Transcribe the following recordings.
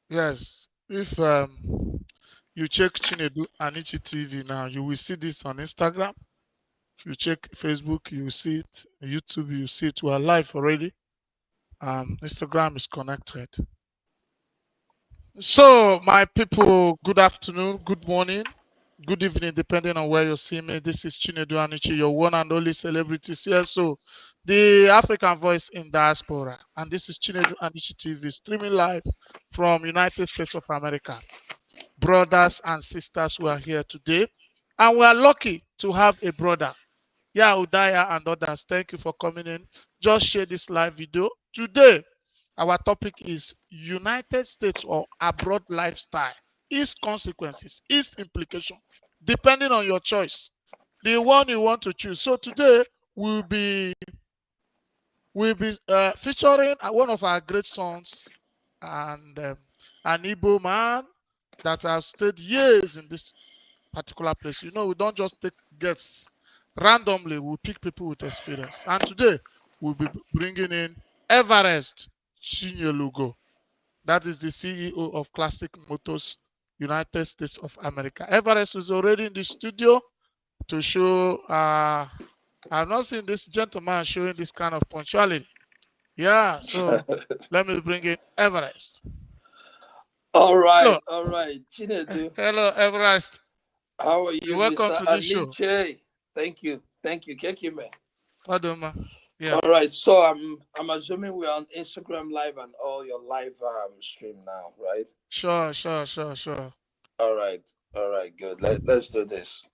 Yes. If you check Chinedu Anichi TV now, you will see this on Instagram. If you check Facebook, you will see it. YouTube, you will see it. We are live already. Instagram is connected. So, my people, good afternoon, good morning, good evening, depending on where you see me. This is Chinedu Anichi, your one and only celebrity CSO, the African voice in diaspora. And this is Chinedu Anichi TV, streaming live from United States of America. Brothers and sisters who are here today. And we are lucky to have a brother. Yeah, Udaya and others, thank you for coming in. Just share this live video. Today, our topic is United States or abroad lifestyle. Its consequences, its implication, depending on your choice, the one you want to choose. So today, we'll be featuring one of our great sons and an Igbo man that have stayed years in this particular place. You know, we don't just take guests randomly. We pick people with experience. And today, we'll be bringing in Everest Chinyelugo. That is the CEO of Classic Motors, United States of America. Everest is already in the studio to show. I've not seen this gentleman showing this kind of punctuality. Yeah, so let me bring in Everest. So, All right, Chinedu. hello, Everest. How are You're you, welcome Mr. to this show. Aniche? Thank you, Kekime. Adoma. Yeah, All right, so I'm assuming we're on Instagram Live and all your live stream now, right? sure. All right, good. Let's do this.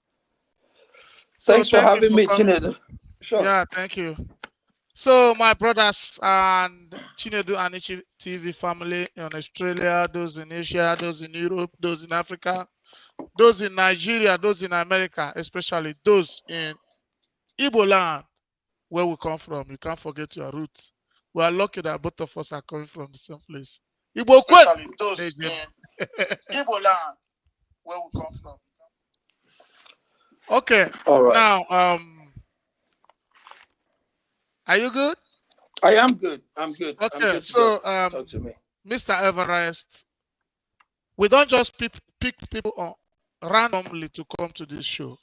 So, Thanks for thank you having for me, coming. Chinedu. Sure. Yeah, thank you. So, my brothers and Chinedu Anichi TV family in Australia, those in Asia, those in Europe, those in Africa, those in Nigeria, those in America, especially those in Igbo land, where we come from. You can't forget your roots. We are lucky that both of us are coming from the same place. Igbo Kwen! Especially those Nejem. in Ebola, Where we come from. Okay, All right. now, are you good? I am good. I'm good. I'm Okay, good to go. so, Talk to me. Mr. Everest, we don't just pick people on randomly to come to this show.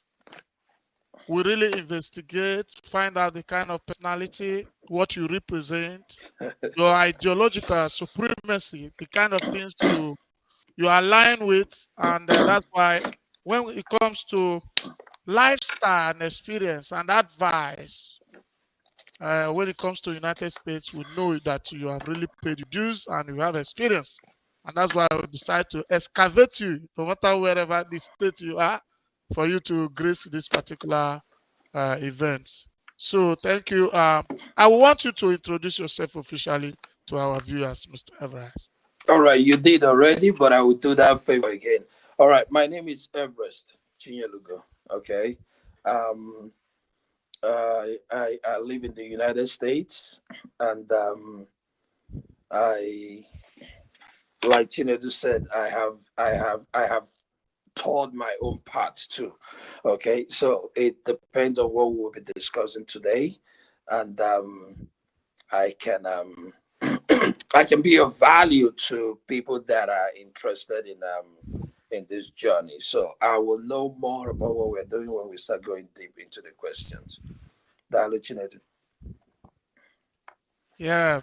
We really investigate, find out the kind of personality, what you represent, your ideological supremacy, the kind of things you align with, and that's why when it comes to lifestyle and experience and advice, when it comes to United States, we know that you have really paid your dues and you have experience. And that's why we decide to excavate you, no matter wherever the state you are, for you to grace this particular event. So thank you. I want you to introduce yourself officially to our viewers, Mr. Everest. All right, you did already, but I will do that favor again. All right, my name is Everest Chinyelugo. Okay. Um, I live in the United States, and I, like Chinedu said, I have toured my own path too. Okay, so it depends on what we'll be discussing today, and I can I can be of value to people that are interested in this journey. So I will know more about what we're doing when we start going deep into the questions. Dialogue Chinedu. Yeah.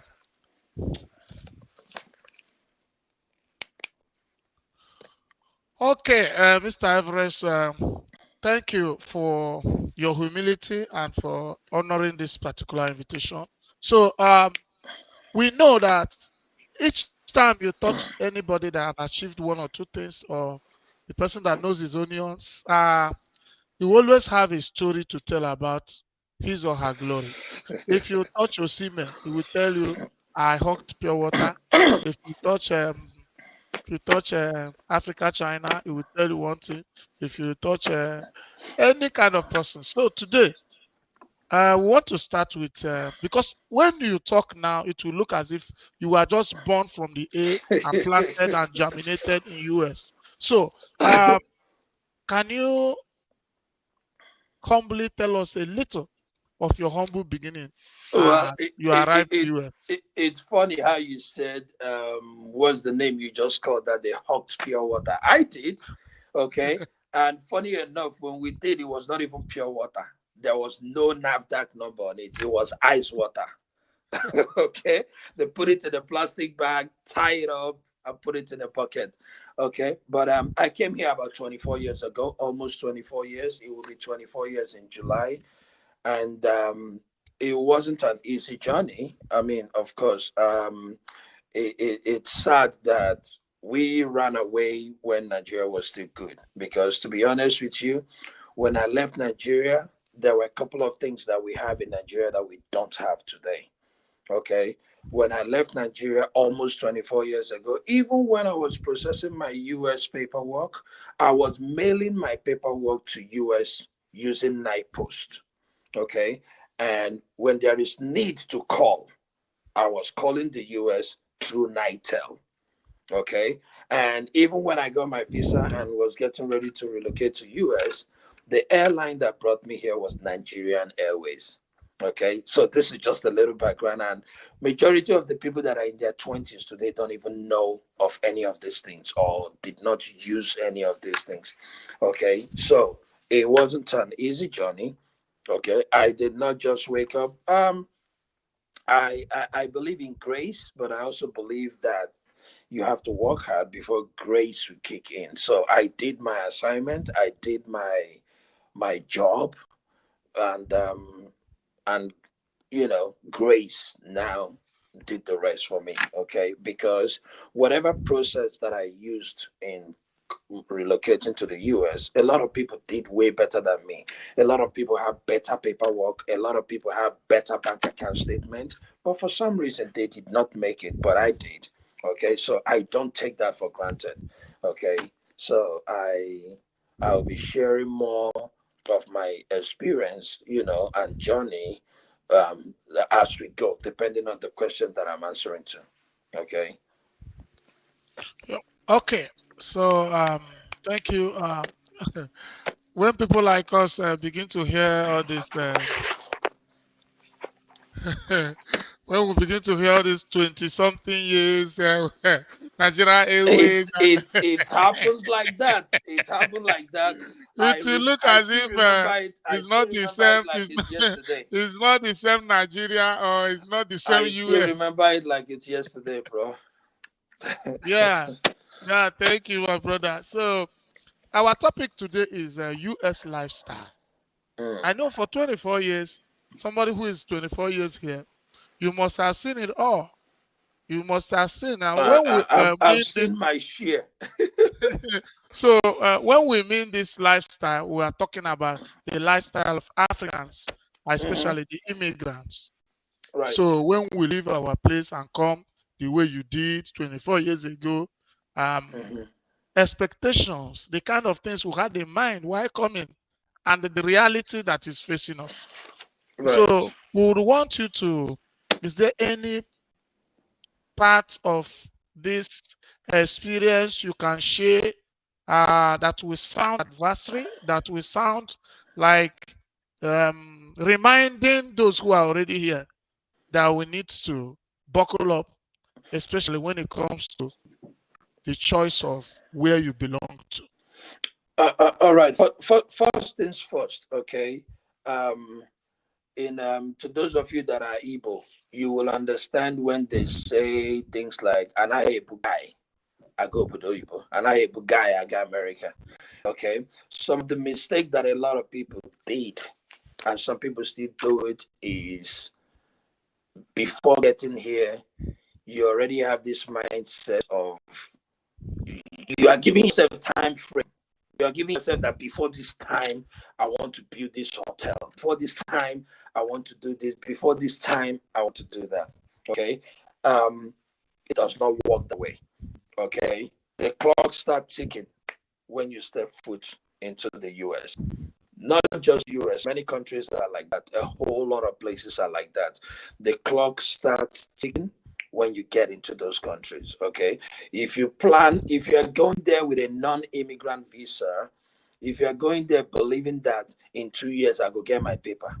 Okay, Mr. Everest, thank you for your humility and for honoring this particular invitation. So, we know that each time you touch anybody that have achieved one or two things, or the person that knows his onions, you always have a story to tell about his or her glory. If you touch Osime, he will tell you, "I hugged pure water." If you touch Africa, China, it will tell you one thing. If you touch any kind of person. So today, we want to start with because when you talk now, it will look as if you were just born from the A and planted and germinated in US. So, can you humbly tell us a little? of your humble beginning Well, as you arrived in US? it's funny how you said, what's the name you just called that, they hawked pure water. I did, okay. And funny enough, when we did, it was not even pure water. There was no NAFDAC number on it. It was ice water. Okay, they put it in a plastic bag, tie it up, and put it in a bucket. Okay, but I came here about 24 years ago, almost 24 years. It will be 24 years in July, and it wasn't an easy journey. I mean, of course, it's sad that we ran away when Nigeria was still good. Because to be honest with you, when I left Nigeria, there were a couple of things that we have in Nigeria that we don't have today. Okay. When I left Nigeria almost 24 years ago, even when I was processing my US paperwork, I was mailing my paperwork to US using Night Post. Okay. And when there is need to call, I was calling the US through Nitel. Okay. And even when I got my visa and was getting ready to relocate to US, the airline that brought me here was Nigerian Airways. Okay, so this is just a little background, and majority of the people that are in their 20s today don't even know of any of these things or did not use any of these things. Okay, so it wasn't an easy journey. Okay, I did not just wake up. I believe in grace, but I also believe that you have to work hard before grace will kick in. So I did my assignment, I did my job, and and grace now did the rest for me. Okay, because whatever process that I used in relocating to the US, a lot of people did way better than me. A lot of people have better paperwork, a lot of people have better bank account statement, but for some reason they did not make it, but I did. Okay, so I don't take that for granted. Okay, so I'll be sharing more of my experience, and journey, as we go, depending on the question that I'm answering to. Okay. Yeah. Okay. So thank you. When people like us begin to hear all this, when we begin to hear all these 20-something years, Nigeria Airways, It happens like that. It happened like that. it will look I as still if remember it. I it's still not the remember it same. like it's yesterday. It's not the same Nigeria, or it's not the same I still US. remember it like it's yesterday, bro. Yeah, yeah. Thank you, my brother. So our topic today is US lifestyle. Mm. I know for 24 years, somebody who is 24 years here, you must have seen it all. You must have seen. And when we I've mean this, seen my share. so when we mean this lifestyle, we are talking about the lifestyle of Africans, Hmm. especially the immigrants. Right. So when we leave our place and come the way you did 24 years ago, um, Hmm. expectations, the kind of things we had in mind while coming, and the reality that is facing us. Right. So we would want you to, is there any part of this experience you can share that will sound adversary, that will sound like reminding those who are already here that we need to buckle up, especially when it comes to the choice of where you belong to. All right. First things first. Okay. Um. In To those of you that are Igbo, you will understand when they say things like "anaghị ebu guy aga obodo oyibo," "anaghị ebu guy aga America." Okay, some of the mistake that a lot of people did, and some people still do it, is before getting here, you already have this mindset of, you are giving yourself time frame. You are giving yourself that before this time, I want to build this hotel. Before this time, I want to do this. Before this time, I want to do that. Okay. Um, it does not work that way. Okay. The clock starts ticking when you step foot into the US. Not just US, many countries are like that. A whole lot of places are like that. The clock starts ticking when you get into those countries. Okay. If you're going there with a non-immigrant visa, if you're going there believing that in 2 years I go get my paper,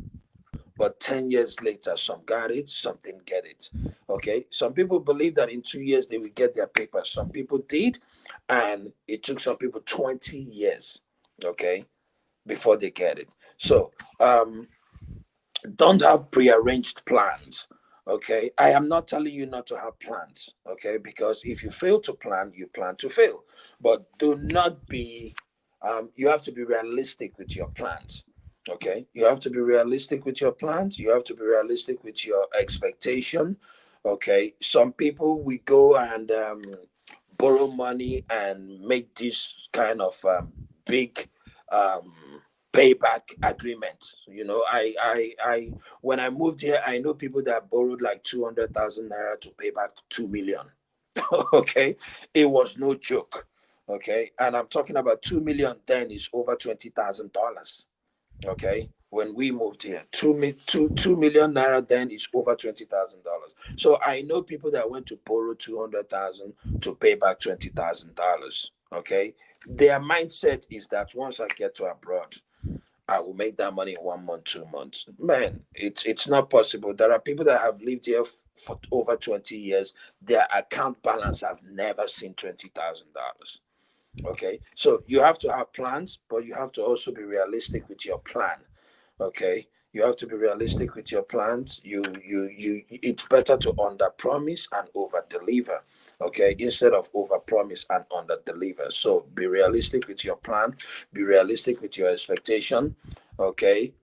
But 10 years later, some got it, some didn't get it. Okay. Some people believe that in 2 years they will get their papers. Some people did, and it took some people 20 years, okay, before they get it. So don't have prearranged plans. Okay, I am not telling you not to have plans. Okay, because if you fail to plan, you plan to fail. But do not be. You have to be realistic with your plans. Okay, you have to be realistic with your plans. You have to be realistic with your expectation. Okay, some people we go and borrow money and make this kind of big um, payback agreement. I when I moved here, I know people that borrowed like 200,000 naira to pay back 2 million. Okay, it was no joke. Okay, and I'm talking about 2 million then is over $20,000. Okay, when we moved here, 2 million naira then is over $20,000. So I know people that went to borrow 200,000 to pay back $20,000. Okay, their mindset is that once I get to abroad, I will make that money in 1 month, 2 months. Man, it's not possible. There are people that have lived here for over 20 years. Their account balance have never seen $20,000. Okay, so you have to have plans, but you have to also be realistic with your plan. Okay, you have to be realistic with your plans. You it's better to under promise and over deliver. Okay, instead of over promise and under deliver. So be realistic with your plan, be realistic with your expectation. Okay,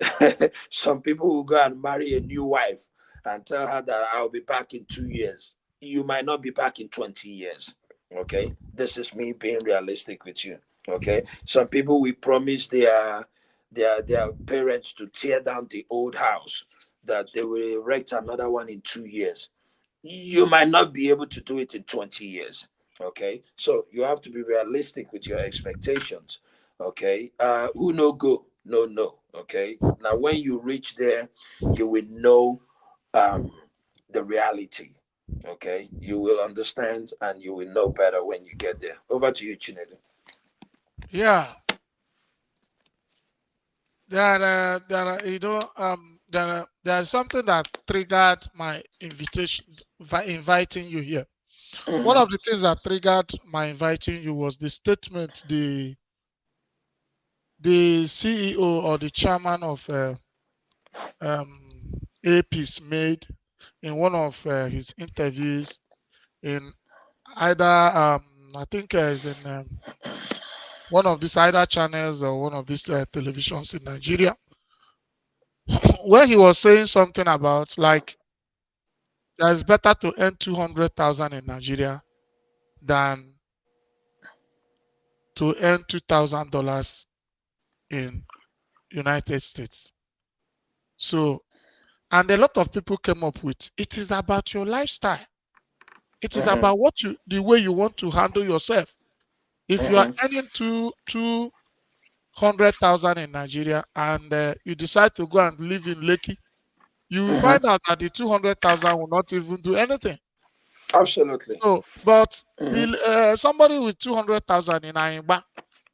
some people will go and marry a new wife and tell her that I'll be back in 2 years. You might not be back in 20 years. Okay, this is me being realistic with you. Okay, some people we promise their parents to tear down the old house, that they will erect another one in 2 years. You might not be able to do it in 20 years. Okay, so you have to be realistic with your expectations. Okay, who no go no no. Okay, now when you reach there, you will know um the reality. Okay, you will understand and you will know better when you get there. Over to you, Chinedu. Yeah, there's something that triggered my invitation, inviting you here. One Mm-hmm, of the things that triggered my inviting you was the statement the CEO or the chairman of APIS made in one of his interviews in either I think is in one of these either channels or one of these televisions in Nigeria, where he was saying something about like that it's better to earn 200,000 in Nigeria than to earn $2,000 in United States. So, and a lot of people came up with it is about your lifestyle. It is mm-hmm, about the way you want to handle yourself. If you are mm-hmm, earning 200,000 in Nigeria and you decide to go and live in Lekki, you will mm-hmm. find out that the 200,000 will not even do anything. Absolutely. So, but Mm-hmm, the somebody with 200,000 in Aimba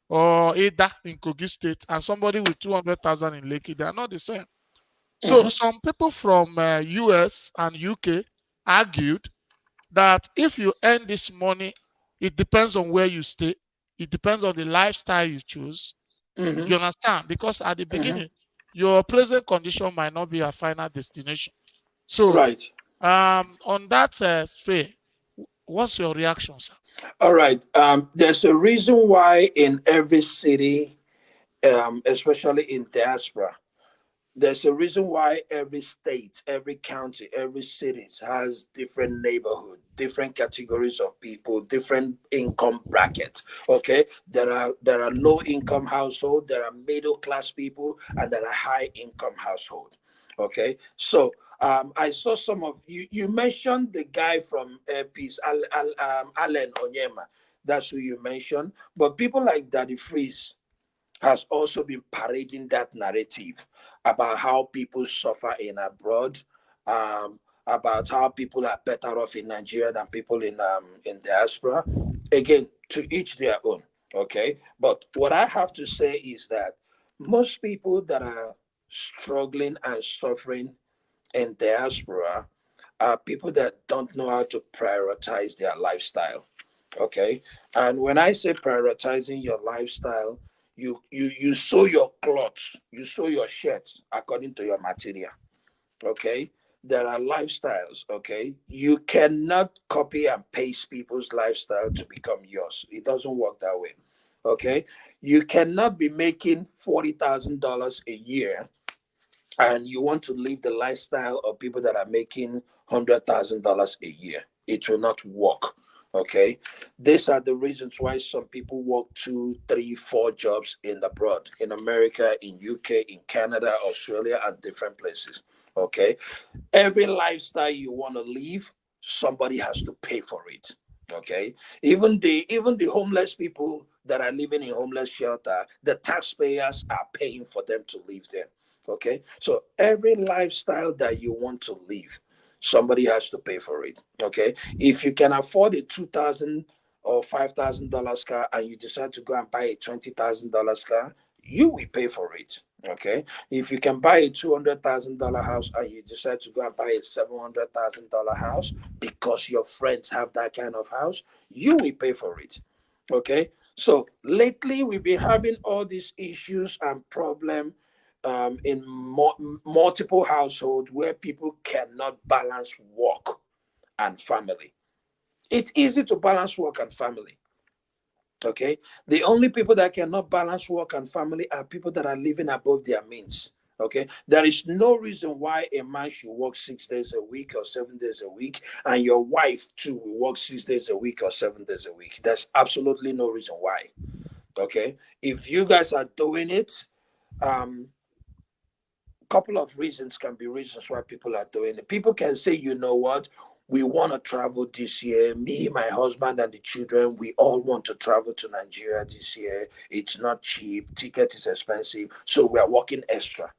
or Ada in Kogi State and somebody with 200,000 in Lekki, they are not the same. So, mm-hmm, some people from US and UK argued that if you earn this money, it depends on where you stay. It depends on the lifestyle you choose. mm-hmm, You understand? Because at the mm-hmm. beginning, your present condition might not be a final destination. So, Right. on that sphere, what's your reaction, sir? All right. There's a reason why in every city, especially in diaspora, there's a reason why every state, every county, every city has different neighborhood, different categories of people, different income brackets. Okay, there are low income household, there are middle class people, and there are high income household. Okay, so I saw some of you. You mentioned the guy from Peace, Allen Onyema. That's who you mentioned. But people like Daddy Freeze has also been parading that narrative about how people suffer in abroad, about how people are better off in Nigeria than people in diaspora. Again, to each their own. Okay, but what I have to say is that most people that are struggling and suffering in diaspora are people that don't know how to prioritize their lifestyle. Okay. And when I say prioritizing your lifestyle, you sew your clothes, you sew your shirts according to your material. Okay. There are lifestyles. Okay. You cannot copy and paste people's lifestyle to become yours. It doesn't work that way. Okay. You cannot be making $40,000 a year and you want to live the lifestyle of people that are making $100,000 a year. It will not work. Okay, these are the reasons why some people work 2, 3, 4 jobs in abroad, in America, in UK, in Canada, Australia, and different places. Okay, every lifestyle you want to live, somebody has to pay for it. Okay, even the homeless people that are living in homeless shelter, the taxpayers are paying for them to live there. Okay, so every lifestyle that you want to live, somebody has to pay for it. Okay, if you can afford a 2,000 or $5,000 car and you decide to go and buy a $20,000 car, you will pay for it. Okay, if you can buy a $200,000 house and you decide to go and buy a $700,000 house because your friends have that kind of house, you will pay for it. Okay, so lately we've been having all these issues and problem in multiple households where people cannot balance work and family. It's easy to balance work and family. Okay. The only people that cannot balance work and family are people that are living above their means. Okay. There is no reason why a man should work 6 days a week or 7 days a week, and your wife too will work 6 days a week or 7 days a week. There's absolutely no reason why. Okay. If you guys are doing it, um, couple of reasons can be reasons why people are doing it. People can say, you know what, we want to travel this year. Me, my husband, and the children, we all want to travel to Nigeria this year. It's not cheap, ticket is expensive, so we are working extra.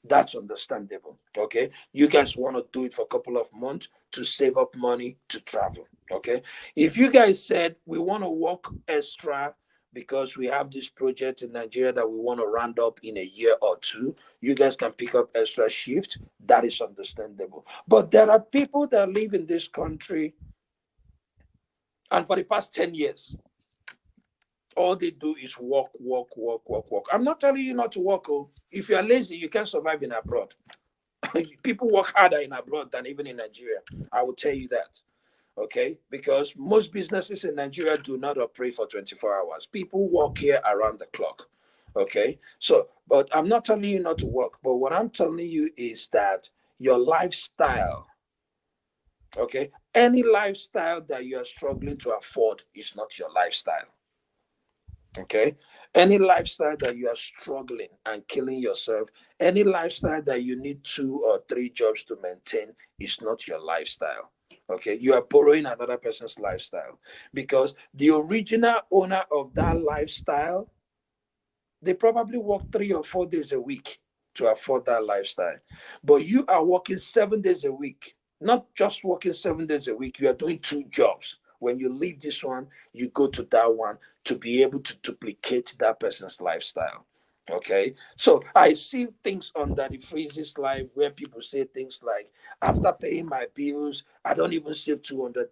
That's understandable. Okay. You guys want to do it for a couple of months to save up money to travel. Okay. If you guys said we want to work extra because we have this project in Nigeria that we want to round up in a year or two, you guys can pick up extra shift. That is understandable. But there are people that live in this country, and for the past 10 years, all they do is work, work, work, work, work. I'm not telling you not to work. Oh. If you are lazy, you can't survive in abroad. People work harder in abroad than even in Nigeria. I will tell you that. Okay, because most businesses in Nigeria do not operate for 24 hours. People work here around the clock. Okay, so, but I'm not telling you not to work, but what I'm telling you is that your lifestyle, okay, any lifestyle that you are struggling to afford is not your lifestyle. Okay, any lifestyle that you are struggling and killing yourself, any lifestyle that you need 2 or 3 jobs to maintain is not your lifestyle. Okay, you are borrowing another person's lifestyle because the original owner of that lifestyle, they probably work 3 or 4 days a week to afford that lifestyle. But you are working 7 days a week, not just working 7 days a week, you are doing 2 jobs. When you leave this one, you go to that one to be able to duplicate that person's lifestyle. Okay, so I see things on Daddy Freeze's live where people say things like, after paying my bills, I don't even save $200.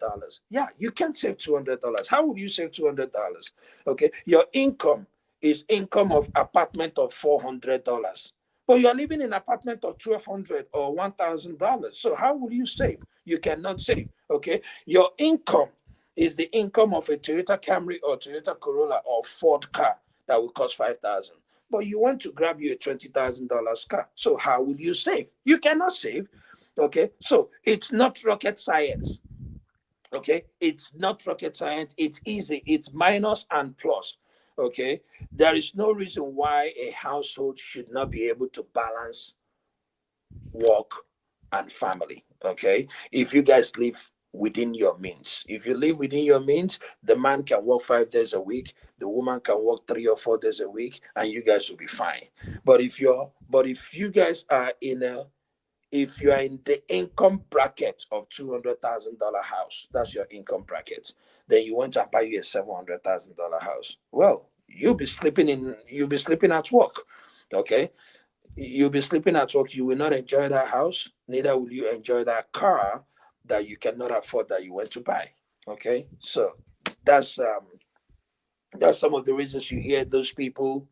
Yeah, you can't save $200. How would you save $200? Okay, your income is income of apartment of $400. But you're living in an apartment of $1,200 or $1,000. So how will you save? You cannot save. Okay, your income is the income of a Toyota Camry or Toyota Corolla or Ford car that will cost 5,000. But you want to grab you a $20,000 car. So how will you save? You cannot save. Okay, so it's not rocket science. Okay, it's not rocket science. It's easy. It's minus and plus. Okay, there is no reason why a household should not be able to balance work and family. Okay, if you guys live within your means, if you live within your means, the man can work 5 days a week, the woman can work 3 or 4 days a week, and you guys will be fine. But if you guys are in a if you are in the income bracket of $200,000 house, that's your income bracket, then you want to buy you a $700,000 house. Well, you'll be sleeping at work. Okay. You'll be sleeping at work. You will not enjoy that house. Neither will you enjoy that car that you cannot afford that you went to buy. Okay, so that's um that's some of the reasons you hear those people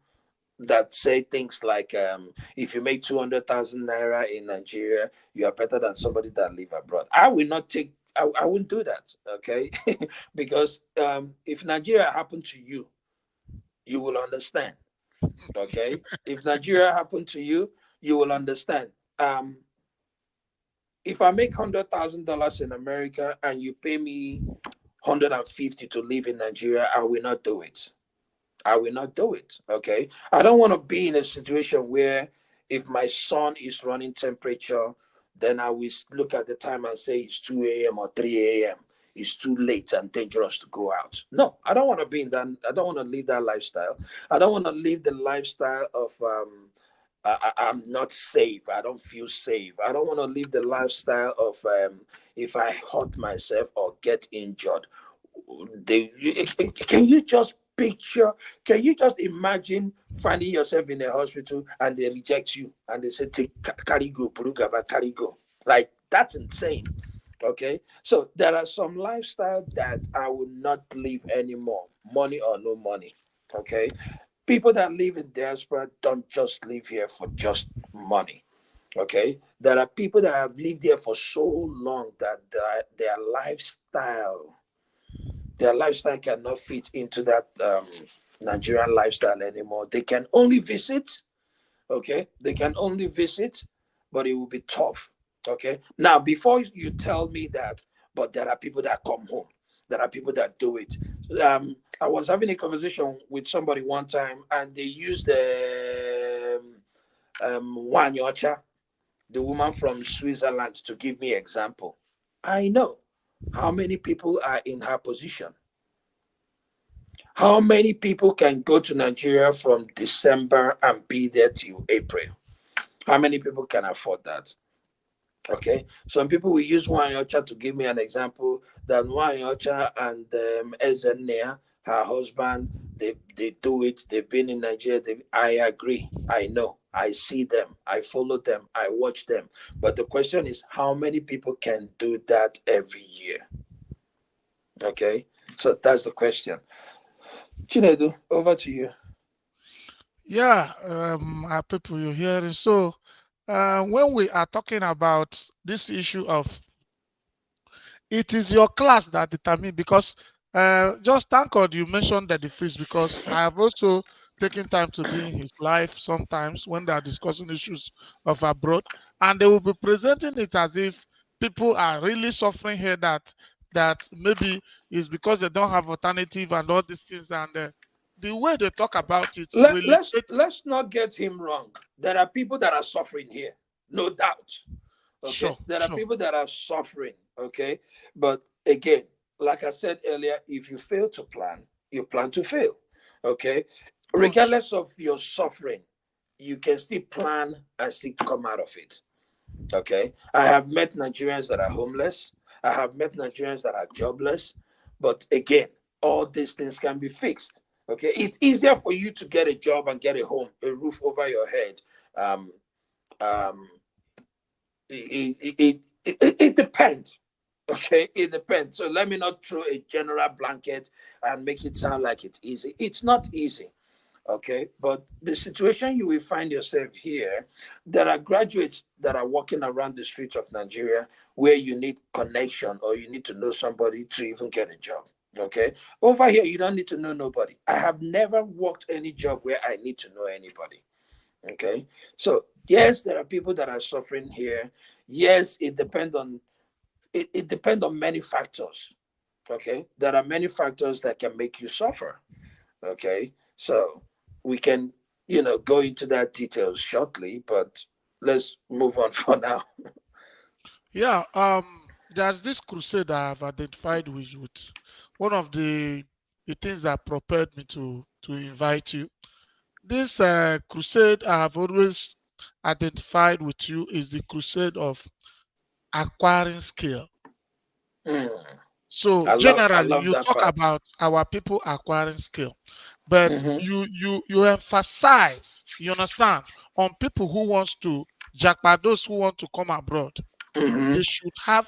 that say things like, if you make 200,000 naira in Nigeria, you are better than somebody that live abroad. I will not take. I wouldn't do that. Okay, because if Nigeria happened to you, you will understand. Okay, if Nigeria happened to you, you will understand. Um, if I make $100,000 in America and you pay me 150 to live in Nigeria, I will not do it. I will not do it. Okay. I don't want to be in a situation where if my son is running temperature, then I will look at the time and say it's 2 a.m. or 3 a.m. It's too late and dangerous to go out. No, I don't want to be in that. I don't want to live that lifestyle. I don't want to live the lifestyle of I'm not safe. I don't feel safe. I don't want to live the lifestyle of if I hurt myself or get injured. Can you just picture? Can you just imagine finding yourself in a hospital and they reject you and they say take carry go, Purugaba, carry go? Like that's insane. Okay, so there are some lifestyle that I will not live anymore, money or no money. Okay, people that live in diaspora don't just live here for just money. Okay, there are people that have lived here for so long that their lifestyle cannot fit into that Nigerian lifestyle anymore. They can only visit. Okay, they can only visit, but it will be tough. Okay, now before you tell me that, but there are people that come home. There are people that do it. I was having a conversation with somebody one time, and they used the Wanyocha, the woman from Switzerland, to give me example. I know how many people are in her position. How many people can go to Nigeria from December and be there till April? How many people can afford that? Okay, some people will use Wanyocha to give me an example. That Wanyocha and Ezenea, her husband, they do it. They've been in Nigeria. I agree. I know. I see them. I follow them. I watch them. But the question is, how many people can do that every year? Okay, so that's the question. Chinedu, over to you. Yeah, our people you're hearing. So, when we are talking about this issue of it is your class that determine because just thank God you mentioned that the freeze because I have also taken time to be in his life sometimes when they are discussing issues of abroad and they will be presenting it as if people are really suffering here that maybe is because they don't have alternative and all these things and the way they talk about it Let, really let's let's not get him wrong. There are people that are suffering here, no doubt. Okay, sure, there are sure, people that are suffering. Okay, but again, like I said earlier, if you fail to plan, you plan to fail. Okay, good. regardless of your suffering, you can still plan and still come out of it. Okay, I have met Nigerians that are homeless. I have met Nigerians that are jobless. But again, all these things can be fixed. Okay, it's easier for you to get a job and get a home, a roof over your head. Um, um, it depends. Okay, it depends. So let me not throw a general blanket and make it sound like it's easy. It's not easy. Okay, but the situation you will find yourself here, there are graduates that are walking around the streets of Nigeria where you need connection or you need to know somebody to even get a job. Okay, over here you don't need to know nobody. I have never worked any job where I need to know anybody. Okay, so yes, there are people that are suffering here. Yes, it depends on many factors. Okay, there are many factors that can make you suffer. Okay, so we can, go into that details shortly, but let's move on for now. Yeah, there's this crusade I have identified with one of the things that propelled me to invite you. This crusade I have always identified with you is the crusade of acquiring skill. Mm, So I generally, love you that talk part. about our people acquiring skill, but Hmm. you emphasize, you understand, on people who wants to jackpot, those who want to come abroad. Mm-hmm. They should have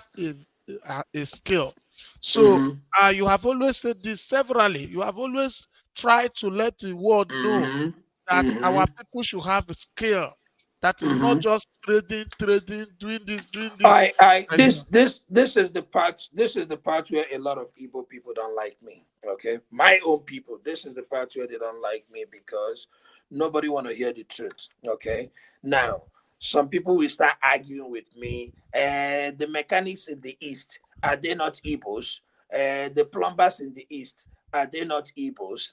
a skill. So Mm-hmm. you have always said this severally. You have always tried to let the world know Mm-hmm. that Mm-hmm. our people should have a skill. That is not Mm-hmm. just trading, doing this, doing this. This is the part. This is the part where a lot of Igbo people don't like me. Okay, my own people. This is the part where they don't like me because nobody want to hear the truth. Okay, now some people will start arguing with me. And the mechanics in the east, are they not Igbos? The plumbers in the east, are they not Igbos?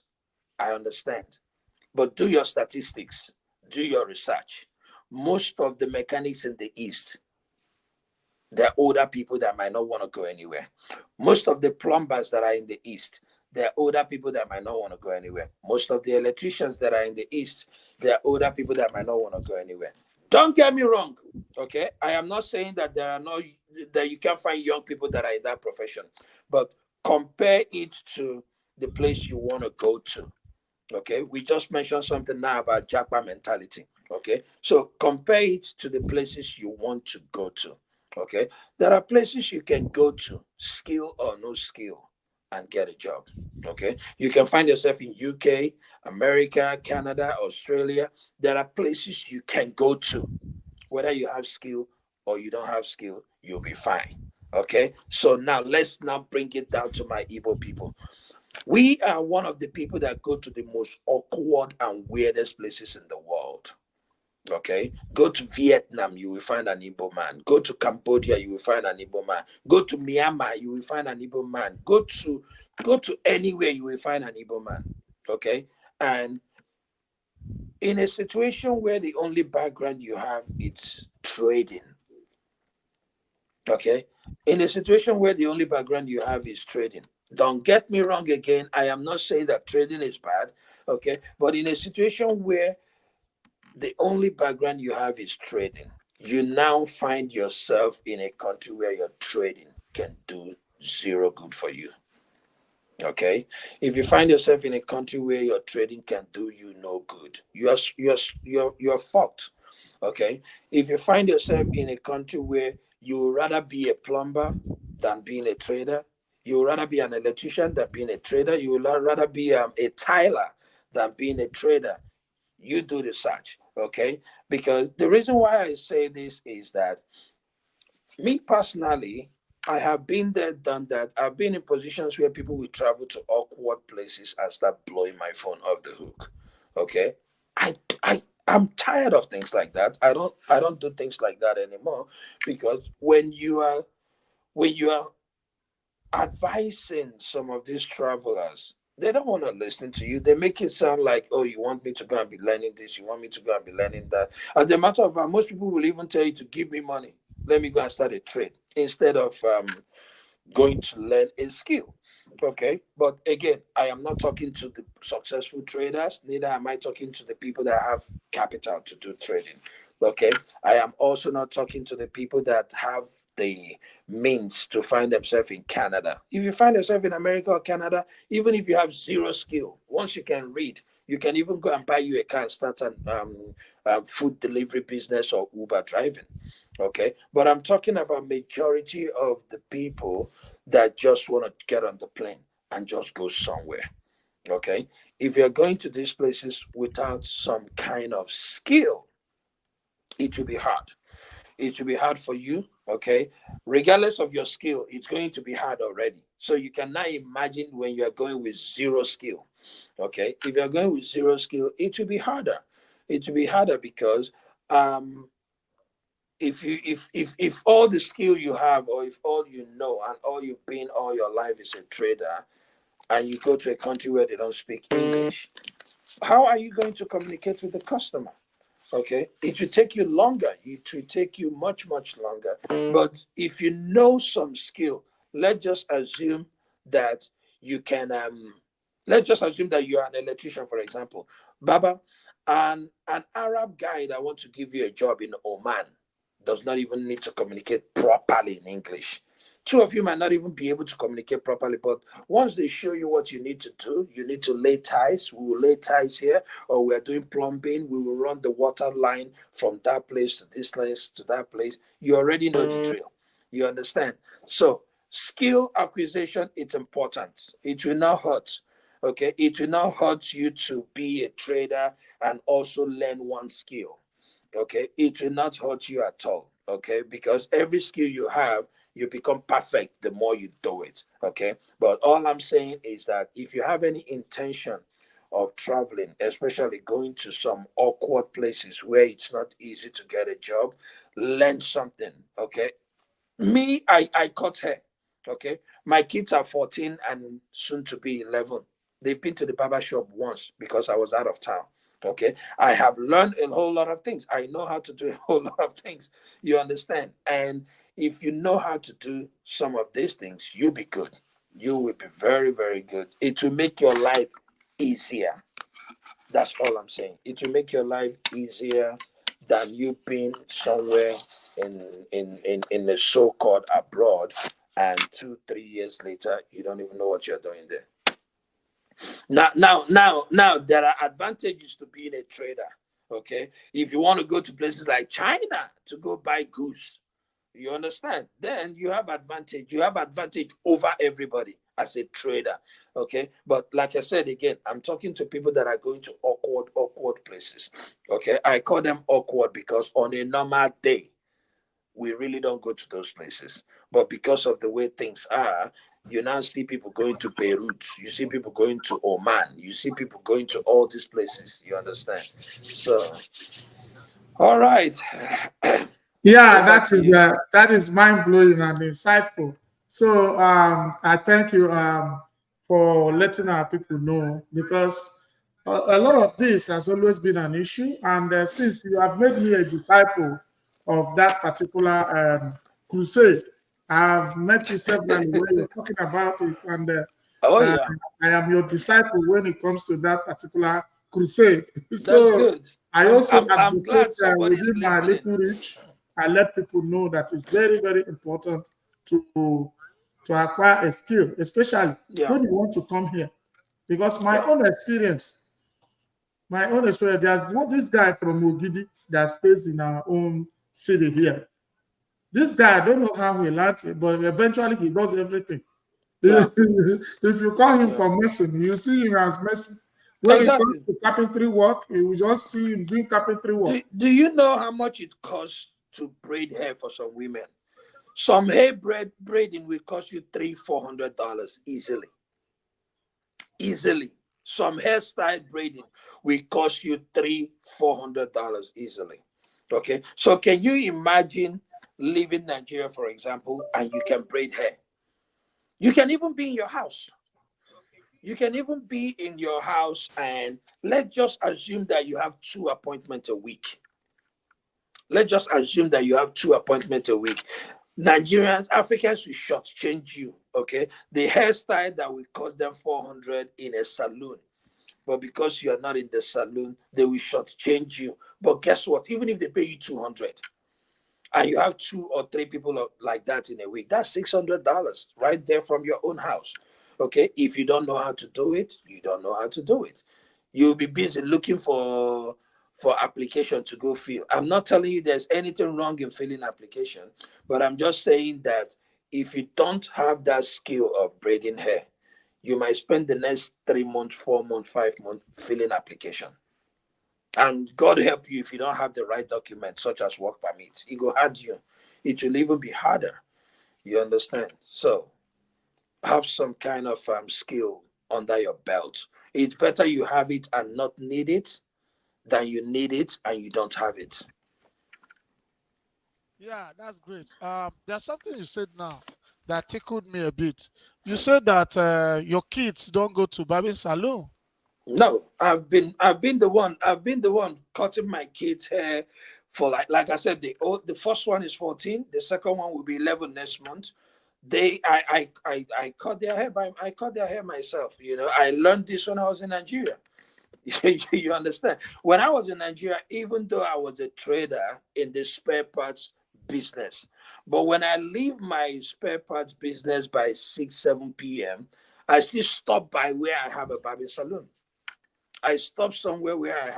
I understand, but do your statistics, do your research. Most of the mechanics in the east, they're older people that might not want to go anywhere. Most of the plumbers that are in the east, they're older people that might not want to go anywhere. Most of the electricians that are in the east, they're older people that might not want to go anywhere. Don't get me wrong. Okay, I am not saying that there are no, that you can't find young people that are in that profession, but compare it to the place you want to go to. Okay, we just mentioned something now about Japa mentality. Okay, so compare it to the places you want to go to. Okay, there are places you can go to, skill or no skill, and get a job. Okay, you can find yourself in UK, America, Canada, Australia. There are places you can go to, whether you have skill or you don't have skill, you'll be fine. Okay, so now let's now bring it down to my Igbo people. We are one of the people that go to the most awkward and weirdest places in the world. Okay, go to Vietnam, you will find an Igbo man. Go to Cambodia, you will find an Igbo man. Go to Myanmar, you will find an Igbo man. Go to anywhere, you will find an Igbo man. Okay, and in a situation where the only background you have is trading. Okay, in a situation where the only background you have is trading. Don't get me wrong again. I am not saying that trading is bad. Okay, but in a situation where the only background you have is trading, you now find yourself in a country where your trading can do zero good for you. Okay, if you find yourself in a country where your trading can do you no good, you're fucked. Okay, if you find yourself in a country where you would rather be a plumber than being a trader, you would rather be an electrician than being a trader, you would rather be a tiler than being a trader, you do the search. Okay, because the reason why I say this is that me personally, I have been there, done that. I've been in positions where people will travel to awkward places and start blowing my phone off the hook. Okay, I'm tired of things like that. I don't do things like that anymore, because when you are advising some of these travelers, they don't want to listen to you. They make it sound like, oh, you want me to go and be learning this, you want me to go and be learning that. As a matter of fact, most people will even tell you to give me money. Let me go and start a trade instead of going to learn a skill. Okay. But again, I am not talking to the successful traders, neither am I talking to the people that have capital to do trading. Okay. I am also not talking to the people that have the means to find themselves in Canada. If you find yourself in America or Canada, even if you have zero skill, once you can read, you can even go and buy you a car and start an food delivery business or Uber driving. Okay, but I'm talking about majority of the people that just want to get on the plane and just go somewhere. Okay, if you're going to these places without some kind of skill, it will be hard. It will be hard for you. Okay, regardless of your skill, it's going to be hard already. So you can now imagine when you are going with zero skill. Okay, if you're going with zero skill, it will be harder. It will be harder because um if all the skill you have, or if all you know and all you've been all your life is a trader, and you go to a country where they don't speak English, how are you going to communicate with the customer? Okay, it will take you longer, it will take you much longer. But if you know some skill, let's just assume that you can let's just assume that you are an electrician, for example. Baba, an Arab guy that wants to give you a job in Oman does not even need to communicate properly in English. Two of you might not even be able to communicate properly, but once they show you what you need to do, you need to lay ties. We will lay ties here, or we are doing plumbing. We will run the water line from that place to this place to that place. You already know the drill. You understand? So, skill acquisition is important. It will not hurt. Okay, it will not hurt you to be a trader and also learn one skill. Okay, it will not hurt you at all. Okay, because every skill you have, you become perfect the more you do it. Okay, but all I'm saying is that if you have any intention of traveling, especially going to some awkward places where it's not easy to get a job, learn something. Okay, me, I cut hair. Okay. My kids are 14 and soon to be 11. They've been to the barber shop once because I was out of town. Okay. I have learned a whole lot of things. I know how to do a whole lot of things. You understand? And if you know how to do some of these things, you'll be good. You will be very, very good. It will make your life easier. That's all I'm saying. It will make your life easier than you being somewhere in the so-called abroad, and 2 3 years later you don't even know what you're doing there. Now there are advantages to being a trader. Okay, if you want to go to places like China to go buy goods, you understand? Then you have advantage. You have advantage over everybody as a trader. Okay. But like I said again, I'm talking to people that are going to awkward places. Okay. I call them awkward because on a normal day, we really don't go to those places. But because of the way things are, you now see people going to Beirut. You see people going to Oman. You see people going to all these places. You understand? So, all right. Yeah, Over to you. that is mind blowing and insightful. So I thank you for letting our people know, because a lot of this has always been an issue, and since you have made me a disciple of that particular crusade, I've met you several when you're talking about it, and Oh, uh, yeah. I am your disciple when it comes to that particular crusade. That's So good. I I'm also I'm I'm advocate glad somebody's within my listening. little reach. I let people know that it's very, very important to acquire a skill, especially Yeah, when you want to come here. Because yeah, my own experience, there's one this guy from Ogidi that stays in our own city here. This guy, I don't know how he learned it, but eventually he does everything. yeah, If you call him yeah. for messing, you see him as messing. When it comes Exactly. to carpentry work, you will just see him doing carpentry work. Do you know how much it costs to braid hair for some women? Some hair braiding will cost you $300-400 easily. Easily. Some hairstyle braiding will cost you $300-400 easily. Okay. So can you imagine leaving Nigeria, for example, and you can braid hair? You can even be in your house. You can even be in your house, and let's just assume that you have 2 appointments a week. Let's just assume that you have 2 appointments a week. Nigerians, Africans will shortchange you. Okay, the hairstyle that will cost them 400 in a salon, but because you are not in the salon, they will shortchange you. But guess what? Even if they pay you 200, and you have 2 or 3 people like that in a week, that's $600 right there from your own house. Okay, if you don't know how to do it, you don't know how to do it. You'll be busy looking for application to go fill. I'm not telling you there's anything wrong in filling application, but I'm just saying that if you don't have that skill of braiding hair, you might spend the next 3 months, 4 months, 5 months filling application. And God help you if you don't have the right documents, such as work permits. It will hurt you. It will even be harder. You understand? So have some kind of skill under your belt. It's better you have it and not need it than you need it and you don't have it. Yeah, that's great. There's something you said now that tickled me a bit. You said that your kids don't go to Barbie Saloon. No, I've been the one cutting my kids' hair for like I said, the first one is 14, the second one will be 11 next month. I cut their hair I cut their hair myself. I learned this when I was in Nigeria. You understand? When I was in Nigeria, even though I was a trader in the spare parts business, But when I leave my spare parts business by 6, 7 p.m., I still stop by where I have a barbing salon. I stopped somewhere where I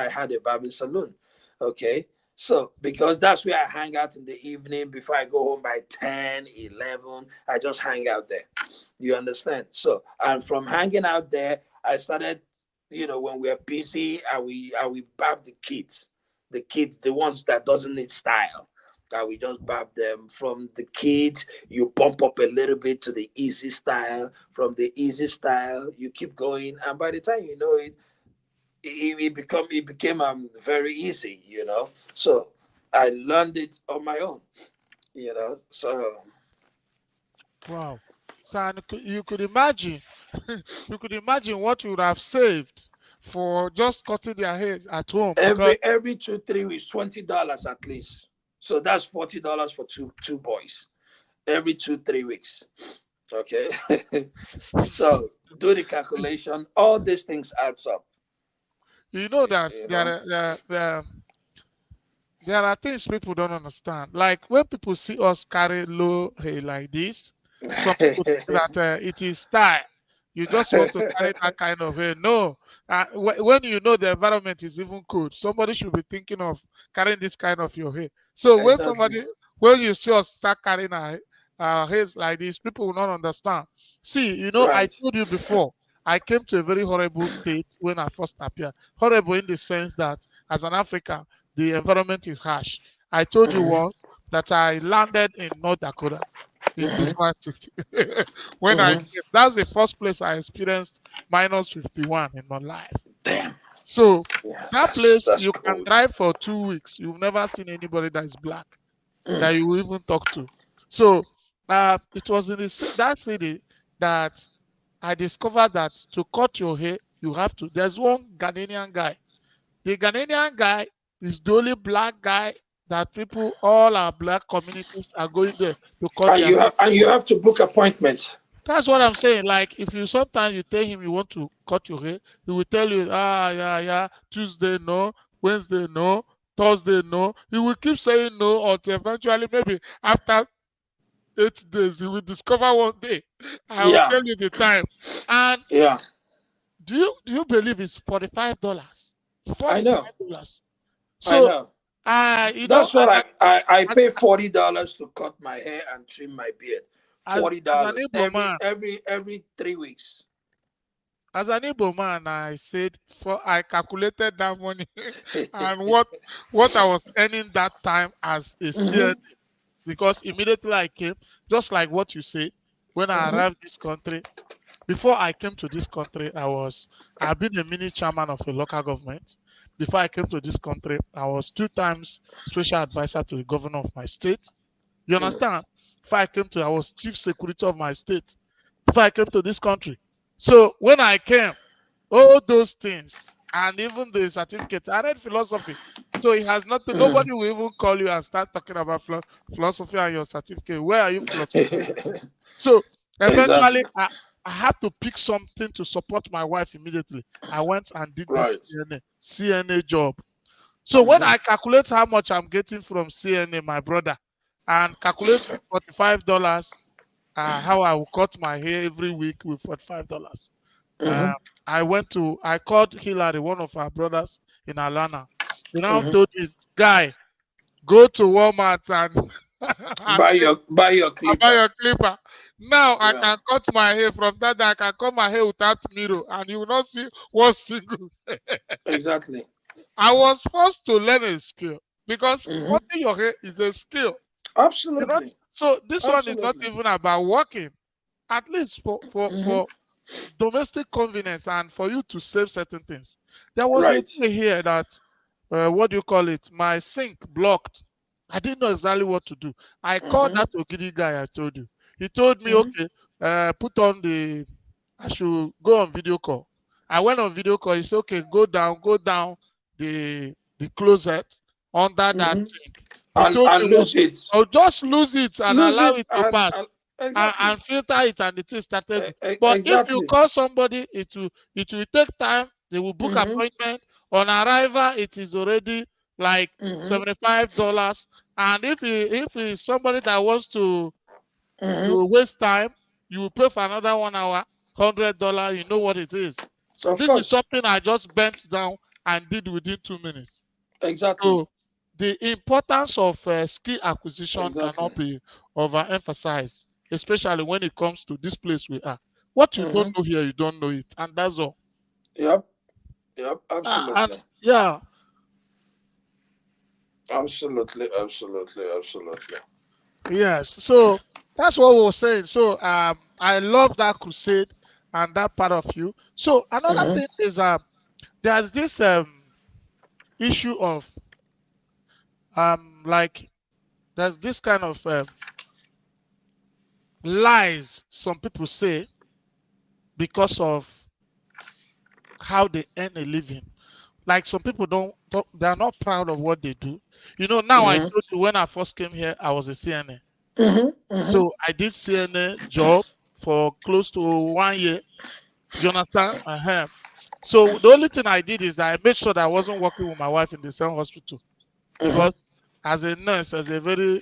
had a barbing salon. Okay. So because that's where I hang out in the evening before I go home by 10, 11, I just hang out there. You understand? So and from hanging out there, I started, when we're busy, I we barb the kids, the ones that doesn't need style. That we just barb them from the kids. You bump up a little bit to the easy style. From the easy style, you keep going, and by the time you know it, it became very easy. So I learned it on my own. So Wow. So and you could imagine, you could imagine what you would have saved for just cutting their hairs at home because every 2 3 weeks, $20 at least. So that's $40 for two boys every 2 3 weeks. Okay. So do the calculation. All these things adds up. you know that You know. there are things people don't understand. Like when people see us carry low hair like this, some people think that it is style. You just want to carry that kind of hair. No. When you know the environment is even cold, somebody should be thinking of carrying this kind of your hair. So Exactly. when you see us start carrying our hairs like this, people will not understand. See, I Right. told you before, I came to a very horrible state when I first appeared. Horrible in the sense that as an African, the environment is harsh. I told you Mhm, once that I landed in North Dakota, in mhm, Bismarck City. When I mhm. came, that's the first place I experienced minus 51 in my life. Damn. So Yeah, that that's place, that's you can cold. drive for 2 weeks. You've never seen anybody that is black that you will even talk to. So it was in that city that I discovered that to cut your hair, you have to. There's one Ghanaian guy. The Ghanaian guy is the only black guy that people, all our black communities are going there to cut And their you hair. have and you have to book appointment. That's what I'm saying. Like if you sometimes you tell him you want to cut your hair, he will tell you, yeah, yeah, Tuesday no, Wednesday no, Thursday no. He will keep saying no until eventually maybe after 8 days he will discover one day. I will Yeah, tell you the time. And yeah. do you believe it's $45? I know. $45. I So know. you know, That's what I as, pay $40 to cut my hair and trim my beard. as, Forty as an dollars Igbo man, every 3 weeks. as an Igbo man, I said I calculated that money and what I was earning that time as a CN Mhm, because immediately I came, just like what you said, when I mhm, arrived this country. Before I came to this country, I've been a mini chairman of a local government. Before I came to this country, I was 2 times special advisor to the governor of my state. You understand? Before I came to, I was chief security of my state. Before I came to this country. So when I came, all those things and even the certificate, I read philosophy. So it has nothing, mhm. nobody will even call you and start talking about philosophy and your certificate. Where are you philosophizing from? So eventually, Exactly. I had to pick something to support my wife immediately. I went and did this Right. CNA job. So when Mhm, I calculate how much I'm getting from CNA, my brother, and calculate $45, how I will cut my hair every week with $45. Uh, mhm, I called Hillary, one of our brothers in Atlanta. He now mhm. told me, guy, go to Walmart and, and Buy your I buy clipper. your clipper. Now I Yeah. can cut my hair from that day. I can cut my hair without mirror, and you will not see one single. Exactly. I was forced to learn a skill because Mhm. cutting your hair is a skill. You know, Absolutely. so this one is not Absolutely. even about working. At least Mhm. for domestic convenience and for you to save certain things. There was a Right. day here that, what do you call it? My sink blocked. I didn't know exactly what to do. I called Mhm, that Ogidi guy I told you. He told me, mhm, okay, put on I should go on video call. I went on video call. He said, okay, go down the closet under that mhm. sink. He And told me, well, lose it. I'll just lose it and Lose allow it it to and pass exactly. and filter it and the thing started. But if you Exactly. call somebody, it will take time. They will book Mhm, appointment. On arrival, it is already like mhm. $75. And if it's somebody that wants Mm-hmm. to waste time, you will pay for another 1 hour, $100. You know what it is. So Of this is course. something I just bent down and did within 2 minutes. Exactly. So the importance of skill acquisition cannot Exactly. be overemphasized, especially when it comes to this place we are. What you don't Mm-hmm. know here, you don't know it, and that's all. Yep. Yep. And Absolutely. yeah, Absolutely. Absolutely. Absolutely. yes. So that's what we were saying. So I love that crusade and that part of you. So another Mm-hmm. thing is there's this issue of like there's this kind of lies some people say because of how they earn a living. Like some people don't they're not proud of what they do. You know, now I Mm-hmm. told you when I first came here, I was a CNA. Mm-hmm. Mm-hmm. So I did CNA job for close to 1 year. You understand? So the only thing I did is that I made sure that I wasn't working with my wife in the same hospital Mm-hmm. because as a nurse, as a very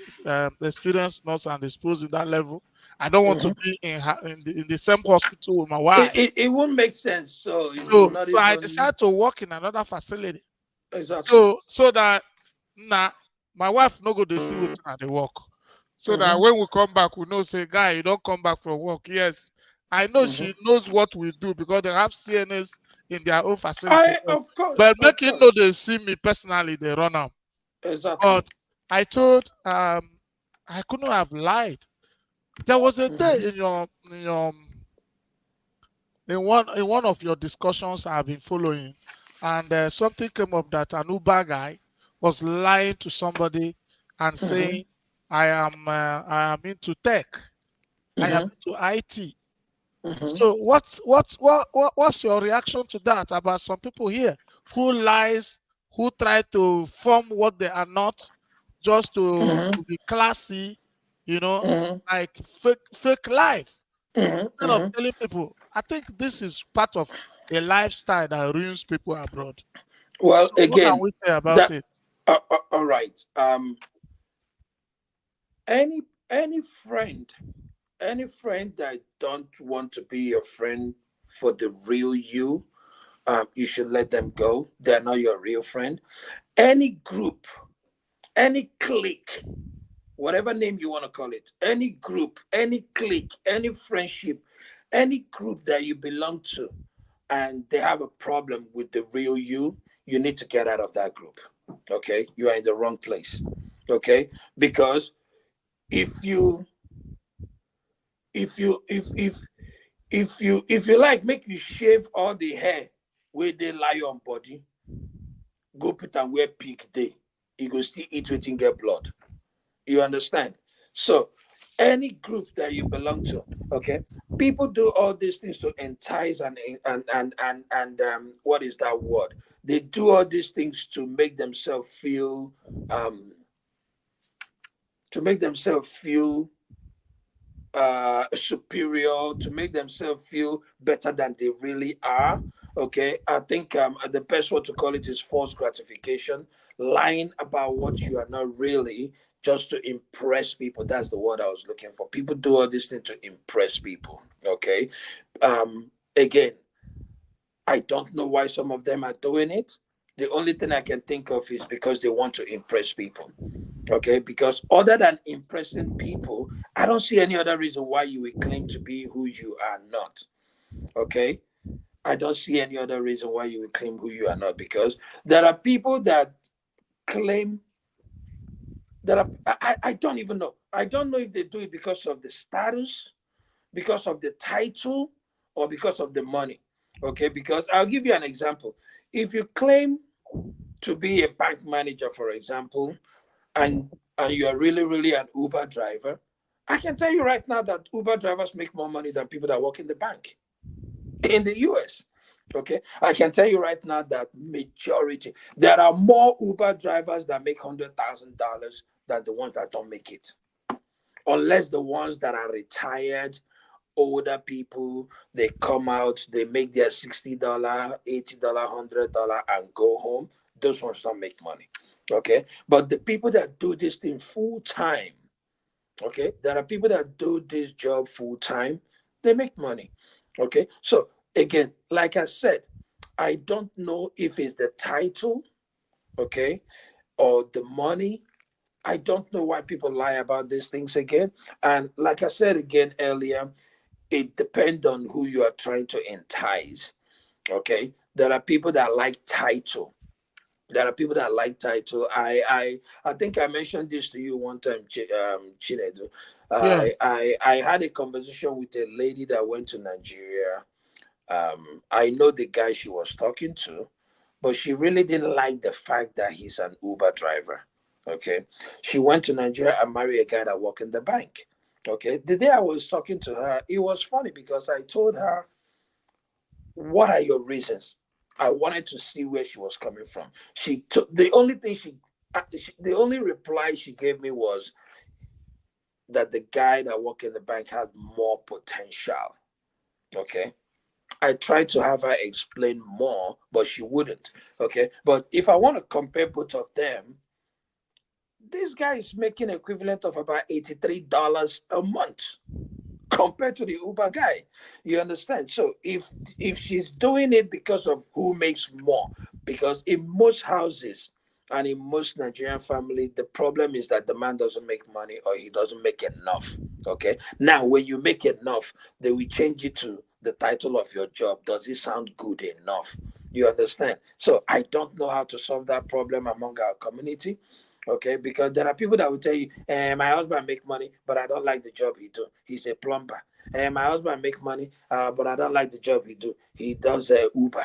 experienced nurse and exposed in that level, I don't want to Mm-hmm. be in the same hospital with my It, wife. it it won't make sense. So it will So not I even decided to work in another facility. exactly. So that nah, my wife no go to see what I dey work. So that Mm-hmm. when we come back, we know say, guy, you don't come back from work. Yes, I know Mm-hmm. she knows what we do because they have CNS in their own facility. I of But course, of making know course. they see me personally, they run am. Exactly. But I told I couldn't have lied. There was a day Mm-hmm. in one of your discussions I've been following, and something came up that an Uber guy was lying to somebody and Mm-hmm. saying, I am into tech, I am Mm-hmm. into IT." Mm-hmm. So what's your reaction to that about some people here who lies, who try to form what they are not, just Mm-hmm. to be classy, you know, Mm-hmm. like fake life. Mm-hmm. Instead of Mm-hmm. telling people, I think this is part of a lifestyle that ruins people abroad. Well, So what can again, we say about that it? all right. Any any friend, any friend that don't want to be your friend for the real you, you should let them go. They're not your real friend. Any group, any clique, whatever name you want to call it, any group, any clique, any friendship, any group that you belong to, and they have a problem with the real you, you need to get out of that group. Okay, you are in the wrong place. Okay, because if you if you like make you shave all the hair where they lie on body, go put and wear pig day, you go still eat wetin get blood. You understand? So, any group that you belong to, okay, people do all these things to entice and what is that word? They do all these things um to make themselves feel superior, to make themselves feel better than they really are. Okay, I think the best word to call it is false gratification, lying about what you are not really, just to impress people. That's the word I was looking for. People do all these things to impress people. Okay, again, I don't know why some of them are doing it. The only thing I can think of is because they want to impress people. Okay, because other than impressing people, I don't see any other reason why you would claim to be who you are not. Okay, I don't see any other reason why you would claim who you are not, because there are people that claim that I don't even know. I don't know if they do it because of the status, because of the title, or because of the money. Okay, because I'll give you an example. If you claim to be a bank manager, for example, and you are really an Uber driver, I can tell you right now that Uber drivers make more money than people that work in the bank in the US. Okay, I can tell you right now that majority there are more Uber drivers that make $100,000 than the ones that don't make it, unless the ones that are retired older people, they come out, they make their $60, $80, $100 and go home. those ones don't make money. Okay. But the people that do this thing full time, okay, there are people that do this job full time, they make money. Okay. So again, like I said, I don't know if it's the title, okay, or the money. I don't know why people lie about these things again. And like I said again earlier, it depends on who you are trying to entice. Okay. There are people that like title. There are people that like title. I think I mentioned this to you one time, Chinedu. Yeah. I had a conversation with a lady that went to Nigeria. I know the guy she was talking to, but she really didn't like the fact that he's an Uber driver. Okay. She went to Nigeria and married a guy that worked in the bank. Okay. The day I was talking to her, it was funny because I told her, what are your reasons? I wanted to see where she was coming from. She took the only thing the only reply she gave me was that the guy that worked in the bank had more potential. Okay. I tried to have her explain more, but she wouldn't. Okay. But if I want to compare both of them, this guy is making equivalent of about $83 a month compared to the Uber guy. You understand? So if she's doing it because of who makes more, because in most houses and in most Nigerian family, the problem is that the man doesn't make money or he doesn't make enough. Okay. Now, when you make enough, they will change it to the title of your job. Does it sound good enough? You understand? So I don't know how to solve that problem among our community. Okay, because there are people that will tell you, my husband make money, but I don't like the job he do. He's a plumber. And my husband make money, but I don't like the job he do. He does Uber.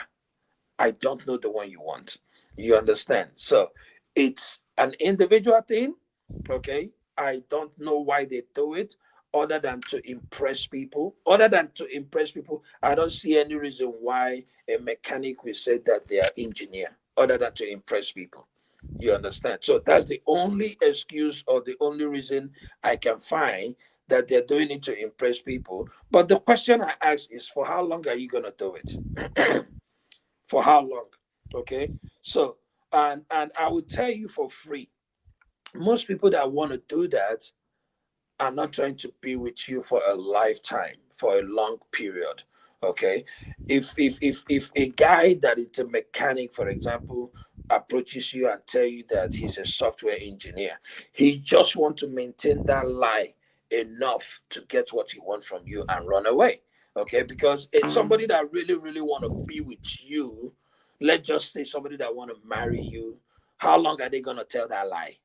I don't know the one you want. You understand? So it's an individual thing. Okay. I don't know why they do it other than to impress people. Other than to impress people, I don't see any reason why a mechanic will say that they are engineer other than to impress people. You understand? So that's the only excuse or the only reason I can find that they're doing it to impress people. But the question I ask is, for how long are you gonna do it? For how long? Okay. So and I will tell you for free, most people that want to do that are not trying to be with you for a lifetime, for a long period. Okay. If a guy that is a mechanic, for example, approaches you and tell you that he's a software engineer, he just want to maintain that lie enough to get what he wants from you and run away. Okay, because it's somebody that really, really want to be with you. Let's just say somebody that want to marry you. How long are they gonna tell that lie?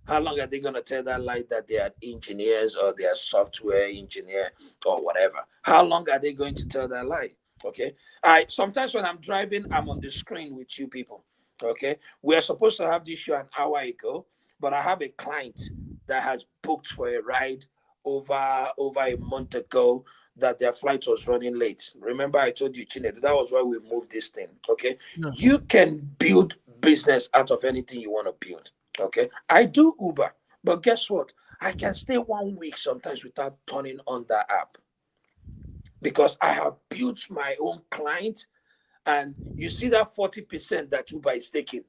How long are they going to tell that lie that they are engineers or they are software engineer or whatever? How long are they going to tell that lie? Okay. I sometimes when I'm driving, I'm on the screen with you people. Okay. We are supposed to have this show an hour ago, but I have a client that has booked for a ride over a month ago that their flight was running late. Remember, I told you, Chinedu, that was why we moved this thing. Okay. Yeah. You can build business out of anything you want to build. Okay. I do Uber, but guess what? I can stay 1 week sometimes without turning on that app because I have built my own client. And you see that 40% that Uber is taking,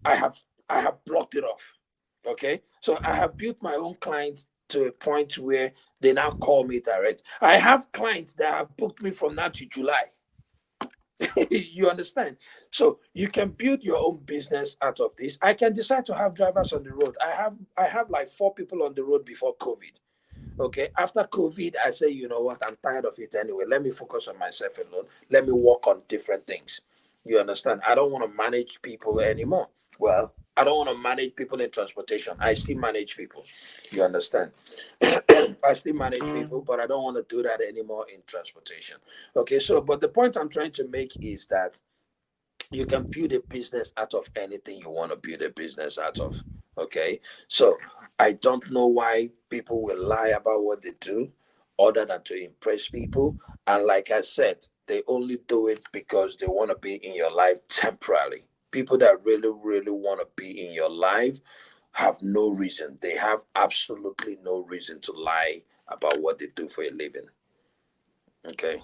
I have I have blocked it off. Okay. So I have built my own clients to a point where they now call me direct. I have clients that have booked me from now to July. You understand? So you can build your own business out of this. I can decide to have drivers on the road. I have like 4 people on the road before COVID. Okay. After COVID, I say, you know what? I'm tired of it anyway. Let me focus on myself alone. Let me work on different things. You understand? I don't want to manage people anymore. Well, I don't want to manage people in transportation. I still manage people. You understand? I still manage people, but I don't want to do that anymore in transportation. Okay, so but the point I'm trying to make is that you can build a business out of anything you want to build a business out of. Okay, so I don't know why people will lie about what they do other than to impress people. And like I said, they only do it because they want to be in your life temporarily. People that really, really want to be in your life have no reason. They have absolutely no reason to lie about what they do for a living. Okay.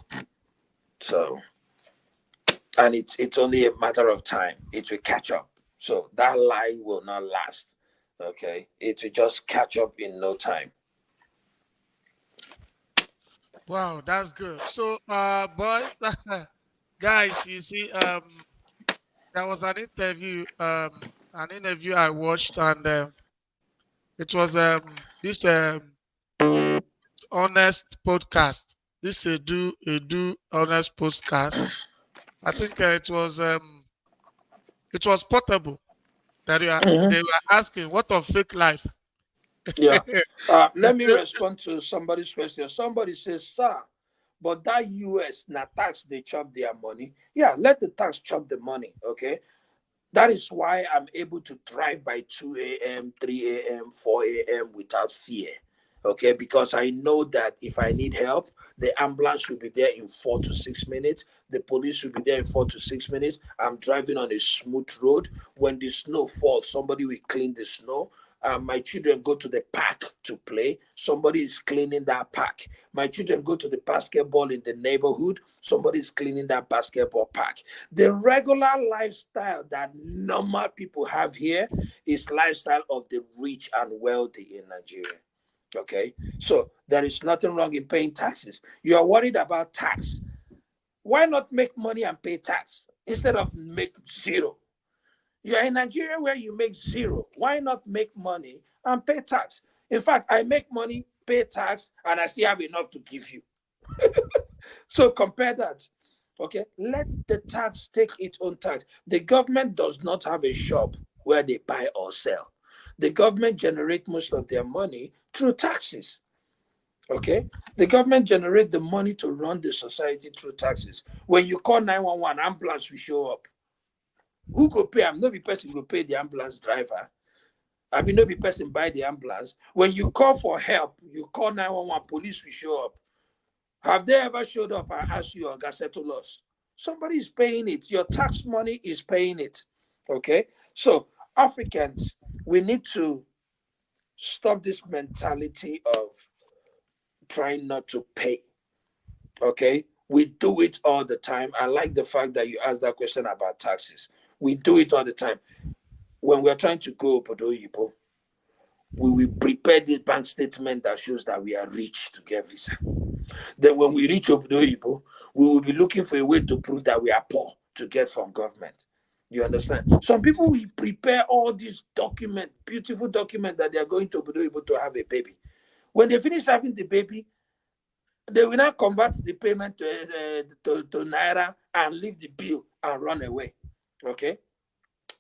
So and it's only a matter of time. It will catch up. So that lie will not last. Okay, it will just catch up in no time. Wow, that's good. So, boys, guys, you see, there was an interview I watched, and it was this honest podcast. This Edu honest podcast. I think it was portable that Mhm. they were asking what of fake life. Yeah. They Let me say, respond to somebody's question. Somebody says, "Sir, but that US na tax they chop their money. Yeah, let the tax chop the money. Okay, that is why I'm able to drive by 2 a.m., 3 a.m., 4 a.m. without fear. Okay, because I know that if I need help, the ambulance will be there in 4 to 6 minutes. The police will be there in 4 to 6 minutes. I'm driving on a smooth road. When the snow falls, somebody will clean the snow. My children go to the park to play. Somebody is cleaning that park. My children go to the basketball in the neighborhood. Somebody is cleaning that basketball park. The regular lifestyle that normal people have here is lifestyle of the rich and wealthy in Nigeria. Okay, so there is nothing wrong in paying taxes. You are worried about tax. Why not make money and pay tax instead of make zero? You are in Nigeria where you make zero. Why not make money and pay tax? In fact, I make money, pay tax, and I still have enough to give you. So compare that. Okay, let the tax take its own tax. The government does not have a shop where they buy or sell. The government generate most of their money through taxes. Okay, the government generate the money to run the society through taxes. When you call 911, ambulance will show up. Who go pay? I'm not the person who pay the ambulance driver. I mean, no be person buy the ambulance. When you call for help, you call 911, police will show up. Have they ever showed up and asked you on Gazette loss? Somebody is paying it. Your tax money is paying it. Okay? So, Africans, we need to stop this mentality of trying not to pay. Okay? We do it all the time. I like the fact that you asked that question about taxes. We do it all the time. When we're trying to go Obodo Yibo, we will prepare this bank statement that shows that we are rich to get visa. Then when we reach Obodo Yibo, we will be looking for a way to prove that we are poor to get from government. You understand? Some people will prepare all these document, beautiful document that they are going to Obodo Yibo to have a baby. When they finish having the baby, they will now convert the payment to naira and leave the bill and run away. Okay.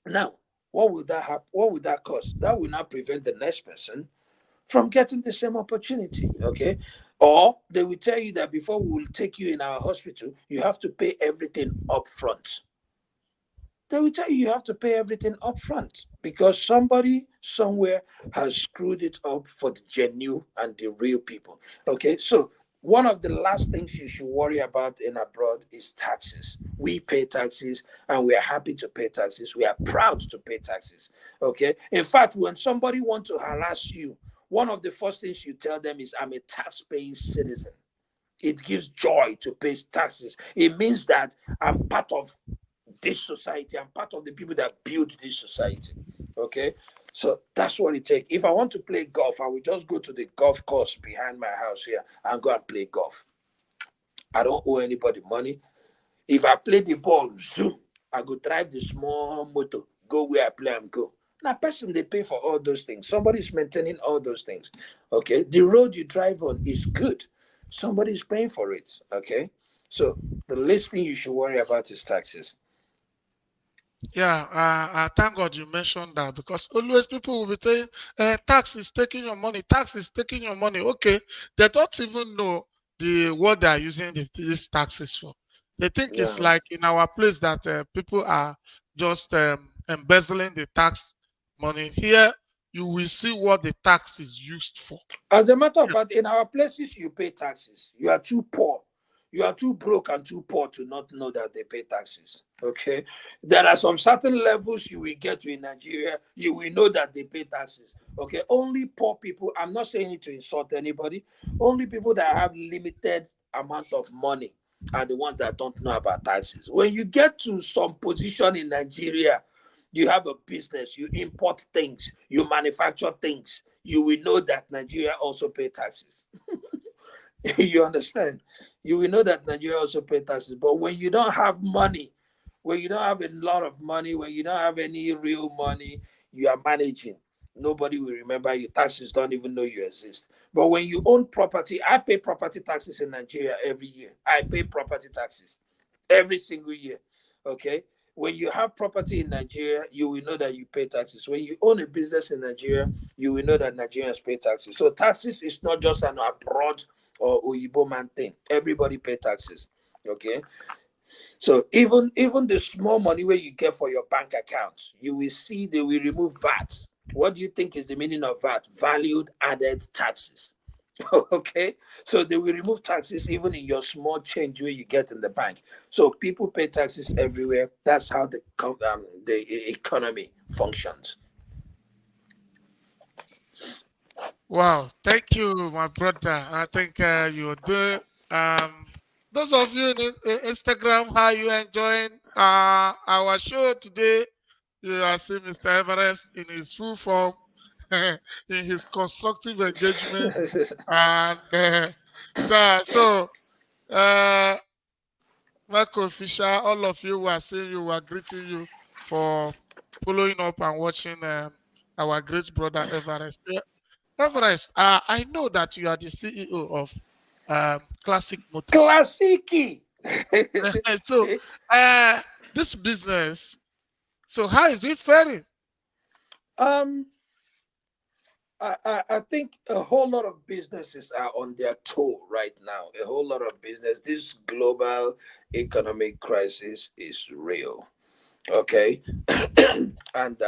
Now, what will that happen? What will that cost? That will not prevent the next person from getting the same opportunity. Okay. Or they will tell you that before we will take you in our hospital, you have to pay everything up front. They will tell you you have to pay everything up front because somebody somewhere has screwed it up for the genuine and the real people. Okay, so one of the last things you should worry about in abroad is taxes. We pay taxes and we are happy to pay taxes. We are proud to pay taxes. Okay, in fact, when somebody wants to harass you, one of the first things you tell them is, I'm a tax paying citizen. It gives joy to pay taxes. It means that I'm part of this society. I'm part of the people that build this society. Okay. So that's what it takes. If I want to play golf, I will just go to the golf course behind my house here and go and play golf. I don't owe anybody money. If I play the ball, zoom, I go drive the small motor, go where I play and go. Now, person they pay for all those things. Somebody's maintaining all those things. Okay. The road you drive on is good. Somebody's paying for it. Okay. So the least thing you should worry about is taxes. yeah, thank God you mentioned that because always people will be saying, tax is taking your money, tax is taking your money. Okay, they don't even know what they are using these taxes for. They think it's Yeah. like in our place that people are just embezzling the tax money. Here, you will see what the tax is used for. As a matter of fact, in our places, you pay taxes. You are too poor. You are too broke and too poor to not know that they pay taxes. Okay. There are some certain levels you will get to in Nigeria. You will know that they pay taxes. Okay. Only poor people, I'm not saying it to insult anybody, only people that have limited amount of money are the ones that don't know about taxes. When you get to some position in Nigeria, you have a business, you import things, you manufacture things, you will know that Nigeria also pay taxes. You understand? You will know that Nigeria also pay taxes. But when you don't have money, when you don't have a lot of money, when you don't have any real money, you are managing. Nobody will remember you. Taxes don't even know you exist. But when you own property, I pay property taxes in Nigeria every year. I pay property taxes every single year. Okay. When you have property in Nigeria, you will know that you pay taxes. When you own a business in Nigeria, you will know that Nigerians pay taxes. So taxes is not just an abroad or Oyibo man thing. Everybody pay taxes. Okay. So even the small money where you get for your bank account, you will see they will remove VAT. What do you think is the meaning of VAT? Valued added taxes. Okay, so they will remove taxes even in your small change where you get in the bank. So people pay taxes everywhere. That's how the economy functions. Wow, thank you, my brother. I think you do. Those of you in Instagram, how you enjoying our show today? You are seeing Mr. Everest in his full form, in his constructive engagement, and so uh, Michael Fisher, all of you were saying you were greeting you for following up and watching our great brother Everest. Everest, I know that you are the CEO of Classic Motors. Classic. So, uh, this business, so how is it faring? um I think a whole lot of businesses are on their toe right now. A whole lot of business. This global economic crisis is real. Okay. And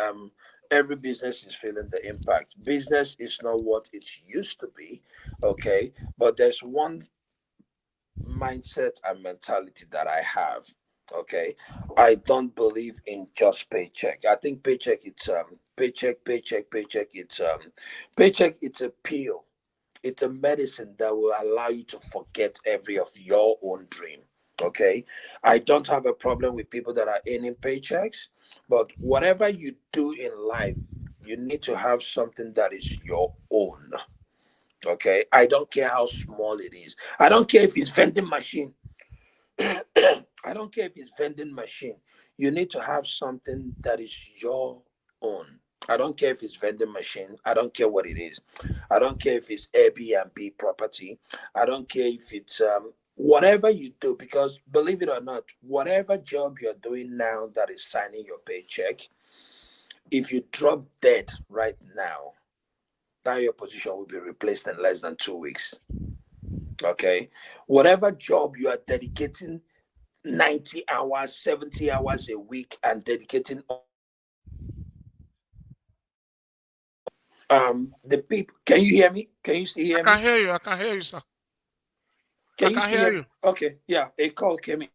every business is feeling the impact. Business is not what it used to be. Okay. But there's one mindset and mentality that I have. Okay. I don't believe in just paycheck. I think paycheck it's paycheck paycheck it's a pill. It's a medicine that will allow you to forget every of your own dream. Okay. I don't have a problem with people that are earning paychecks, but whatever you do in life, you need to have something that is your own. Okay. I don't care how small it is. I don't care if it's vending machine. I don't care if it's vending machine. You need to have something that is your own. I don't care if it's vending machine. I don't care what it is. I don't care if it's Airbnb property. I don't care if it's whatever you do, because believe it or not, whatever job you're doing now that is signing your paycheck, if you drop dead right now, that your position will be replaced in less than 2 weeks. Okay. Whatever job you are dedicating 90 hours, 70 hours a week and dedicating the people. Can you hear me? Can you still I hear can me? hear you. I can hear you, sir. I Can you can still hear hear me? you. Okay, yeah, a call came in.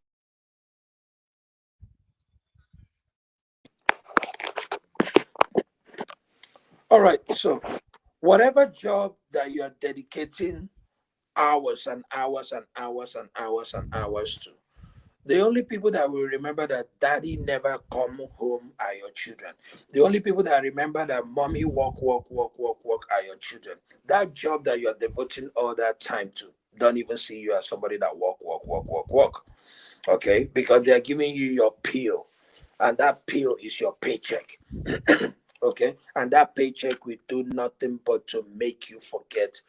All right, so whatever job that you are dedicating hours and hours and hours and hours and hours to, the only people that will remember that daddy never come home are your children. The only people that remember that mommy walk are your children. That job that you are devoting all that time to don't even see you as somebody that walk. Okay, because they are giving you your pill, and that pill is your paycheck. Okay, and that paycheck will do nothing but to make you forget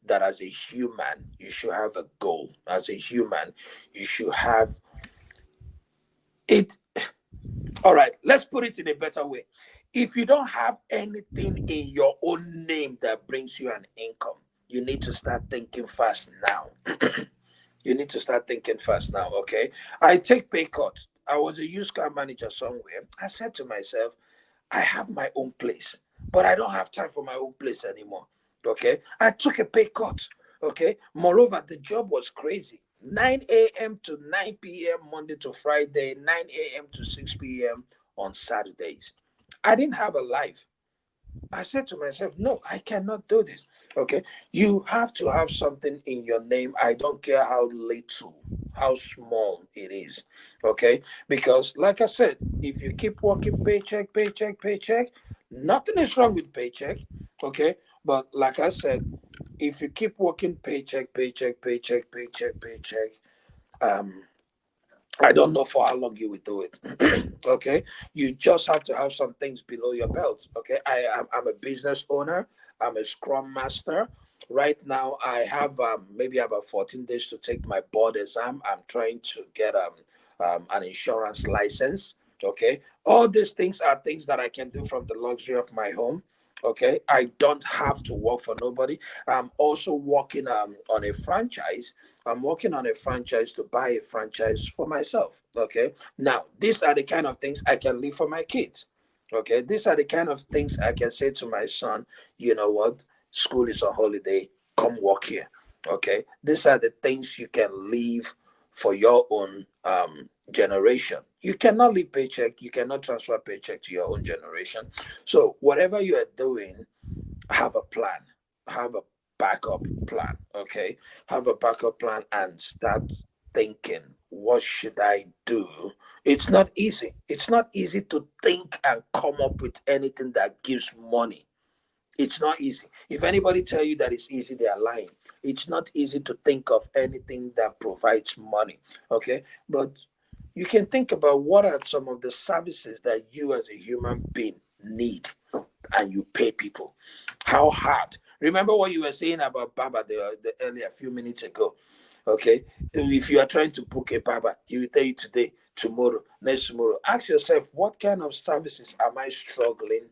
that as a human you should have a goal. As a human you should have it. All right, let's put it in a better way. If you don't have anything in your own name that brings you an income, you need to start thinking fast now. You need to start thinking fast now. Okay, I take pay cuts. I was a used car manager somewhere. I said to myself, I have my own place, but I don't have time for my own place anymore. Okay. I took a pay cut. Okay. Moreover, the job was crazy. 9 a.m. to 9 p.m. Monday to Friday, 9 a.m. to 6 p.m. on Saturdays. I didn't have a life. I said to myself, no, I cannot do this. Okay. You have to have something in your name. I don't care how little. how small it is. Okay, because like I said, if you keep working paycheck, paycheck, paycheck, nothing is wrong with paycheck. Okay, but like I said, if you keep working paycheck, paycheck, paycheck, paycheck, paycheck, um, I don't know for how long you will do it. Okay, you just have to have some things below your belt. Okay, I'm a business owner. I'm a scrum master. Right now, I have maybe about 14 days to take my board exam. I'm trying to get an insurance license. Okay, all these things are things that I can do from the luxury of my home. Okay, I don't have to work for nobody. I'm also working on a franchise. I'm working on a franchise to buy a franchise for myself. Okay. Now, these are the kind of things I can leave for my kids. Okay. These are the kind of things I can say to my son, you know what? School is on holiday. Come work here. Okay. These are the things you can leave for your own generation. You cannot leave paycheck. You cannot transfer paycheck to your own generation. So, whatever you are doing, have a plan, have a backup plan. Okay, have a backup plan and start thinking, what should I do? It's not easy. It's not easy to think and come up with anything that gives money. It's not easy. If anybody tell you that it's easy, they are lying. It's not easy to think of anything that provides money. Okay, but you can think about what are some of the services that you as a human being need, and you pay people. How hard? Remember what you were saying about Baba the earlier, a few minutes ago. Okay, if you are trying to book a Baba, he will tell you today, tomorrow, next tomorrow. Ask yourself, what kind of services am I struggling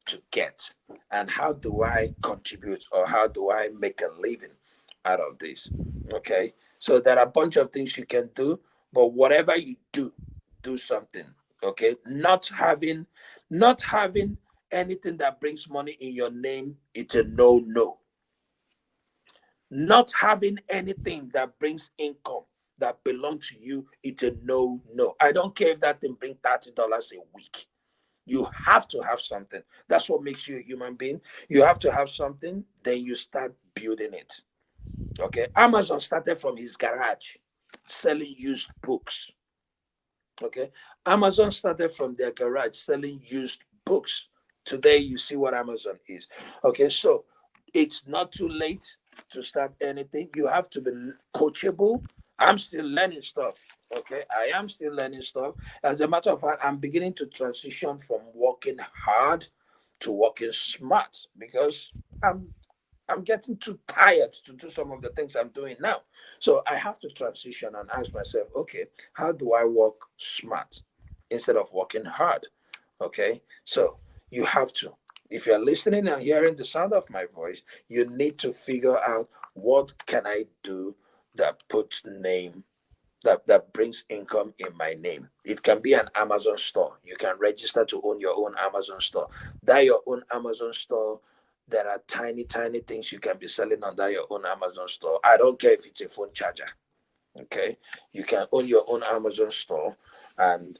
to get, and how do I contribute, or how do I make a living out of this? Okay, so there are a bunch of things you can do, but whatever you do, do something. Okay, not having anything that brings money in your name, it's a no. Not having anything that brings income that belongs to you, it's a no. I don't care if that thing brings $30 a week. You have to have something. That's what makes you a human being. You have to have something, then you start building it. Okay. Amazon started from his garage selling used books. Okay. Amazon started from their garage selling used books. Today, you see what Amazon is. Okay. So it's not too late to start anything. You have to be coachable. I'm still learning stuff. Okay. I am still learning stuff. As a matter of fact, I'm beginning to transition from working hard to working smart because I'm I'm getting too tired to do some of the things I'm doing now. So I have to transition and ask myself, okay, how do I work smart instead of working hard? Okay. So you have to. If you're listening and hearing the sound of my voice, you need to figure out what can I do that puts name that brings income in my name. It can be an Amazon store. You can register to own your own Amazon store. That your own Amazon store, there are tiny things you can be selling on that your own Amazon store. I don't care if it's a phone charger. Okay. You can own your own Amazon store and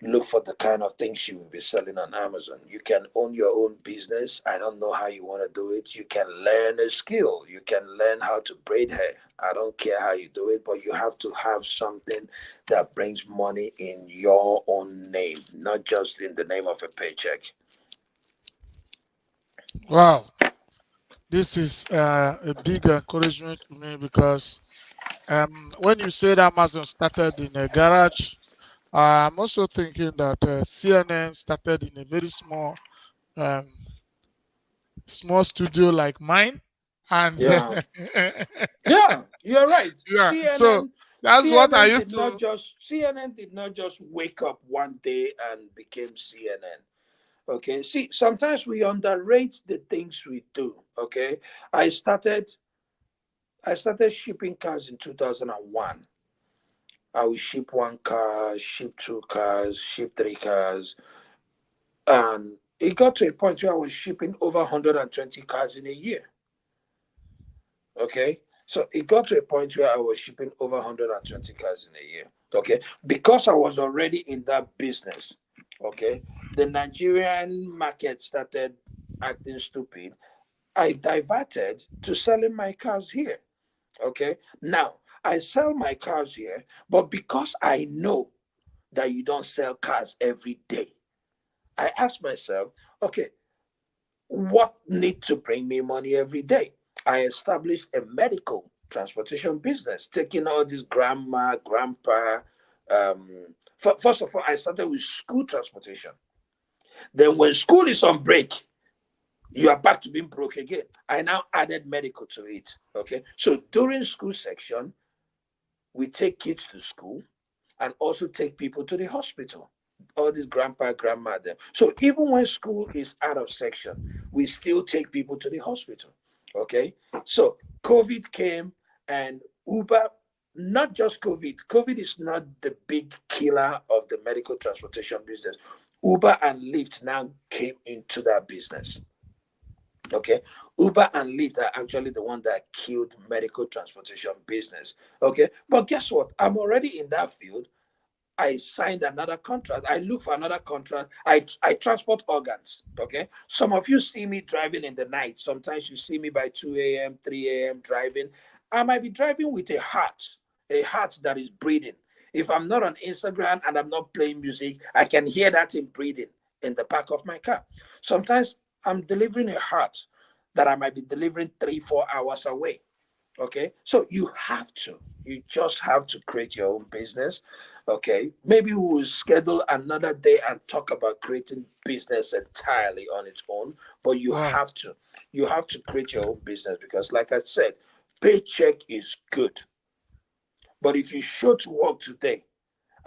look for the kind of things you will be selling on Amazon. You can own your own business. I don't know how you want to do it. You can learn a skill. You can learn how to braid hair. I don't care how you do it, but you have to have something that brings money in your own name, not just in the name of a paycheck. Wow, this is a big encouragement to me because when you said Amazon started in a garage, I'm also thinking that CNN started in a very um, small studio like mine, and Yeah. Yeah, you're right. yeah, so that's what I used to. CNN did not just wake up one day and became CNN. Okay. See, sometimes we underrate the things we do. Okay. I started I started shipping cars in 2001. I would ship one car, ship two cars, ship three cars. And it got to a point where I was shipping over 120 cars in a year. Okay. So it got to a point where I was shipping over 120 cars in a year. Okay. Because I was already in that business. Okay. The Nigerian market started acting stupid. I diverted to selling my cars here. Okay. Now, I sell my cars here, but because I know that you don't sell cars every day, I ask myself, okay, what need to bring me money every day? I established a medical transportation business, taking all this grandma, grandpa. First of all, I started with school transportation. Then, when school is on break, you are back to being broke again. I now added medical to it. Okay. So during school section, we take kids to school and also take people to the hospital. All these grandpa, grandma, them. So even when school is out of section, we still take people to the hospital. Okay. So COVID came and Uber, not just COVID. COVID is not the big killer of the medical transportation business. Uber and Lyft now came into that business. Okay. Uber and Lyft are actually the one that killed medical transportation business. Okay. But guess what? I'm already in that field. I signed another contract. I look for another contract. I transport organs. Okay. Some of you see me driving in the night. Sometimes you see me by 2 a.m., 3 a.m. driving. I might be driving with a heart that is breathing. If I'm not on Instagram and I'm not playing music, I can hear that in breathing in the back of my car. Sometimes I'm delivering a heart that I might be delivering 3-4 hours away. Okay. So you just have to create your own business. Okay. Maybe we'll schedule another day and talk about creating business entirely on its own. But Wow. you have to create your own business because, like I said, paycheck is good. But if you show to work today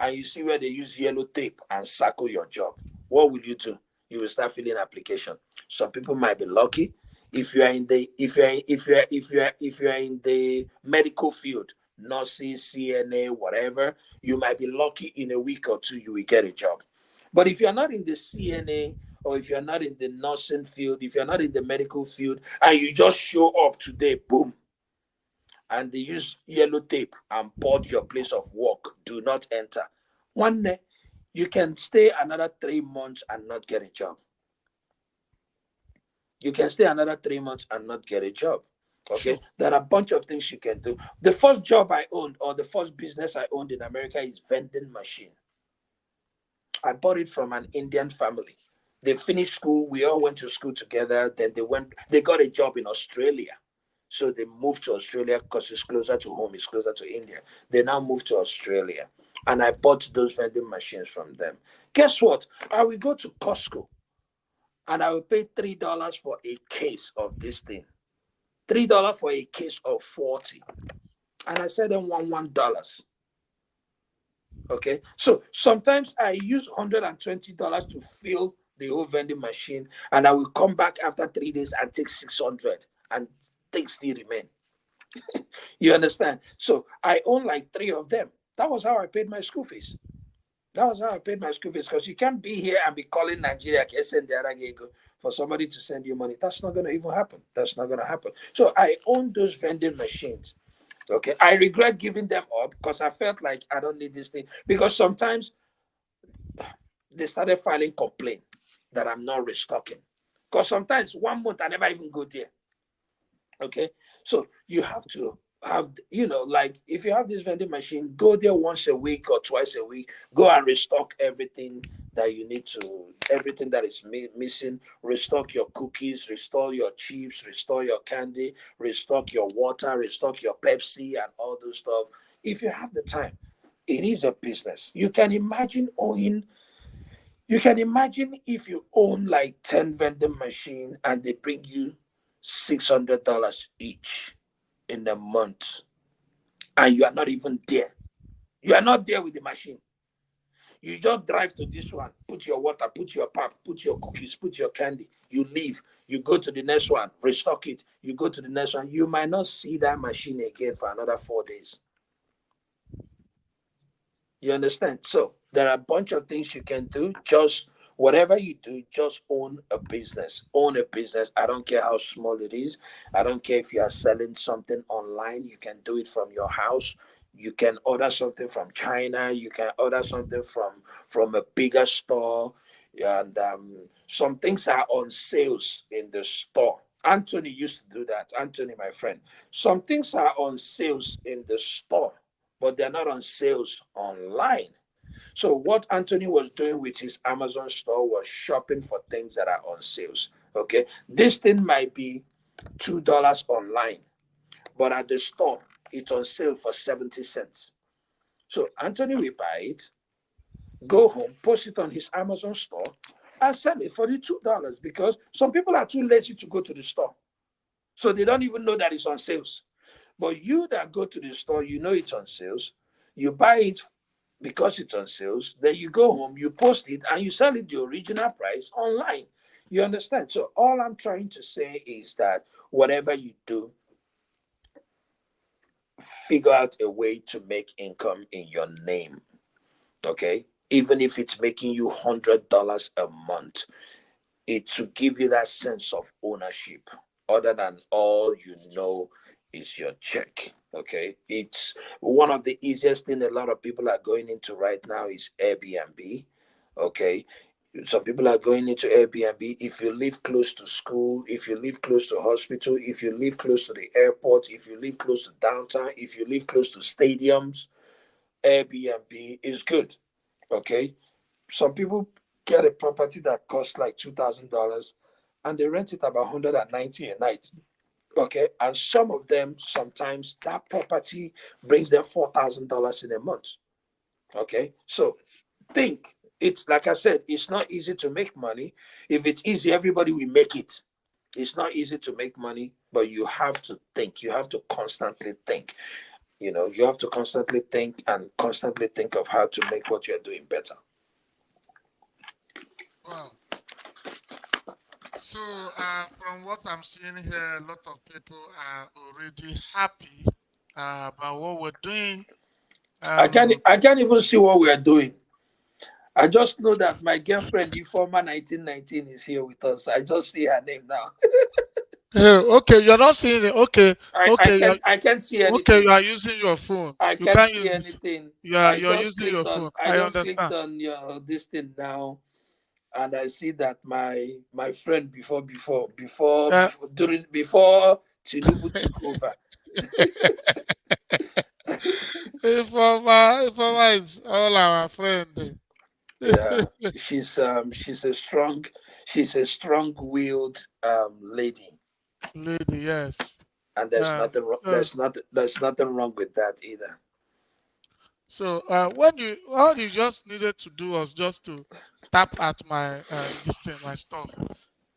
and you see where they use yellow tape and circle your job, what will you do? You will start filling application. Some people might be lucky. If you are in the medical field, nursing, CNA, whatever, you might be lucky in a week or two you will get a job. But if you are not in the CNA or if you are not in the nursing field, if you are not in the medical field, and you just show up today, boom, and they use yellow tape and board your place of work, do not enter. One day, you can stay another 3 months and not get a job. You can stay another 3 months and not get a job. Okay, Sure. there are a bunch of things you can do. The first job I owned, or the first business I owned in America, is vending machine. I bought it from an Indian family. They finished school. We all went to school together. Then they got a job in Australia. So they moved to Australia because it's closer to home, it's closer to India. They now moved to Australia. And I bought those vending machines from them. Guess what? I will go to Costco and I will pay $3 for a case of this thing. $3 for a case of 40. And I said them $1. Okay. So sometimes I use $120 to fill the whole vending machine, and I will come back after 3 days and take 600 and things still remain. You understand? So I own like three of them. That was how I paid my school fees. That was how I paid my school fees because you can't be here and be calling Nigeria for somebody to send you money. That's not going to even happen. That's not going to happen. So I own those vending machines. Okay. I regret giving them up because I felt like I don't need this thing. Because sometimes they started filing complaint that I'm not restocking. Because sometimes 1 month I never even go there. Okay. So you have to have, like if you have this vending machine, go there once a week or twice a week, go and restock everything that you need to, everything that is missing, restock your cookies, restore your chips, restore your candy, restock your water, restock your Pepsi and all those stuff. If you have the time, it is a business. You can imagine if you own like 10 vending machine and they bring you $600 each in a month, and you are not even there. You are not there with the machine. You just drive to this one, put your water, put your pap, put your cookies, put your candy. You leave. You go to the next one, restock it. You go to the next one. You might not see that machine again for another 4 days. You understand? So there are a bunch of things you can do. Just whatever you do, just own a business. Own a business. I don't care how small it is. I don't care if you are selling something online. You can do it from your house. You can order something from China. You can order something from a bigger store. And some things are on sales in the store. Anthony used to do that. Anthony, my friend. Some things are on sales in the store, but they're not on sales online. So what Anthony was doing with his Amazon store was shopping for things that are on sales. Okay, this thing might be $2 online, but at the store it's on sale for 70 cents. So Anthony will buy it, go home, post it on his Amazon store, and sell it for the $2 because some people are too lazy to go to the store. So they don't even know that it's on sales. But you that go to the store, you know it's on sales. You buy it because it's on sales. Then you go home, you post it, and you sell it the original price online. You understand? So all I'm trying to say is that whatever you do, figure out a way to make income in your name. Okay? Even if it's making you $100 a month, it to give you that sense of ownership other than all you know is your check. Okay, it's one of the easiest thing a lot of people are going into right now is Airbnb. Okay, some people are going into Airbnb. If you live close to school, if you live close to hospital, if you live close to the airport, if you live close to downtown, if you live close to stadiums, Airbnb is good. Okay, some people get a property that costs like $2,000 and they rent it about 190 a night. Okay, and some of them sometimes that property brings them $4,000 in a month. Okay, so think it's like I said, it's not easy to make money. If it's easy, everybody will make it. It's not easy to make money, but you have to think. You have to constantly think. You have to constantly think and constantly think of how to make what you're doing better. Wow. So, from what I'm seeing here, a lot of people are already happy about what we're doing. I can't Um, I can't even see what we are doing. I just know that my girlfriend, the former 1919, is here with us. I just see her name now. okay, you're not seeing it. Okay, I, I okay, can't I can't see okay. anything. You are using your phone. I You can't can't see use this. anything. You're using your phone. I I just clicked understand. on your this thing now, and I see that my friend Uh, before Chinubu took over. Informa is all our friend. Yeah, she's a strong willed lady, Lady, yes. and there's Um, nothing wrong. so, There's nothing wrong with that either. so when you all you just needed to do was just to tap at my this thing, my stuff.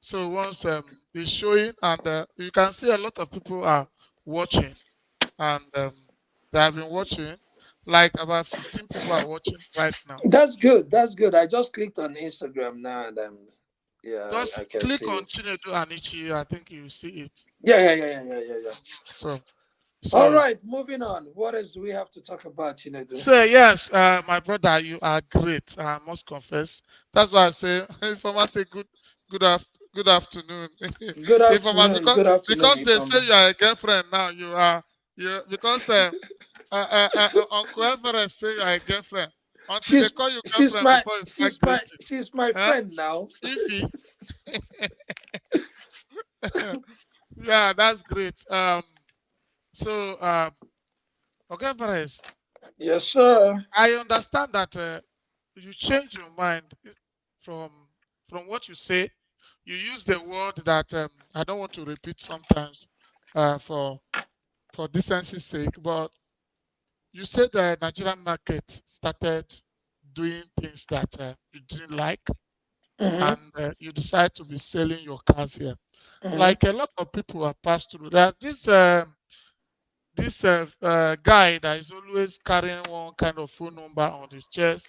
So once it's showing, and you can see a lot of people are watching, and they have been watching. Like about 15 people are watching right now. That's good. That's good. I just clicked on Instagram now, and yeah, Just I can click see on it. Chinedu Anichi. I think you see it. Yeah. So, All so, right, moving on. What else do we have to talk about, Chinedu? so yes, my brother, you are great. I must confess. That's why I say, if I must say good afternoon. Good If I must, afternoon. Good afternoon, because they Ifama. say you are a girlfriend now, you because Uncle Everest say you are a girlfriend. Until they She's call you she's girlfriend my before you start she's my greeting. she's my Huh? friend now. Ify. Yeah, that's great. So okay, Everest, Yes, sir. I understand that you change your mind from what you say. You use the word that I don't want to repeat sometimes for decency's sake, but you said the Nigerian market started doing things that you didn't like, Mm-hmm, and you decide to be selling your cars here. mm-hmm, Like a lot of people have passed through. There's this guy that is always carrying one kind of phone number on his chest.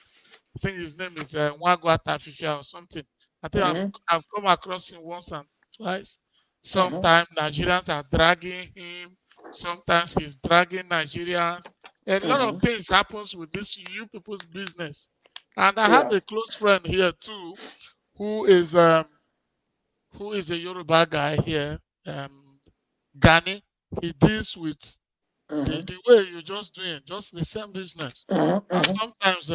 I think his name is Wagwata Fifia or something. I think mm-hmm, I've come across him once and twice. mm-hmm. Sometimes Nigerians are dragging him. Sometimes he's dragging Nigerians. A lot of Mm-hmm. things happens with this you people's business. And I have Yeah. a close friend here too, who is a Yoruba guy here, Gani. He deals with Mm-hmm, the way you're just doing, just the same business. mm-hmm, And mm-hmm, sometimes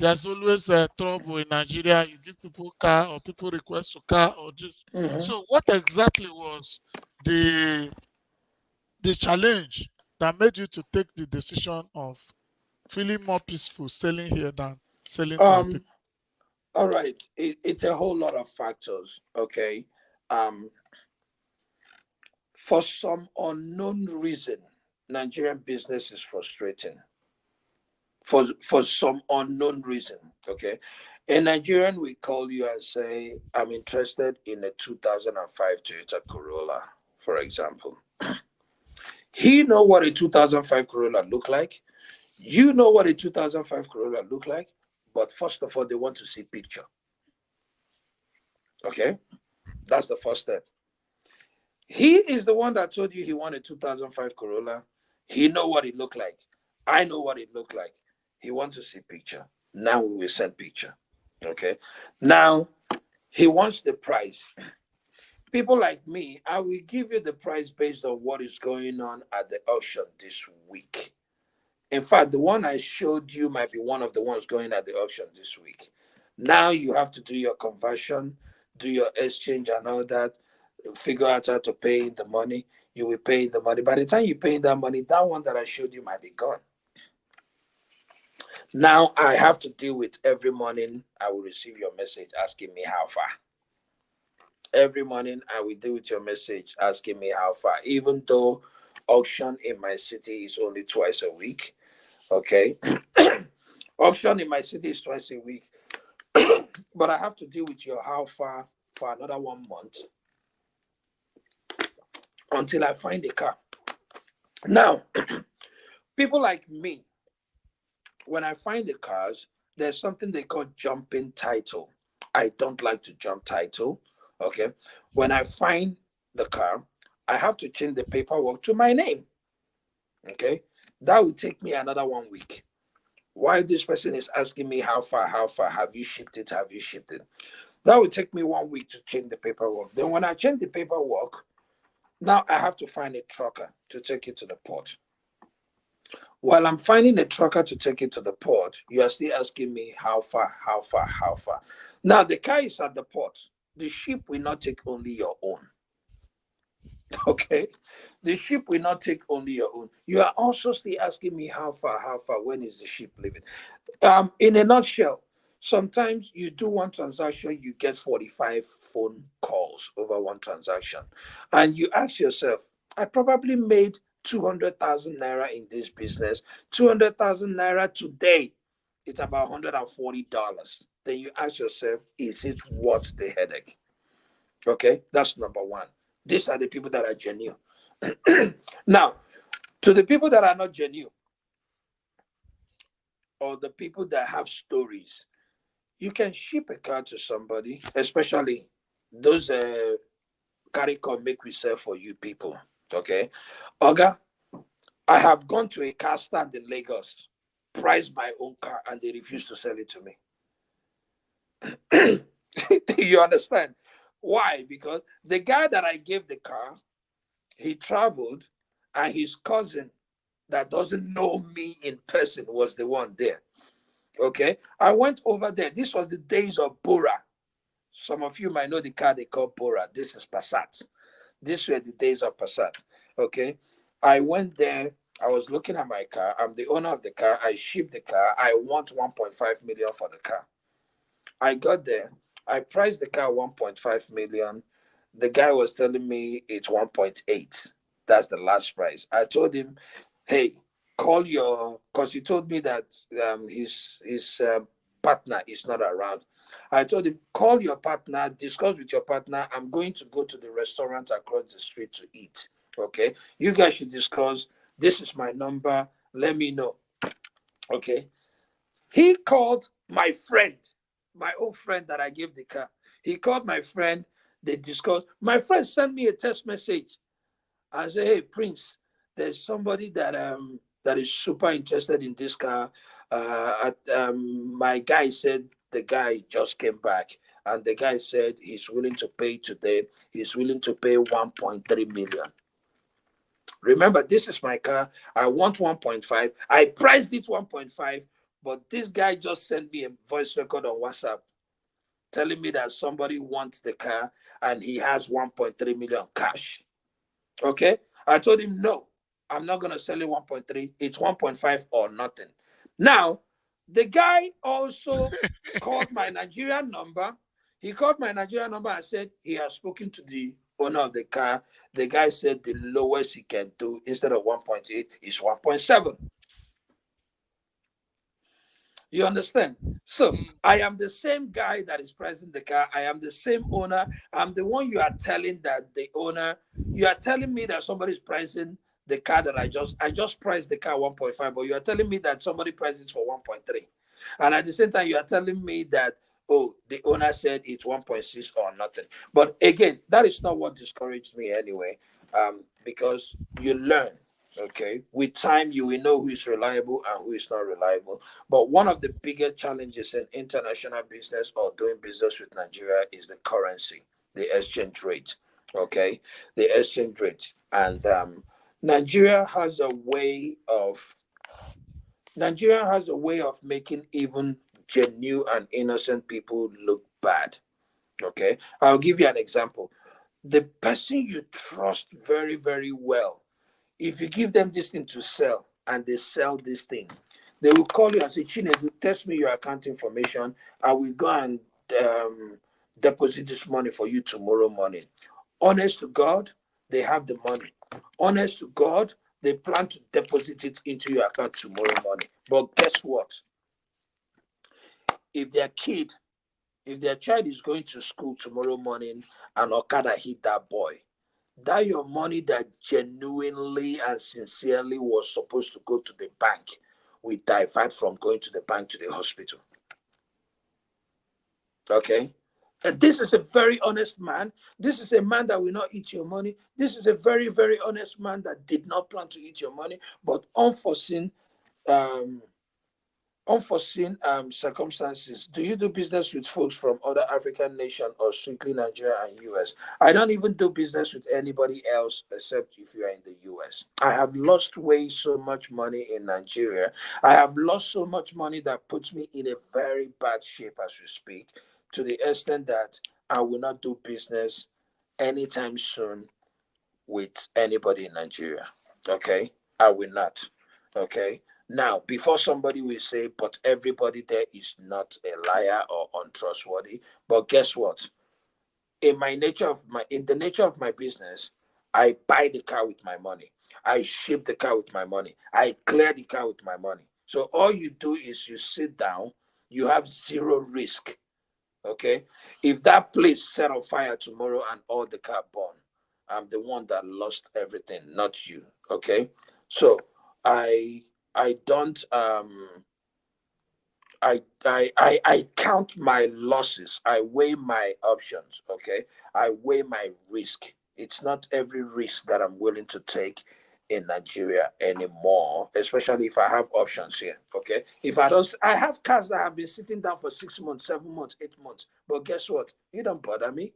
there's always trouble in Nigeria. You give people car or people request a car or this. Mhm. So what exactly was the the challenge that made you to take the decision of feeling more peaceful selling here than selling to our Um, people? all right. It's a whole lot of factors. Okay. Um, for some unknown reason, Nigerian business is frustrating. For some unknown reason. Okay. In Nigerian, we call you and say, I'm interested in a 2005 Toyota Corolla, for example. He know what a 2005 Corolla look like. You know what a 2005 Corolla look like. But first of all, they want to see picture. Okay. That's the first step. He is the one that told you he wanted 2005 Corolla. He know what it looked like. I know what it looked like. He wants to see picture. Now we will send picture. Okay. Now he wants the price. People like me, I will give you the price based on what is going on at the auction this week. In fact, the one I showed you might be one of the ones going at the auction this week. Now you have to do your conversion, do your exchange and all that, figure out how to pay the money. You will pay the money. By the time you pay that money, that one that I showed you might be gone. Now I have to deal with every morning I will receive your message asking me how far. Every morning I will deal with your message asking me how far, even though auction in my city is only twice a week. Okay. Auction in my city is twice a week, but I have to deal with your how far for another 1 month until I find a car. Now, people like me, when I find the cars, there's something they call jumping title. I don't like to jump title. Okay. When I find the car, I have to change the paperwork to my name. Okay. That will take me another 1 week. Why this person is asking me how far, have you shipped it? Have you shipped it? That will take me 1 week to change the paperwork. Then when I change the paperwork, now I have to find a trucker to take it to the port. While I'm finding a trucker to take it to the port, you are still asking me how far, how far, how far. Now the car is at the port. The ship will not take only your own. Okay? The ship will not take only your own. You are also still asking me how far, when is the ship leaving? In a nutshell, sometimes you do one transaction, you get 45 phone calls over one transaction. And you ask yourself, I probably made 200,000 naira in this business. 200,000 naira today, it's about $140. Then you ask yourself, is it worth the headache? Okay, that's number one. These are the people that are genuine. Now, to the people that are not genuine, or the people that have stories, you can ship a car to somebody, especially those carry come make we sell for you people. Okay. Oga, I have gone to a car stand in Lagos, priced my own car, and they refuse to sell it to me. You understand? Why? Because the guy that I gave the car, he traveled, and his cousin that doesn't know me in person was the one there. Okay. I went over there. This was the days of Bora. Some of you might know the car they call Bora. This is Passat. These were the days of Passat. Okay. I went there. I was looking at my car. I'm the owner of the car. I shipped the car. I want 1.5 million for the car. I got there. I priced the car 1.5 million. The guy was telling me it's 1.8. That's the last price. I told him, hey, call your, because he told me that his partner is not around. I told him, call your partner, discuss with your partner. I'm going to go to the restaurant across the street to eat. Okay. You guys should discuss. This is my number. Let me know. Okay. He called my friend, my old friend that I gave the car. He called my friend. They discussed. My friend sent me a text message. I said, "Hey, Prince, there's somebody that is super interested in this car. My guy said the guy just came back, and the guy said he's willing to pay today. He's willing to pay 1.3 million. Remember, this is my car. I want 1.5. I priced it 1.5. But this guy just sent me a voice record on WhatsApp telling me that somebody wants the car and he has 1.3 million cash. Okay. I told him, no, I'm not going to sell it 1.3. It's 1.5 or nothing. Now, the guy also called my Nigerian number. He called my Nigerian number and said he has spoken to the owner of the car. The guy said the lowest he can do instead of 1.8 is 1.7. You understand? So Mm. I am the same guy that is pricing the car. I am the same owner. I'm the one you are telling that the owner, you are telling me that somebody is pricing the car that I just priced the car 1.5, but you are telling me that somebody priced it for 1.3. And at the same time, you are telling me that, oh, the owner said it's 1.6 or nothing. But again, that is not what discouraged me anyway, because you learn. Okay, with time you will know who is reliable and who is not reliable. But one of the bigger challenges in international business or doing business with Nigeria is the currency, the exchange rate. Okay, the exchange rate, and Nigeria has a way of Nigeria has a way of making even genuine and innocent people look bad. Okay, I'll give you an example. The person you trust very, very well, if you give them this thing to sell and they sell this thing, they will call you and say, Chinedu, test me your account information. I will go and deposit this money for you tomorrow morning. Honest to God, they have the money. Honest to God, they plan to deposit it into your account tomorrow morning. But guess what? If their kid, if their child is going to school tomorrow morning and Okada hit that boy, that your money that genuinely and sincerely was supposed to go to the bank will divert from going to the bank to the hospital. Okay? And this is a very honest man. This is a man that will not eat your money. This is a very, very honest man that did not plan to eat your money, but um, unforeseen circumstances. Do you do business with folks from other African nations or strictly Nigeria and US? I don't even do business with anybody else except if you are in the US. I have lost way so much money in Nigeria. I have lost so much money that puts me in a very bad shape as we speak, to the extent that I will not do business anytime soon with anybody in Nigeria. Okay? I will not. Okay? Now, before somebody will say, but everybody there is not a liar or untrustworthy. But guess what? In the nature of my business, I buy the car with my money. I ship the car with my money. I clear the car with my money. So all you do is you sit down, you have zero risk. Okay? If that place set on fire tomorrow and all the car burn, I'm the one that lost everything, not you. Okay? So I I don't I count my losses. I weigh my options. Okay. I weigh my risk. It's not every risk that I'm willing to take in Nigeria anymore, especially if I have options here. Okay. If I don't, I have cars that have been sitting down for 6 months, 7 months, 8 months. But guess what? You don't bother me.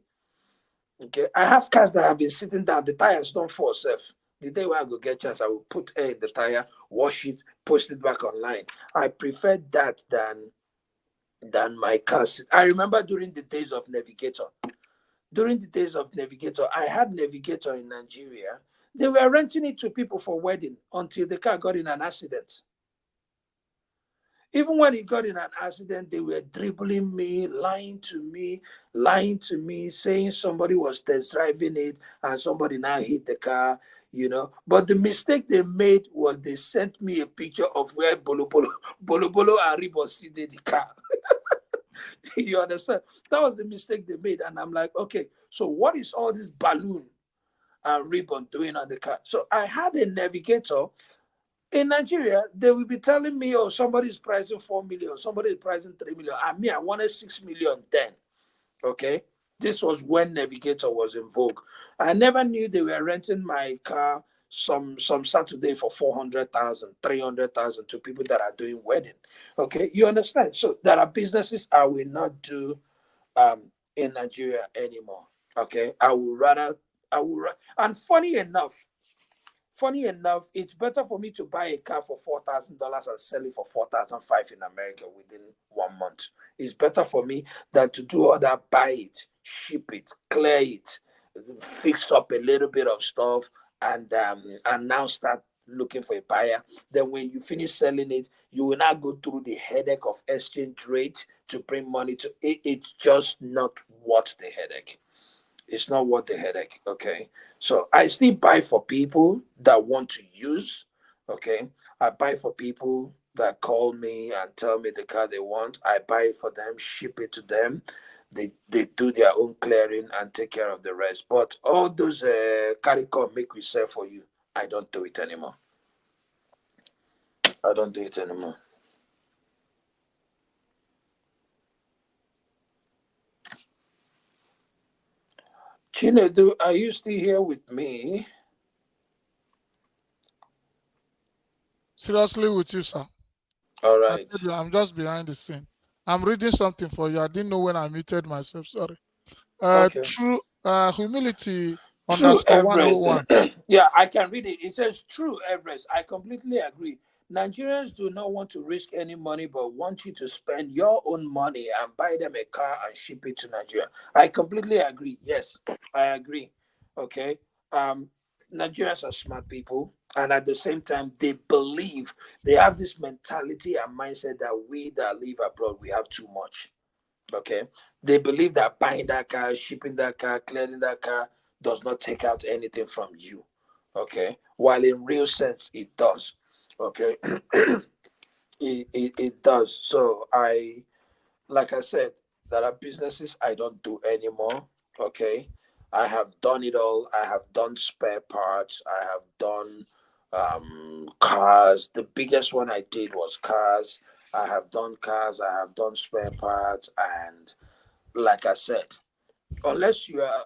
Okay. I have cars that have been sitting down. The tires don't fall safe. The day when I go get chance, I will put air in the tire, wash it, post it back online. I prefer that than my cars. I remember during the days of Navigator. During the days of Navigator, I had Navigator in Nigeria. They were renting it to people for wedding until the car got in an accident. Even when it got in an accident, they were dribbling me, lying to me, saying somebody was test driving it and somebody now hit the car. But the mistake they made was they sent me a picture of where Bolo Bolo and Ribon seated the car. You understand? That was the mistake they made. And I'm like, okay, so what is all this balloon and ribbon doing on the car? So I had a Navigator. In Nigeria, they will be telling me, oh, somebody is pricing 4 million, somebody is pricing 3 million. And me, I wanted 6 million then. Okay. This was when Navigator was in vogue. I never knew they were renting my car some Saturday for 400,000, 300,000 to people that are doing wedding. Okay, you understand? So there are businesses I will not do in Nigeria anymore. Okay, I will rather. And funny enough, it's better for me to buy a car for $4,000 and sell it for 4,500 in America within 1 month. It's better for me than to do all that, buy it, ship it, clear it, fix up a little bit of stuff, and now start looking for a buyer. Then when you finish selling it, you will now go through the headache of exchange rate to bring money to it. It's just not worth the headache. It's not worth the headache. Okay. So I still buy for people that want to use. Okay. I buy for people that call me and tell me the car they want. I buy it for them, ship it to them. They do their own clearing and take care of the rest. But all those carry come make we sell for you. I don't do it anymore. I don't do it anymore. Chinedu, are you still here with me? Seriously with you, sir. All I right. told you, I'm just behind the scene. I'm reading something for you. I didn't know when I muted myself. Sorry. Okay. True humility True, underscore Everest. 101. Yeah, I can read it. It says, true, Everest. I completely agree. Nigerians do not want to risk any money, but want you to spend your own money and buy them a car and ship it to Nigeria. I completely agree. Yes, I agree. Okay. Um, Nigerians are smart people, and at the same time, they have this mentality and mindset that we that live abroad, we have too much. Okay. They believe that buying that car, shipping that car, clearing that car does not take out anything from you. Okay. While in real sense, it does. Okay. It does. So like I said, there are businesses I don't do anymore. Okay. I have done it all. I have done spare parts. I have done cars. The biggest one I did was cars. I have done cars. I have done spare parts. And like I said, unless you are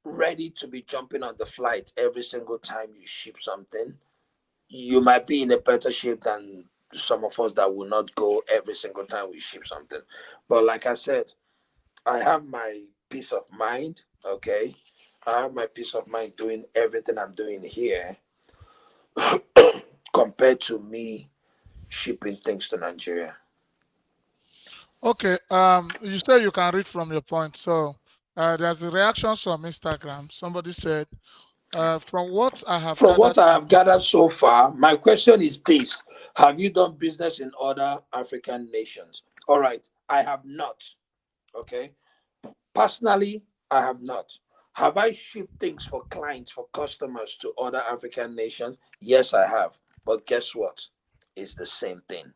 ready to be jumping on the flight every single time you ship something, you might be in a better shape than some of us that will not go every single time we ship something. But like I said, I have my peace of mind. Okay. I have my peace of mind doing everything I'm doing here compared to me shipping things to Nigeria. Okay. You said you can read from your point. So there's the reactions from Instagram. Somebody said, from what I have From gathered what I so have far. gathered so far, my question is this: have you done business in other African nations? All right, I have not. Okay. Personally, I have not. Have I shipped things for clients, for customers to other African nations? Yes, I have. But guess what? It's the same thing.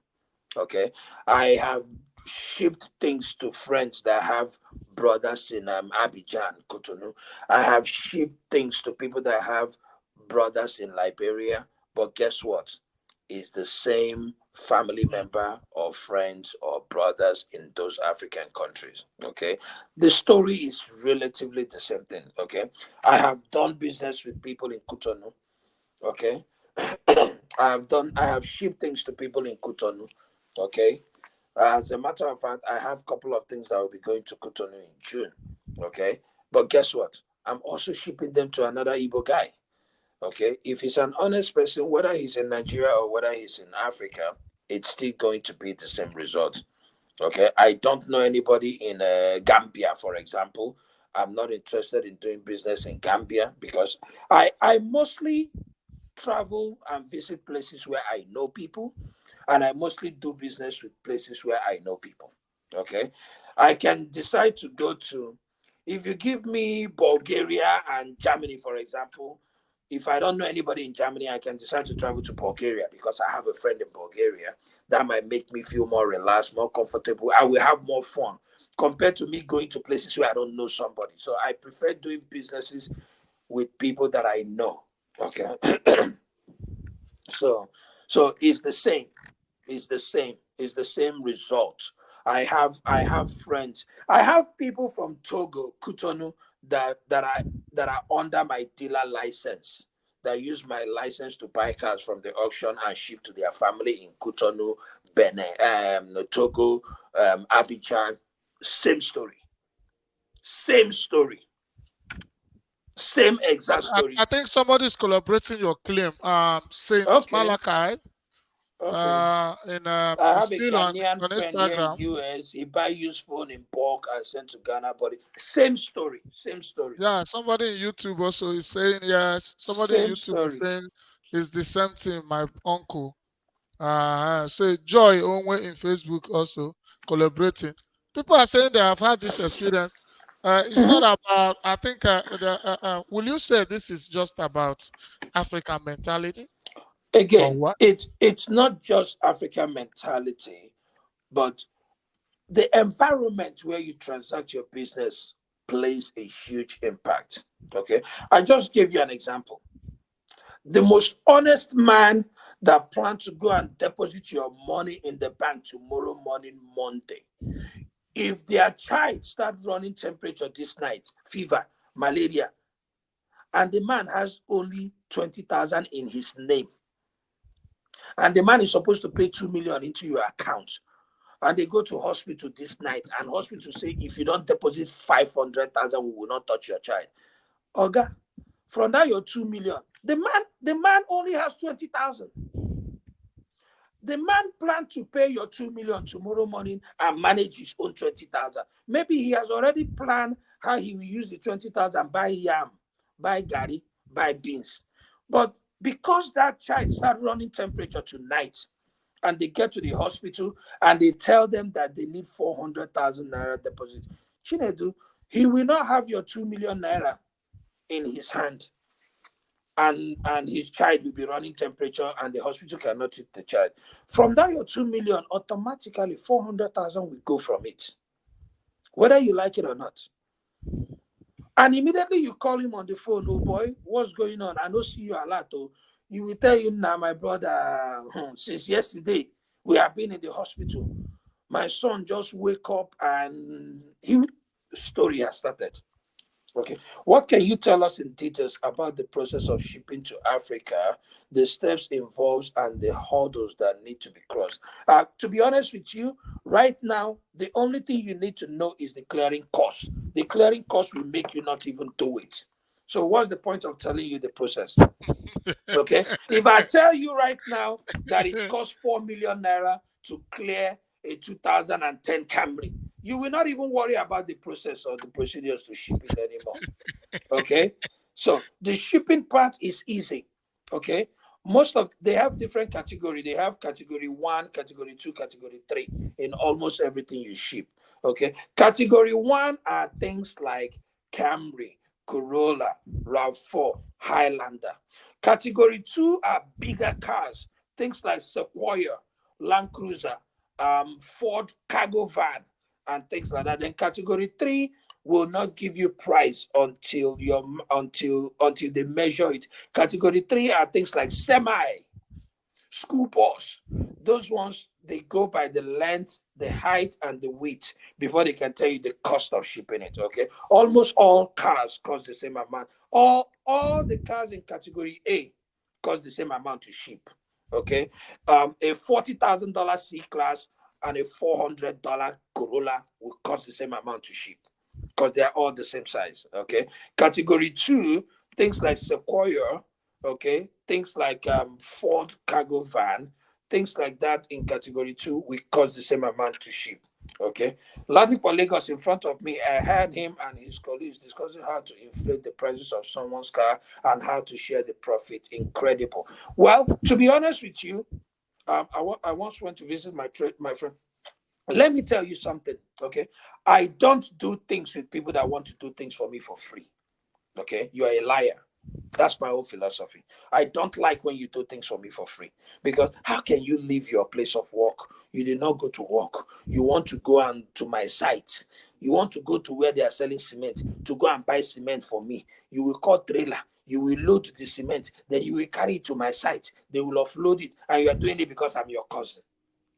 Okay. I have shipped things to friends that have brothers in Abidjan, Cotonou. I have shipped things to people that have brothers in Liberia. But guess what? It's the same family member or friends or brothers in those African countries. Okay. The story is relatively the same thing. Okay. I have done business with people in Cotonou. Okay. I have shipped things to people in Cotonou. Okay. As a matter of fact, I have a couple of things that will be going to Cotonou in June. Okay. But guess what? I'm also shipping them to another Igbo guy. Okay. If he's an honest person, whether he's in Nigeria or whether he's in Africa, it's still going to be the same result. Okay. I don't know anybody in Gambia, for example. I'm not interested in doing business in Gambia because I mostly travel and visit places where I know people, and I mostly do business with places where I know people. Okay. I can decide to go to, if you give me Bulgaria and Germany, for example, if I don't know anybody in Germany, I can decide to travel to Bulgaria because I have a friend in Bulgaria. That might make me feel more relaxed, more comfortable. I will have more fun compared to me going to places where I don't know somebody. So I prefer doing businesses with people that I know. Okay. So it's the same. It's the same. It's the same result. I have friends. I have people from Togo, Cotonou, that are under my dealer license, that use my license to buy cars from the auction and ship to their family in Cotonou, Benin, Togo, Abidjan. Same story. Same story. Same exact story. I think somebody's collaborating your claim. Saint Okay, Malachi. okay. I Is have a still Ghanaian on friend here in Instagram. US. He buy used phone in bulk and send to Ghana, but same story, same story, Yeah, somebody in YouTube also is saying yes. Somebody in same YouTube is story. saying it's the same thing. My uncle. So Joy Onwe in Facebook also collaborating. People are saying they have had this experience. It's not Mhm. about. I think. Will you say this is just about African mentality or Again, what? it's not just African mentality, but the environment where you transact your business plays a huge impact. Okay, I just gave you an example. The most honest man that plans to go and deposit your money in the bank tomorrow morning, Monday, if their child start running temperature this night, fever, malaria, and the man has only 20,000 in his name, and the man is supposed to pay 2 million into your account, and they go to hospital this night, and hospital say if you don't deposit 500,000, we will not touch your child. Oga, from that your 2 million, the man only has 20,000. The man planned to pay your 2 million tomorrow morning and manage his own 20,000. Maybe he has already planned how he will use the 20,000, buy yam, buy gari, buy beans. But because that child start running temperature tonight, and they get to the hospital and they tell them that they need 400,000 naira deposit, Chinedu, he will not have your 2 million naira in his hand, and his child will be running temperature and the hospital cannot treat the child. From that your 2 million, automatically 400,000 will go from it, whether you like it or not. And immediately you call him on the phone, oh boy, what's going on? I don't see you a lot. Oh, you will tell him now, my brother, since yesterday we have been in the hospital. My son just wake up and story has started. Okay. What can you tell us in details about the process of shipping to Africa, the steps involved, and the hurdles that need to be crossed? To be honest with you, right now, the only thing you need to know is the clearing cost. The clearing cost will make you not even do it. So, what's the point of telling you the process? Okay. If I tell you right now that it costs 4 million naira to clear a 2010 Camry, you will not even worry about the process or the procedures to ship it anymore. Okay. So the shipping part is easy. Okay. Most of they have different category. They have category 1, category 2, category 3 in almost everything you ship. Okay. Category 1 are things like Camry, Corolla, RAV4, Highlander. Category 2 are bigger cars, things like Sequoia, Land Cruiser, Ford cargo van, and things like that. Then category 3 will not give you price until they measure it. Category 3 are things like semi, school bus. Those ones they go by the length, the height, and the weight before they can tell you the cost of shipping it. Okay, almost all cars cost the same amount. All the cars in category A cost the same amount to ship. Okay, a $40,000 C class and a $400 Corolla will cost the same amount to ship because they're all the same size. Okay, category 2, things like Sequoia, okay, things like Ford cargo van, things like that in category 2 will cost the same amount to ship. Okay, Ladipo Lagos in front of me, I heard him and his colleagues discussing how to inflate the prices of someone's car and how to share the profit. Incredible. Well, to be honest with you, I once went to visit my friend. Let me tell you something, okay? I don't do things with people that want to do things for me for free. Okay, you are a liar. That's my own philosophy. I don't like when you do things for me for free because how can you leave your place of work? You did not go to work. You want to go and to my site. You want to go to where they are selling cement to go and buy cement for me. You will call trailer. You will load the cement. Then you will carry it to my site. They will offload it, and you are doing it because I'm your cousin.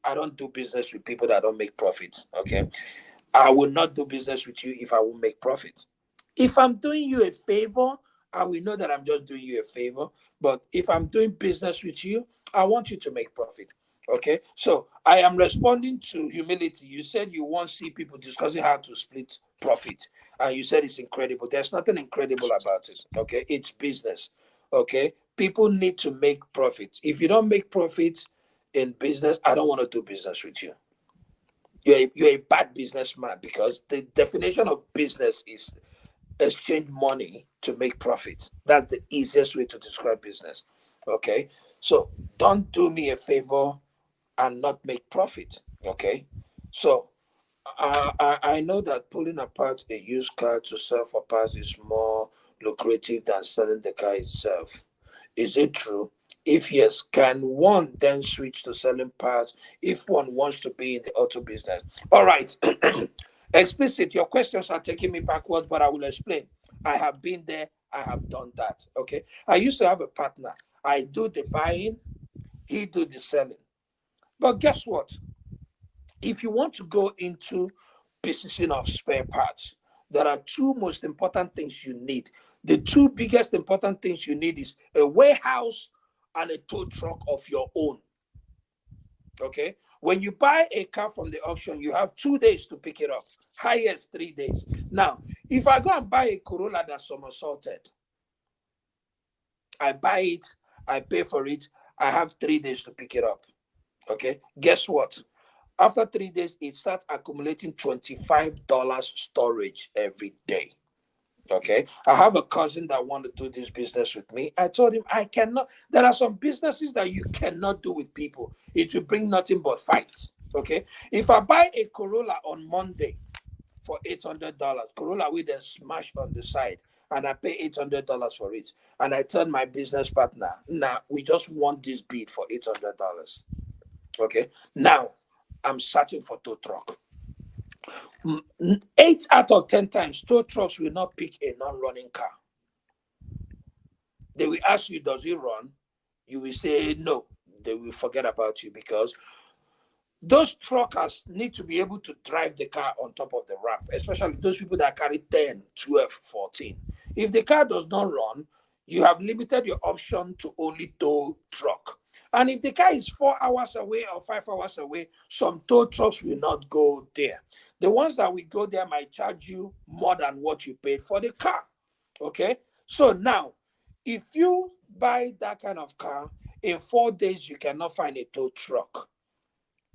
I don't do business with people that don't make profit. Okay, I will not do business with you if I will make profit. If I'm doing you a favor, I will know that I'm just doing you a favor. But if I'm doing business with you, I want you to make profit. Okay. So I am responding to humility. You said you want to see people discussing how to split profit. and you said it's incredible. There's nothing incredible about it. Okay, it's business. Okay, people need to make profits. If you don't make profits in business, I don't want to do business with you. You're a bad businessman, because the definition of business is exchange money to make profit. That's the easiest way to describe business. Okay, so don't do me a favor and not make profit. Okay, so I know that pulling apart a used car to sell for parts is more lucrative than selling the car itself. Is it true? If yes, can one then switch to selling parts if one wants to be in the auto business? All right. Explicit, your questions are taking me backwards, but I will explain. I have been there, I have done that. Okay. I used to have a partner. I do the buying, he do the selling. But guess what? If you want to go into purchasing of spare parts, there are two most important things you need. The two biggest important things you need is a warehouse and a tow truck of your own. Okay. When you buy a car from the auction, you have 2 days to pick it up, highest 3 days. Now, if I go and buy a Corolla that's somersaulted, I buy it, I pay for it, I have 3 days to pick it up. Okay. Guess what? After 3 days, it starts accumulating $25 storage every day. Okay. I have a cousin that wanted to do this business with me. I told him I cannot. There are some businesses that you cannot do with people. It will bring nothing but fights. Okay. If I buy a Corolla on Monday for $800, Corolla with a smash on the side, and I pay $800 for it, and I tell my business partner, nah, we just want this bid for $800. Okay. Now, I'm searching for tow truck. 8 out of 10 times, tow trucks will not pick a non-running car. They will ask you, does it run? You will say no. They will forget about you, because those truckers need to be able to drive the car on top of the ramp, especially those people that carry 10, 12, 14. If the car does not run, you have limited your option to only tow truck. And if the car is 4 hours away or 5 hours away, some tow trucks will not go there. The ones that will go there might charge you more than what you paid for the car. Okay? So now, if you buy that kind of car, in 4 days you cannot find a tow truck,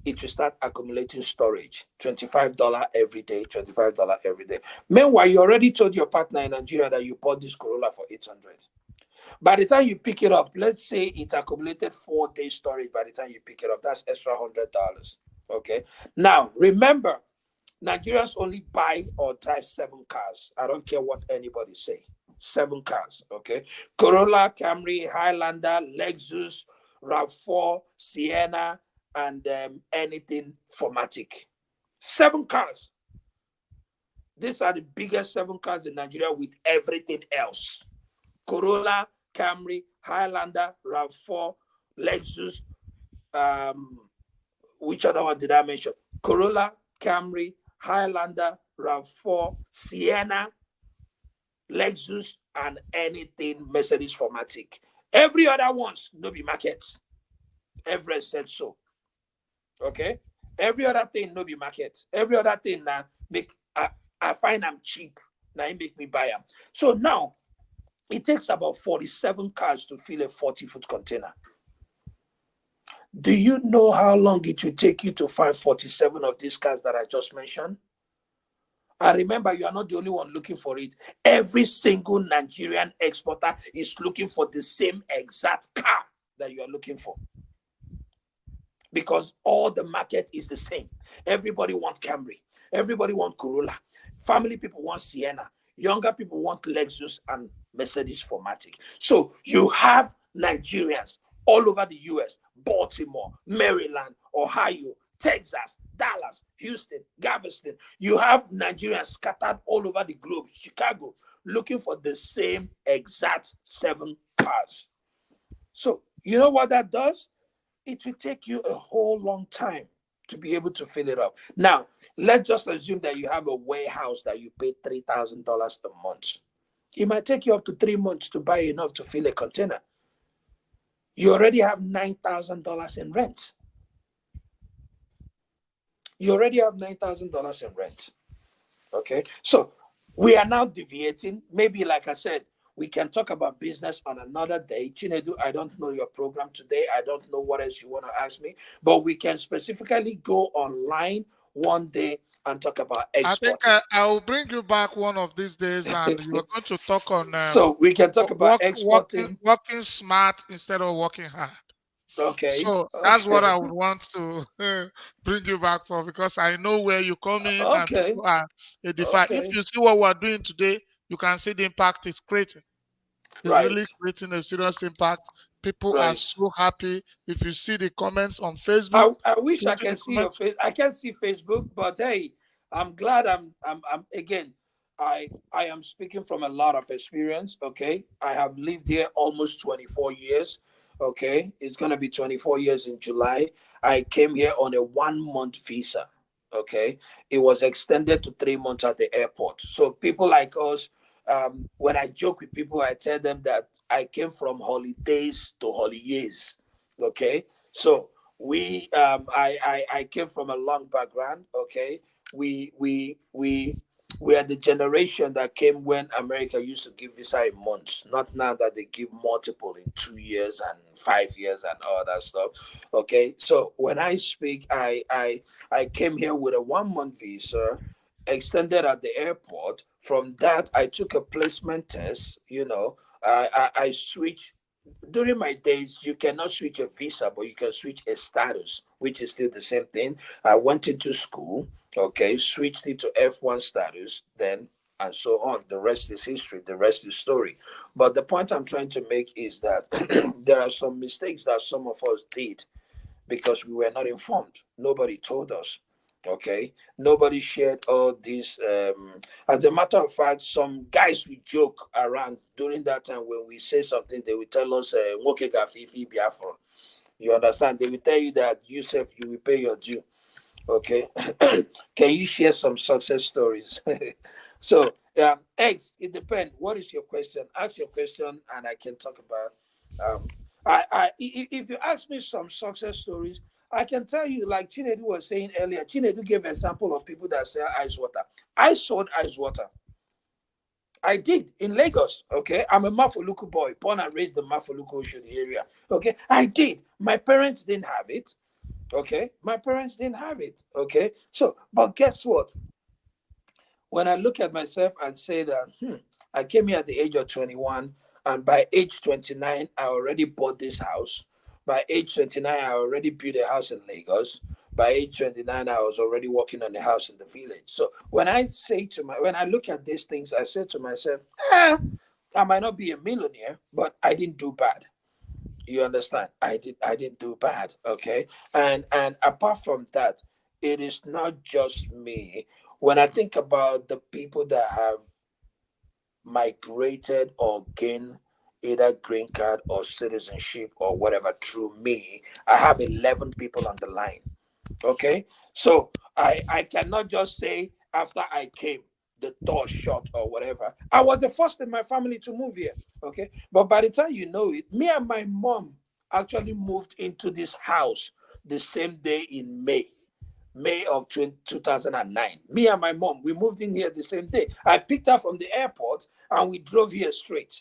it will start accumulating storage. $25 every day, $25 every day. Meanwhile, you already told your partner in Nigeria that you bought this Corolla for $800. By the time you pick it up, let's say it accumulated 4 days storage. By the time you pick it up, that's extra $100. Okay. Now, remember, Nigerians only buy or drive 7 cars. I don't care what anybody say. 7 cars. Okay. Corolla, Camry, Highlander, Lexus, RAV4, Sienna, and anything Formatic. 7 cars. These are the biggest 7 cars in Nigeria with everything else. Corolla, Camry, Highlander, RAV4, Lexus. Which other one did I mention? Corolla, Camry, Highlander, RAV4, Sienna, Lexus, and anything Mercedes Formatic. Every other ones no be market. Everest said so. Okay? Every other thing no be market. Every other thing now make I find them cheap. Now it make me buy them. So now it takes about 47 cars to fill a 40-foot container. Do you know how long it will take you to find 47 of these cars that I just mentioned? And remember, you are not the only one looking for it. Every single Nigerian exporter is looking for the same exact car that you are looking for. Because all the market is the same. Everybody wants Camry. Everybody wants Corolla. Family people want Sienna. Younger people want Lexus and Mercedes Formatic. So you have Nigerians all over the US, Baltimore, Maryland, Ohio, Texas, Dallas, Houston, Galveston. You have Nigerians scattered all over the globe, Chicago, looking for the same exact 7 cars. So you know what that does? It will take you a whole long time to be able to fill it up. Now, let's just assume that you have a warehouse that you pay $3,000 a month. It might take you up to 3 months to buy enough to fill a container. You already have $9,000 in rent. You already have $9,000 in rent. Okay? So We are now deviating. Maybe, like I said, we can talk about business on another day. Chinedu, I don't know your program today. I don't know what else you want to ask me, but we can specifically go online one day and talk about I think exporting. I will bring you back one of these days, and you are going to talk on So we can talk about exporting. working smart instead of working hard. Okay. So that's what Okay. I would want to bring you back for, because I know where you come in and Okay. people are edified. If Okay. you see what we're doing today, you can see the impact it's creating. It's really Right. creating a serious impact. People are Right. so happy. If you see the comments on Facebook, I if wish you I see the can see your comments, face. I can't see Facebook, but hey, I'm glad I'm again. I am speaking from a lot of experience. Okay, I have lived here almost 24 years. Okay, it's gonna be 24 years in July. I came here on a 1 month visa. Okay, it was extended to 3 months at the airport. So people like us, when I joke with people, I tell them that I came from holidays to holidays. Okay, so I came from a long background. Okay, we we are the generation that came when America used to give visa in months, not now that they give multiple in 2 years and 5 years and all that stuff. Okay, so when I speak, I came here with a 1 month visa extended at the airport. From that, I took a placement test. I switched during my days. You cannot switch a visa, but you can switch a status, which is still the same thing. I went into school, okay, switched it to F1 status, then and so on. The rest is history, the rest is story. But the point I'm trying to make is that there are some mistakes that some of us did because we were not informed. Nobody told us. Okay, nobody shared all these. As a matter of fact, some guys we joke around during that time when we say something, they will tell us, "Nwoke gafifi Biafra." You understand? They will tell you that Yusuf, you will pay your due. Okay, can you share some success stories? So, X, it depends. What is your question? Ask your question, and I can talk about. Um, if you ask me some success stories, I can tell you, like Chinedu was saying earlier. Chinedu gave an example of people that sell ice water. I sold ice water. I did in Lagos. Okay, I'm a Mafoluku boy, born and raised in Mafoluku Oshodi area. Okay, I did. My parents didn't have it. Okay, my parents didn't have it. Okay, so but guess what? When I look at myself and say that, I came here at the age of 21, and by age 29, I already bought this house. By age 29, I already built a house in Lagos. By age 29, I was already working on a house in the village. So when I look at these things, I say to myself, I might not be a millionaire, but I didn't do bad. You understand? I didn't do bad. Okay. And apart from that, it is not just me. When I think about the people that have migrated or gained either green card or citizenship or whatever through me, I have 11 people on the line. Okay, so I cannot just say after I came the door shut or whatever. I was the first in my family to move here. Okay, but by the time you know it, me and my mom actually moved into this house the same day in May of 2009. Me and my mom, we moved in here the same day. I picked her from the airport and we drove here straight.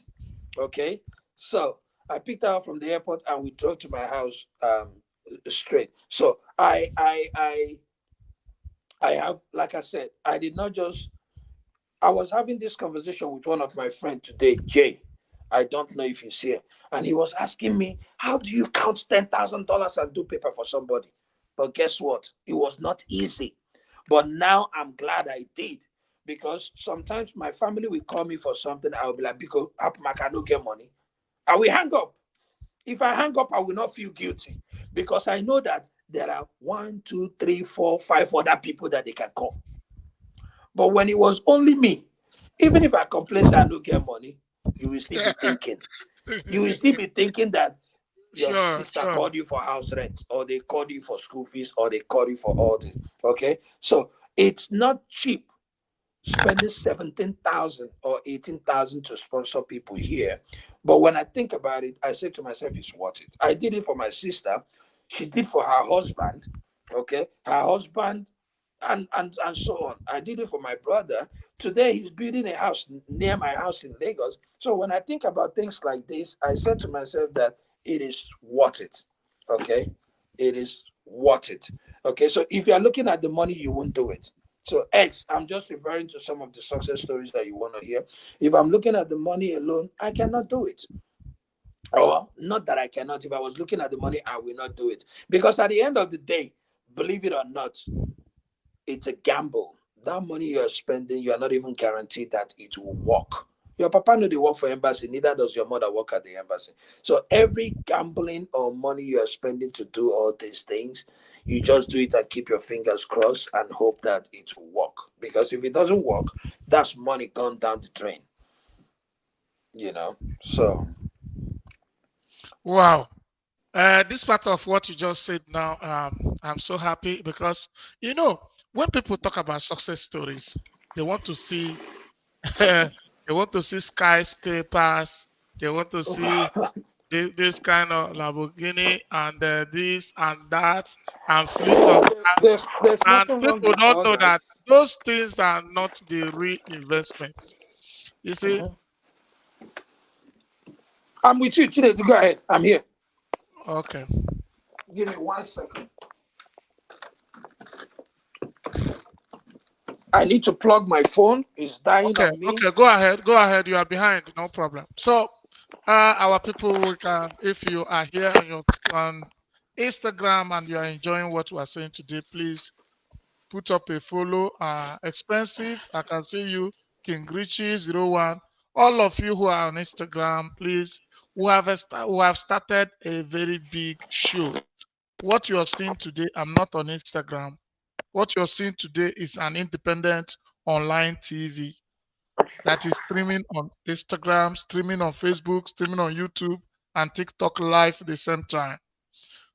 Okay, so I picked her up from the airport and we drove to my house straight. So I have, like I said, I did not just. I was having this conversation with one of my friends today, Jay. I don't know if he's here, and he was asking me, "How do you count $10,000 and do paper for somebody?" But guess what? It was not easy. But now I'm glad I did because sometimes my family will call me for something. I'll be like, "Because I cannot get money," I will hang up. If I hang up, I will not feel guilty because I know that there are one, two, three, four, five other people that they can call. But when it was only me, even if I complain say I no get money, you will still be thinking. You will still be thinking that your sure, sister sure. called you for house rent, or they called you for school fees, or they called you for all this. Okay, so it's not cheap spending 17,000 or 18,000 to sponsor people here. But when I think about it, I say to myself, it's worth it. I did it for my sister. She did for her husband. Okay. Her husband and so on. I did it for my brother. Today he's building a house near my house in Lagos. So when I think about things like this, I said to myself that it is worth it. Okay, it is worth it. Okay, so if you are looking at the money, you won't do it. So X, I'm just referring to some of the success stories that you want to hear. If I'm looking at the money alone, I cannot do it. Or not that I cannot. If I was looking at the money, I will not do it. Because at the end of the day, believe it or not, it's a gamble. That money you're spending, you are not even guaranteed that it will work. Your papa no dey work for embassy, neither does your mother work at the embassy. So every gambling or money you are spending to do all these things, you just do it and keep your fingers crossed and hope that it will work. Because if it doesn't work, that's money gone down the drain. So Wow. This part of what you just said now, I'm so happy because when people talk about success stories, they want to see they want to see skyscrapers, they want to see this kind of Lamborghini and this and that and fleet of cars. there's And nothing wrong people with don't all know that. that those things are not the real investment. You see? I'm with you, Chinedu. Go ahead. I'm here. Okay. Give me 1 second. I need to plug my phone. It's dying Okay. on me. Okay. Go ahead. Go ahead. You are behind. No problem. So, our people, we can, if you are here on Instagram and you are enjoying what we are saying today, please put up a follow. Expensive. I can see you, King Richie 01. All of you who are on Instagram, please. We have started a very big show. What you are seeing today, I'm not on Instagram. What you're seeing today is an independent online TV that is streaming on Instagram, streaming on Facebook, streaming on YouTube, and TikTok live at the same time.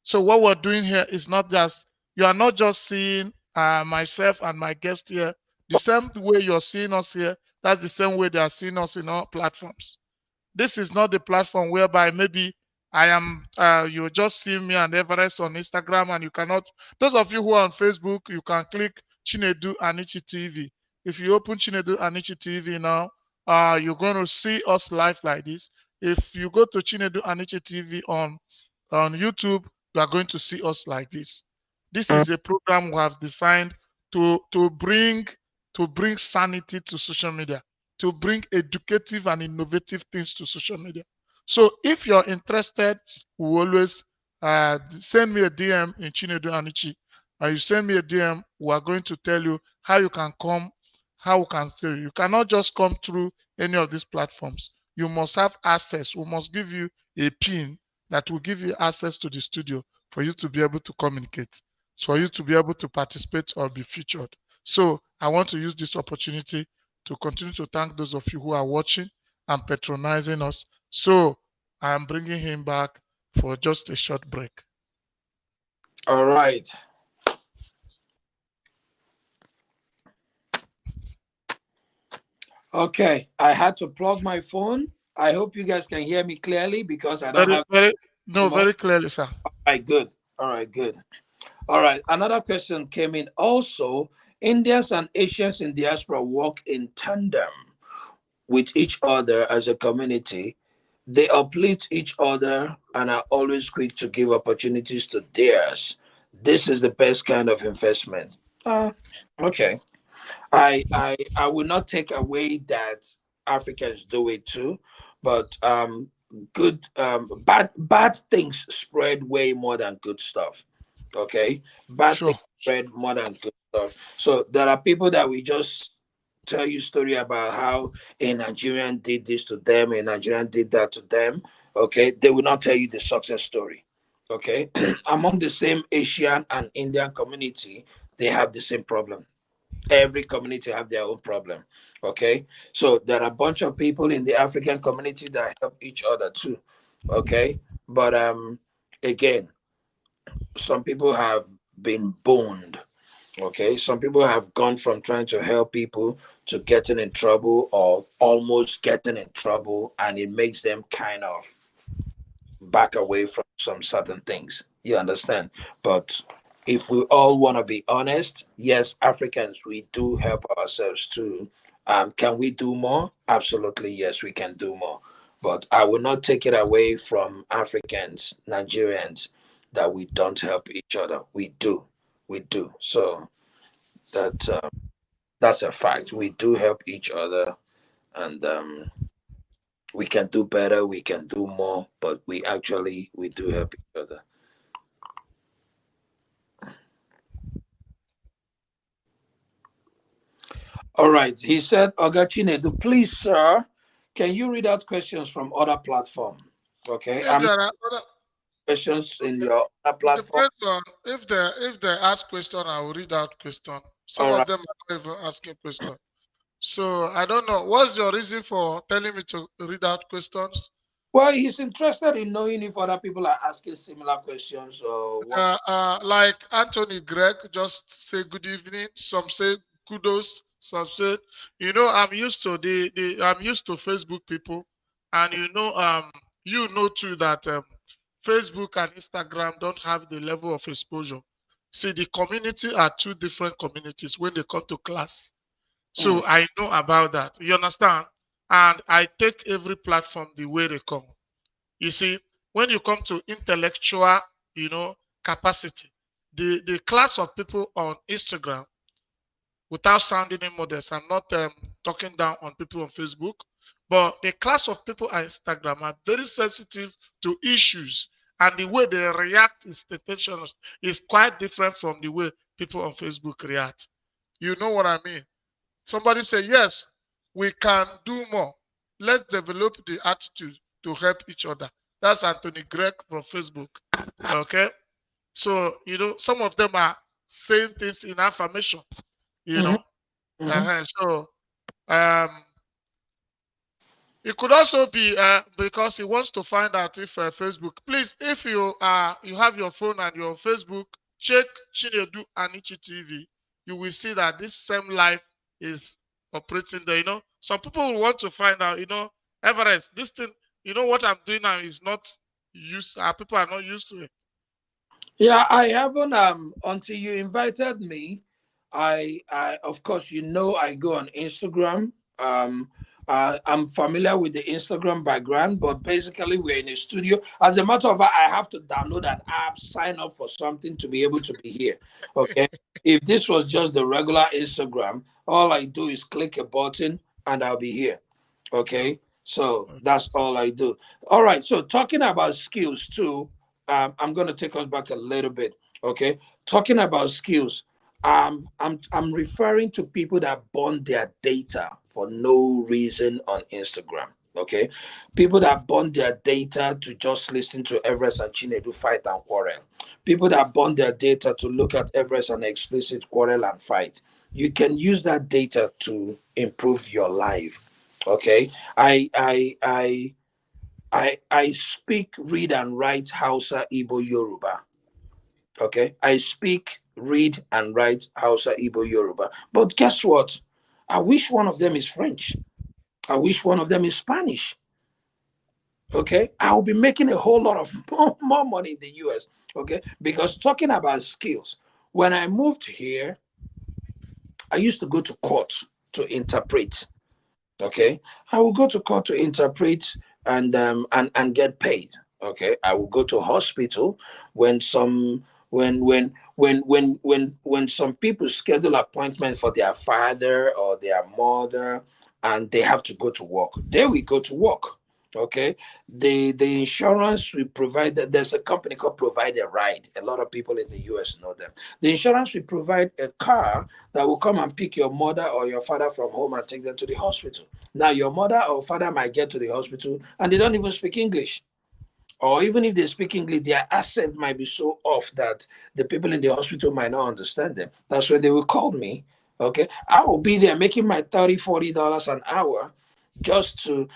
So what we're doing here is not just you are not just seeing myself and my guest here the same way you're seeing us here. That's the same way they are seeing us in all platforms. This is not the platform whereby maybe you just see me and Everest on Instagram and you cannot. Those of you who are on Facebook, you can click Chinedu Anichi TV. If you open Chinedu Anichi TV now, you're going to see us live like this. If you go to Chinedu Anichi TV on YouTube, you are going to see us like this. This is a program we have designed to bring sanity to social media, to bring educative and innovative things to social media. So if you're interested, we always send me a DM in Chinedu Anichi. You send me a DM, we are going to tell you how you can come, how we can see you. You cannot just come through any of these platforms. You must have access. We must give you a pin that will give you access to the studio for you to be able to communicate, for you to be able to participate or be featured. So I want to use this opportunity to continue to thank those of you who are watching and patronizing us. So I am bringing him back for just a short break. All right. Okay. I had to plug my phone. I hope you guys can hear me clearly because I don't Very, have very, no, anymore. very clearly, sir. All right, good. All right, good. All right. Another question came in. Also, Indians and Asians in diaspora work in tandem with each other as a community. They uplift each other and are always quick to give opportunities to theirs. This is the best kind of investment. Okay. I will not take away that Africans do it too, but bad things spread way more than good stuff. Okay, bad things Sure. spread more than good stuff. So there are people that we just tell you story about how a Nigerian did this to them, a Nigerian did that to them. Okay, they will not tell you the success story. Okay, among the same Asian and Indian community, they have the same problem. Every community have their own problem. Okay, so there are a bunch of people in the African community that help each other too. Okay, but again, some people have been boned. Okay, some people have gone from trying to help people to getting in trouble or almost getting in trouble, and it makes them kind of back away from some certain things. You understand? But if we all want to be honest, yes, Africans, we do help ourselves too. Can we do more? Absolutely, yes, we can do more. But I will not take it away from Africans, Nigerians, that we don't help each other. We do. So that that's a fact. We do help each other, and we can do better. We can do more, but we do help each other. All right. He said, Chinedu, please, sir, can you read out questions from other platform? Okay. If there are other, Questions in okay, your other it platform. depends on if they ask question, I will read out question. Some All of right. them are not even asking question. So I don't know. What's your reason for telling me to read out questions? Well, he's interested in knowing if other people are asking similar questions or what. Like Anthony Gregg just say good evening. Some say kudos. Some say, I'm used to I'm used to Facebook people, and you know too that Facebook and Instagram don't have the level of exposure. See, the community are two different communities when they come to class. Mm, So I know about that. You understand? And I take every platform the way they come. You see, when you come to intellectual, capacity, the class of people on Instagram, without sounding immodest, I'm not talking down on people on Facebook, but the class of people on Instagram are very sensitive to issues, and the way they react is is quite different from the way people on Facebook react. You know what I mean? Somebody say, yes, we can do more. Let's develop the attitude to help each other. That's Anthony Gregg from Facebook. Okay. So, some of them are saying things in affirmation, you mhm, know. mhm. So, um, it could also be because he wants to find out if Facebook. Please, if you have your phone and your Facebook, check Chinedu Anichi TV. You will see that this same life is operating there. Some people will want to find out. Everest. This thing. What I'm doing now is not used. People are not used to it. Yeah, I haven't until you invited me. I of course I go on Instagram. I'm familiar with the Instagram background, but basically we're in a studio. As a matter of fact, I have to download an app, sign up for something to be able to be here. Okay. If this was just the regular Instagram, all I do is click a button and I'll be here. Okay. So that's all I do. All right. So talking about skills too, I'm going to take us back a little bit. Okay, talking about skills. I'm referring to people that burn their data for no reason on Instagram. Okay, people that burn their data to just listen to Everest and Chinedu fight and quarrel. People that burn their data to look at Everest and explicit quarrel and fight. You can use that data to improve your life. Okay, I speak, read, and write Hausa, Igbo, Yoruba. Okay, I speak, read, and write Hausa, Igbo, Yoruba. But guess what? I wish one of them is French. I wish one of them is Spanish. Okay, I'll be making a whole lot of more money in the US. Okay, because talking about skills, when I moved here, I used to go to court to interpret. Okay, I will go to court to interpret and get paid. Okay, I will go to hospital when some when some people schedule appointment for their father or their mother and they have to go to work, they will go to work. Okay, the insurance we provide, there's a company called Provide a Ride. A lot of people in the US know them. The insurance will provide a car that will come and pick your mother or your father from home and take them to the hospital. Now, your mother or father might get to the hospital and they don't even speak English. Or even if they speak English, their accent might be so off that the people in the hospital might not understand them. That's when they will call me. Okay. I will be there making my $30, $40 an hour just to,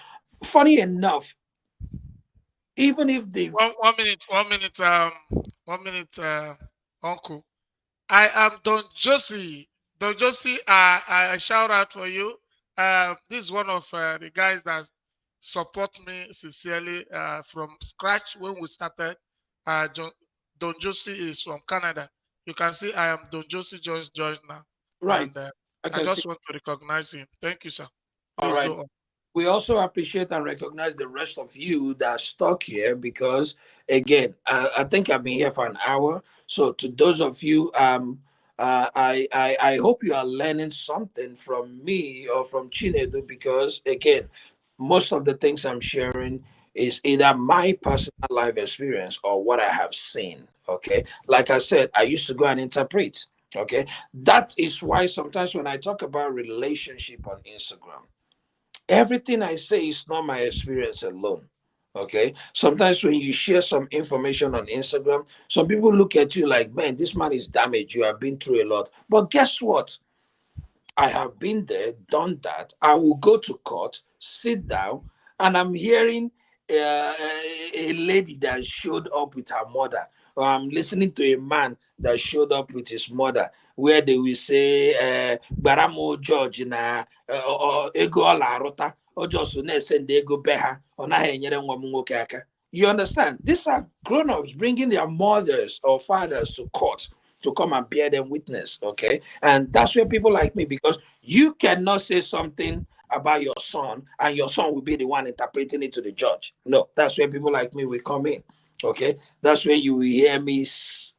funny enough, even if they, One minute, 1 minute, 1 minute, Uncle. I am Don Josie. Don Josie, I shout out for you. This is one of the guys that support me sincerely from scratch when we started. Don Josie is from Canada. You can see I am Don Josie George now. Right. And I I can see. just want to recognize him. Thank you, sir. All Please right. go on. We also appreciate and recognize the rest of you that are stuck here because, again, I think I've been here for an hour. So to those of you, I hope you are learning something from me or from Chinedu because, again, most of the things I'm sharing is either my personal life experience or what I have seen. Okay, like I said, I used to go and interpret. Okay, that is why sometimes when I talk about relationship on Instagram, everything I say is not my experience alone. Okay. Sometimes when you share some information on Instagram, some people look at you like, man, this man is damaged. You have been through a lot. But guess what? I have been there, done that. I will go to court, sit down, and I'm hearing a lady that showed up with her mother, or I'm listening to a man that showed up with his mother, where they will say, "Baramo George na ego ọla arụta, o just na-esend ego be ha, ọ naghị enyere nwa m nwoke aka." You understand? These are grown-ups bringing their mothers or fathers to court to come and bear them witness. Okay. And that's where people like me, because you cannot say something about your son and your son will be the one interpreting it to the judge. No, that's where people like me will come in. Okay. That's where you will hear me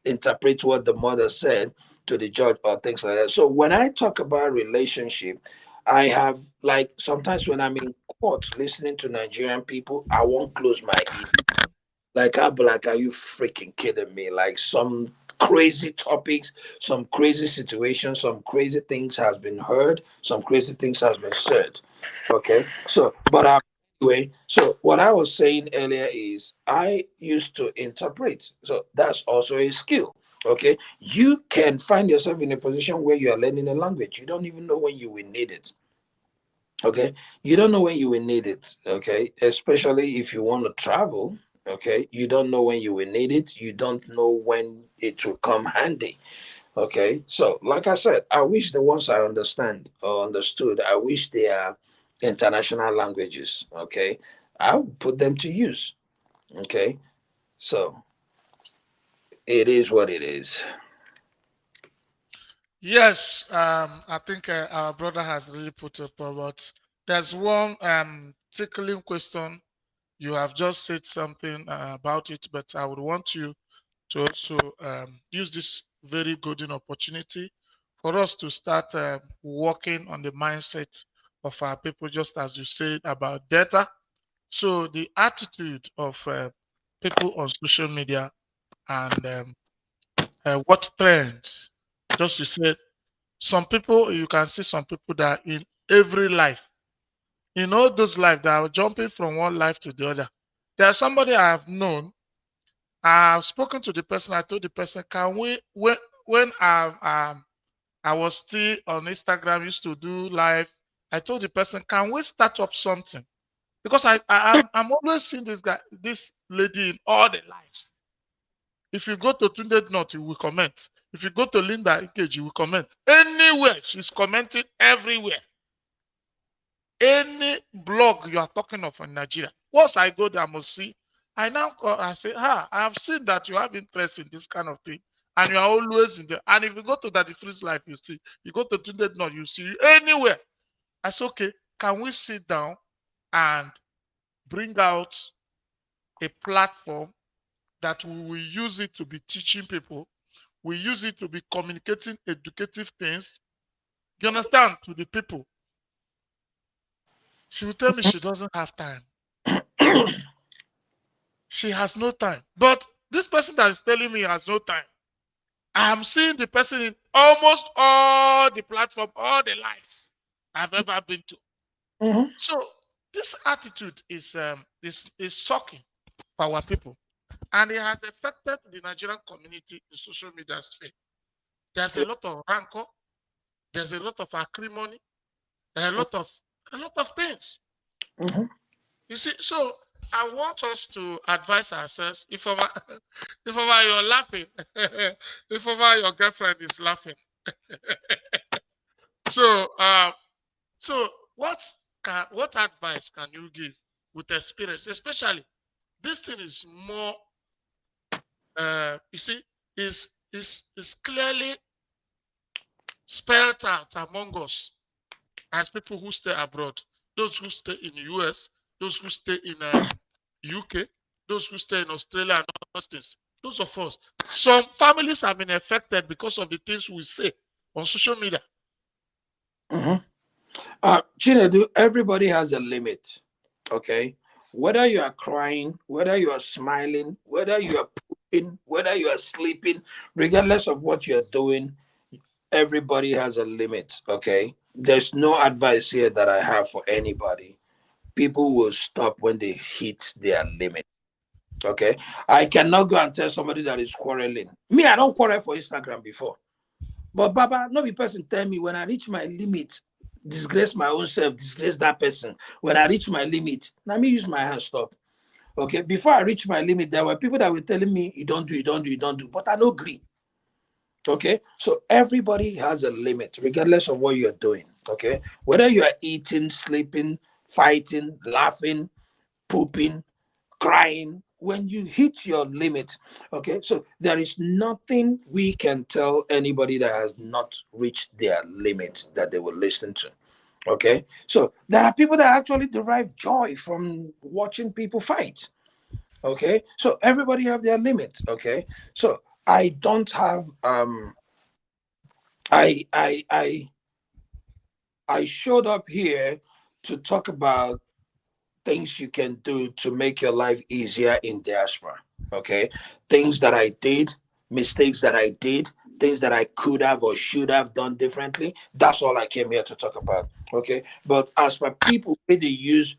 interpret what the mother said to the judge or things like that. So when I talk about relationship, I have, like, sometimes when I'm in court listening to Nigerian people, I won't close my ear. Like, I'll be like, are you freaking kidding me? Like, some crazy topics, some crazy situations, some crazy things has been heard, some crazy things has been said. Okay. So, but anyway, so what I was saying earlier is I used to interpret. So that's also a skill. Okay. You can find yourself in a position where you are learning a language. You don't even know when you will need it. Okay, you don't know when you will need it. Okay, especially if you want to travel. Okay, you don't know when you will need it. You don't know when it will come handy. Okay, so like I said, I wish the ones I understand or understood, I wish they are international languages. Okay, I would put them to use. Okay, so it is what it is. Yes, I think our brother has really put up about. There's one tickling question. You have just said something about it, but I would want you to also use this very golden opportunity for us to start working on the mindset of our people, just as you said about data. So the attitude of people on social media and what trends, just you said, some people, you can see some people that in every life, in all those life, they are jumping from one life to the other. There's somebody I have known. I've spoken to the person. I told the person, can we when I was still on Instagram, used to do live. I told the person, can we start up something? Because I'm always seeing this guy, this lady in all the lives. If you go to Tunde Not, you will comment. If you go to Linda Ikeji, you will comment. Anywhere, she's commenting everywhere. Any blog you are talking of in Nigeria. Once I go there, I must see. I now call, I say, I have seen that you have interest in this kind of thing. And you are always in there. And if you go to Daddy Freeze Life, you see. You go to Tunde Not, you see. Anywhere. I say, okay, can we sit down and bring out a platform that we will use it to be teaching people? We use it to be communicating educative things. You understand? To the people. She will tell me she doesn't have time. She has no time. But this person that is telling me has no time. I'm seeing the person in almost all the platform, all the lives I've ever been to. Mhm. So this attitude is shocking for our people. And it has affected the Nigerian community in social media sphere. There's a lot of rancor, there's a lot of acrimony, there's a lot of things. Mhm. You see, so I want us to advise ourselves. If ever, if ever you're laughing, if ever your girlfriend is laughing. So, so what advice can you give with experience, especially this thing is more, you see, is clearly spelled out among us as people who stay abroad, those who stay in the US, those who stay in UK, those who stay in Australia and other states. Those of us. Some families have been affected because of the things we say on social media. Chinedu, everybody has a limit. Okay. Whether you are crying, whether you are smiling, whether you are pooping, whether you are sleeping, regardless of what you're doing, everybody has a limit. Okay. There's no advice here that I have for anybody. People will stop when they hit their limit. Okay. I cannot go and tell somebody that is quarreling. Me, I don't quarrel for Instagram before. But Baba, no be person tell me when I reach my limit, disgrace my own self, disgrace that person. When I reach my limit, let me use my hand stop. Okay. Before I reach my limit, there were people that were telling me you don't do, you don't do, you don't do. But I don't agree. Okay. So everybody has a limit, regardless of what you're doing. Okay. Whether you are eating, sleeping, fighting, laughing, pooping, crying, when you hit your limit, okay, so there is nothing we can tell anybody that has not reached their limit that they will listen to. Okay, so there are people that actually derive joy from watching people fight. Okay, so everybody have their limit. Okay, so I don't have I I I I showed up here to talk about things you can do to make your life easier in diaspora. Okay. Things that I did, mistakes that I did, things that I could have or should have done differently. That's all I came here to talk about. Okay. But as for people who they use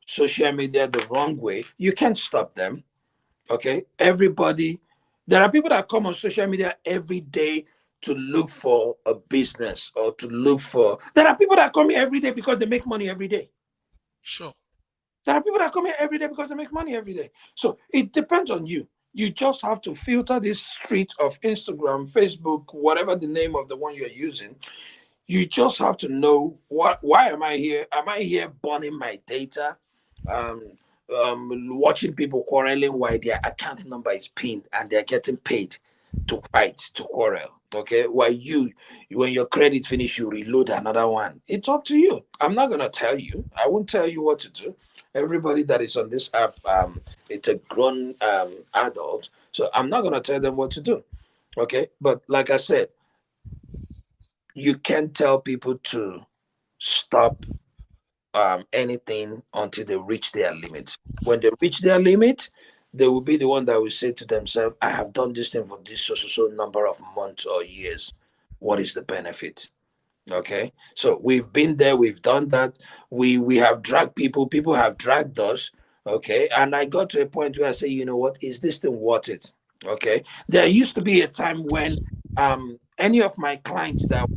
social media the wrong way, you can't stop them. Okay. Everybody, there are people that come on social media every day to look for a business or to look for. There are people that come here every day because they make money every day. Sure. There are people that come here every day because they make money every day. So it depends on you. You just have to filter this street of Instagram, Facebook, whatever the name of the one you're using. You just have to know why am I here? Am I here burning my data? Um, Watching people quarreling while their account number is pinned and they're getting paid to fight, to quarrel. Okay. While when your credit finish, you reload another one. It's up to you. I'm not gonna tell you. I won't tell you what to do. Everybody that is on this app, it's a grown adult. So I'm not gonna tell them what to do. Okay. But like I said, you can't tell people to stop anything until they reach their limit. When they reach their limit, they will be the one that will say to themselves, I have done this thing for this so number of months or years. What is the benefit? Okay. So we've been there, we've done that. We have dragged people have dragged us. Okay. And I got to a point where I say, you know what, is this thing worth it? Okay. There used to be a time when any of my clients that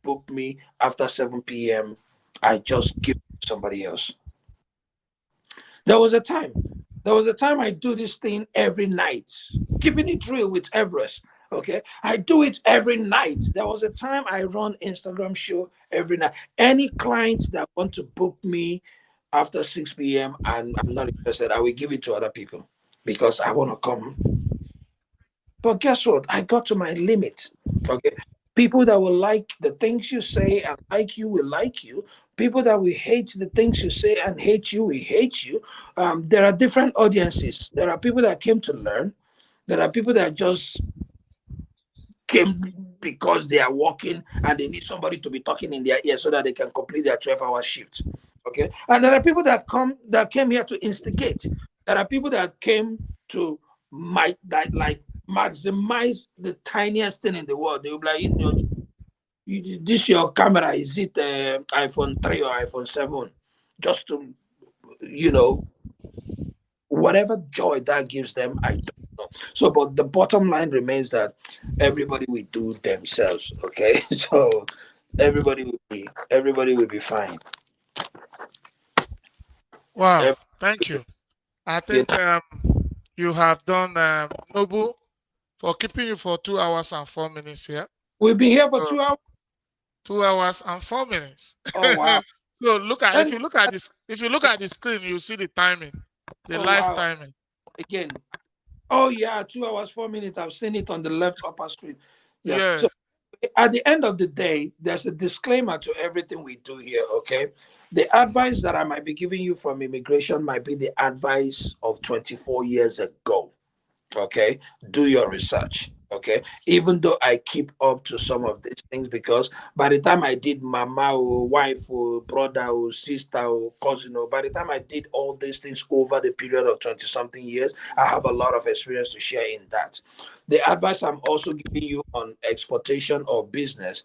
book me after 7 p.m., I just give somebody else. There was a time. There was a time I do this thing every night, keeping it real with Everest. Okay, I do it every night. There was a time I run Instagram show every night. Any clients that want to book me after 6 p.m. and I'm not interested, I will give it to other people because I want to come. But guess what? I got to my limit. Okay. People that will like the things you say and like you will like you. People that will hate the things you say and hate you will hate you. There are different audiences. There are people that came to learn. There are people that just came because they are working and they need somebody to be talking in their ear so that they can complete their 12-hour shift. Okay. And there are people that came here to instigate. There are people that came to like maximize the tiniest thing in the world. They will be like, this your camera, is it iPhone 3 or iPhone 7? Just to, you know, whatever joy that gives them, I don't know. So, but the bottom line remains that everybody will do themselves. Okay, so everybody will be fine. Wow. Ev- Thank you. I You think you have done noble for keeping you for 2 hours and 4 minutes here. we've been here for So 2 hours. 2 hours and 4 minutes. Oh wow! So look at if And you look at this if you look at the screen, you see the timing, the oh live wow! timing. Again, Oh yeah, 2 hours, 4 minutes. I've seen it on the left upper screen. Yeah. So Yes. at the end of the day, there's a disclaimer to everything we do here, okay? The advice that I might be giving you from immigration might be the advice of 24 years ago. Okay, do your research. Okay, even though I keep up to some of these things, because by the time I did mama or wife or brother or sister or cousin, or by the time I did all these things over the period of 20 something years, I have a lot of experience to share in that. The advice I'm also giving you on exportation or business,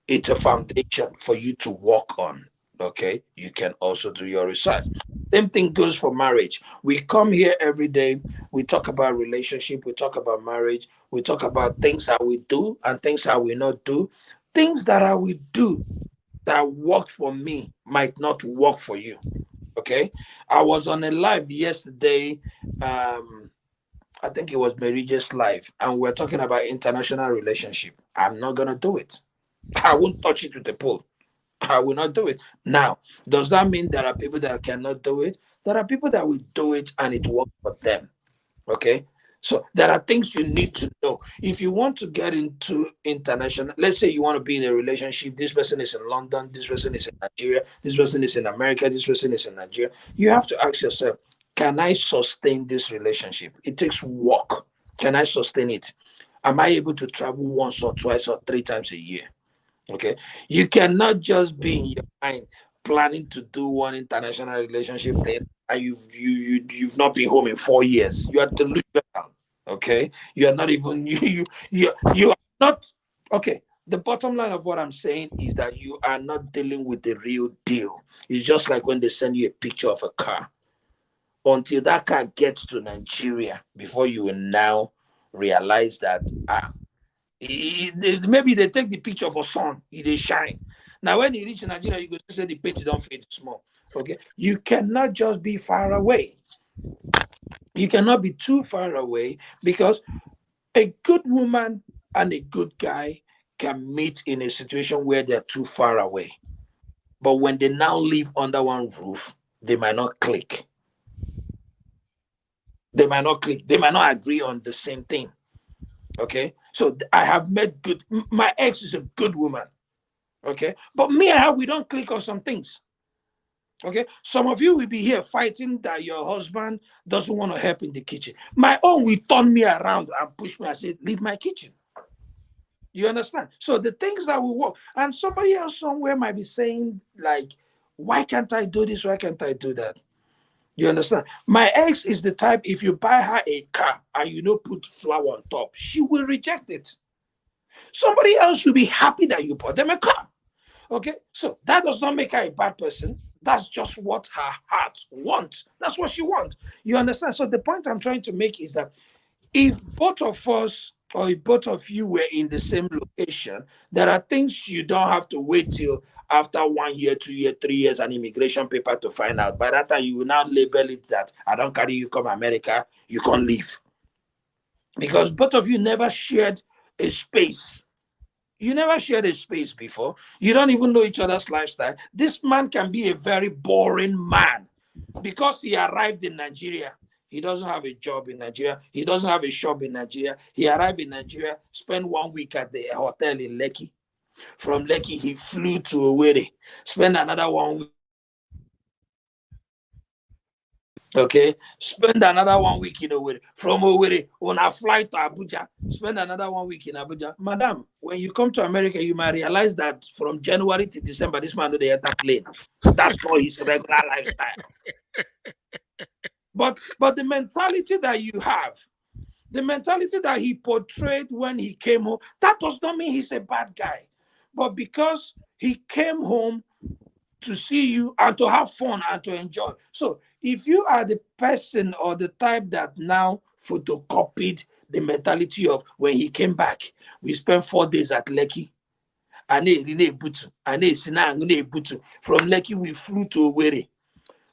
it's a foundation for you to work on. Okay, you can also do your research. Same thing goes for marriage. We come here every day, we talk about relationship, we talk about marriage, we talk about things that we do and things that we not do. Things that I will do that worked for me might not work for you. Okay, I was on a live yesterday. I think it was Mary's live, and we're talking about international relationship. I'm not gonna do it. I won't touch it with a pole. I will not do it. Now, does that mean there are people that cannot do it? There are people that will do it and it works for them. Okay. So there are things you need to know. If you want to get into international, let's say you want to be in a relationship, this person is in London, this person is in Nigeria, this person is in America, this person is in Nigeria. You have to ask yourself, can I sustain this relationship? It takes work. Can I sustain it? Am I able to travel once or twice or three times a year? Okay. You cannot just be in your mind planning to do one international relationship thing and you've not been home in 4 years. You are delusional. Okay. You are not even you are not okay. The bottom line of what I'm saying is that you are not dealing with the real deal. It's just like when they send you a picture of a car. Until that car gets to Nigeria, before you will now realize that maybe they take the picture for sun, they shine. Now, when you reach Nigeria, you go say the paint don't fade small. Okay, you cannot just be far away. You cannot be too far away because a good woman and a good guy can meet in a situation where they're too far away. But when they now live under one roof, they might not click. They might not click. They might not agree on the same thing. Okay, so I have met good. My ex is a good woman. Okay, but me and her, we don't click on some things. Okay, some of you will be here fighting that your husband doesn't want to help in the kitchen. My own will turn me around and push me and say, leave my kitchen. You understand? So the things that will work, and somebody else somewhere might be saying, like, why can't I do this? Why can't I do that? You understand? My ex is the type, if you buy her a car and you don't put flour on top, she will reject it. Somebody else will be happy that you bought them a car. Okay, so that does not make her a bad person. That's just what her heart wants. That's what she wants. You understand? So the point I'm trying to make is that if both of us or if both of you were in the same location, there are things you don't have to wait till after 1 year, 2 years, 3 years, an immigration paper to find out. By that time, you will now label it that I don't carry you come America, you can't leave. Because both of you never shared a space. You never shared a space before. You don't even know each other's lifestyle. This man can be a very boring man because he arrived in Nigeria. He doesn't have a job in Nigeria. He doesn't have a shop in Nigeria. He arrived in Nigeria, spent 1 week at the hotel in Lekki. From Lekki, he flew to Owerri, spent another 1 week. Okay, spend another 1 week in Owerri. From Owerri, on a flight to Abuja, spend another 1 week in Abuja. Madam, when you come to America, you might realize that from January to December, this man no dey enter plane. That's not his regular lifestyle. But the mentality that you have, the mentality that he portrayed when he came home, that does not mean he's a bad guy. But because he came home to see you and to have fun and to enjoy. So if you are the person or the type that now photocopied the mentality of when he came back, we spent 4 days at Lekki. From Lekki, we flew to Owerri.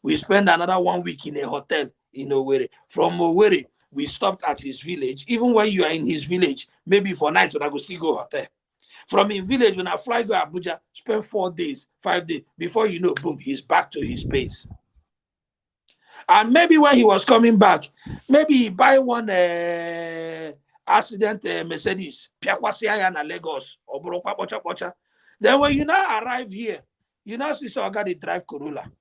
We spent another 1 week in a hotel in Owerri. From Owerri, we stopped at his village. Even when you are in his village, maybe for night, I go still go hotel. From in village, when I fly go Abuja, spend 4 days, 5 days. Before you know, boom, he's back to his base. And maybe when he was coming back, maybe he buy one accident Mercedes, Piakwasiaya na Lagos, or Pocha. Then when you now arrive here, you now see so they drive Corolla.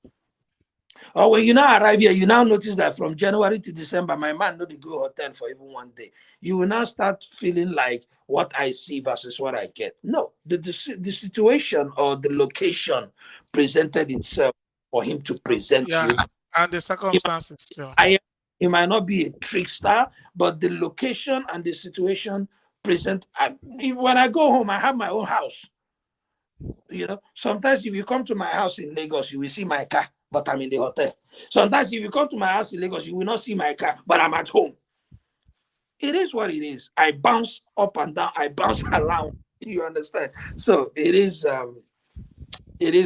Or when you now arrive here, you now notice that from January to December, my man no dey go hotel for even one day. You will now start feeling like what I see versus what I get. No, the situation or the location presented itself for him to present Yeah, you. and the He circumstances too. he might not be a trickster, but the location and the situation present. When I go home, I have my own house. You know, sometimes if you come to my house in Lagos, you will see my car, but I'm in the hotel. Sometimes if you come to my house in Lagos, you will not see my car, but I'm at home. It is what it is. I bounce up and down, I bounce around. You understand? So it is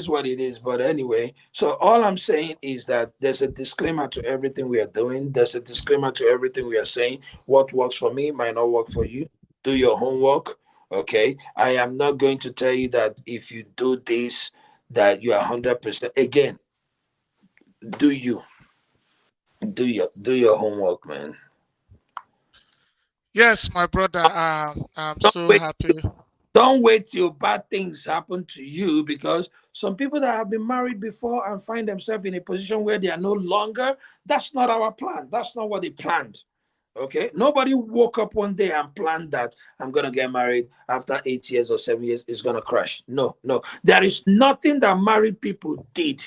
what it is. But anyway, so all I'm saying is that there's a disclaimer to everything we are doing. There's a disclaimer to everything we are saying. What works for me might not work for you. Do your homework. Okay. I am not going to tell you that if you do this, that you are 100%. Again, do you do your homework, man. Yes, my brother. I'm Don't so wait happy. Don't wait till bad things happen to you, because some people that have been married before and find themselves in a position where they are no longer, that's not our plan. That's not what they planned. Okay. Nobody woke up one day and planned that I'm going to get married after 8 years or 7 years, it's going to crash. No, no. There is nothing that married people did.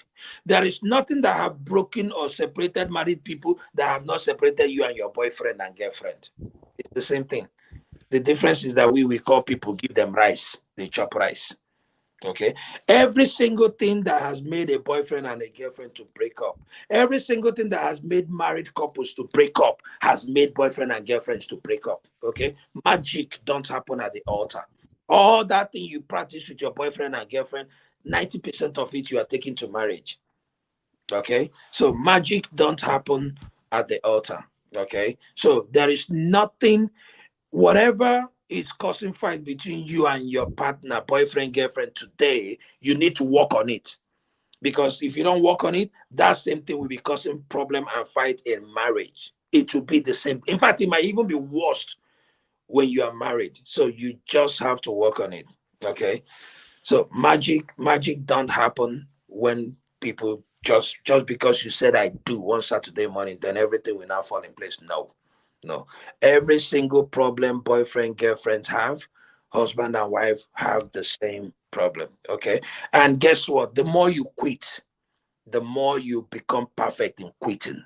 There is nothing that have broken or separated married people that have not separated you and your boyfriend and girlfriend. It's the same thing. The difference is that we call people, give them rice, they chop rice. Okay. Every single thing that has made a boyfriend and a girlfriend to break up, every single thing that has made married couples to break up, has made boyfriend and girlfriends to break up. Okay. Magic don't happen at the altar. All that thing you practice with your boyfriend and girlfriend, 90% of it you are taking to marriage. Okay. So magic don't happen at the altar. Okay. So there is nothing. Whatever is causing fight between you and your partner, boyfriend, girlfriend today, you need to work on it. Because if you don't work on it, that same thing will be causing problem and fight in marriage. It will be the same. In fact, it might even be worse when you are married. So you just have to work on it. Okay. So magic don't happen when people just because you said I do one Saturday morning, then everything will now fall in place. No, no. Every single problem boyfriend, girlfriends have, husband and wife have the same problem. Okay. And guess what? The more you quit, the more you become perfect in quitting.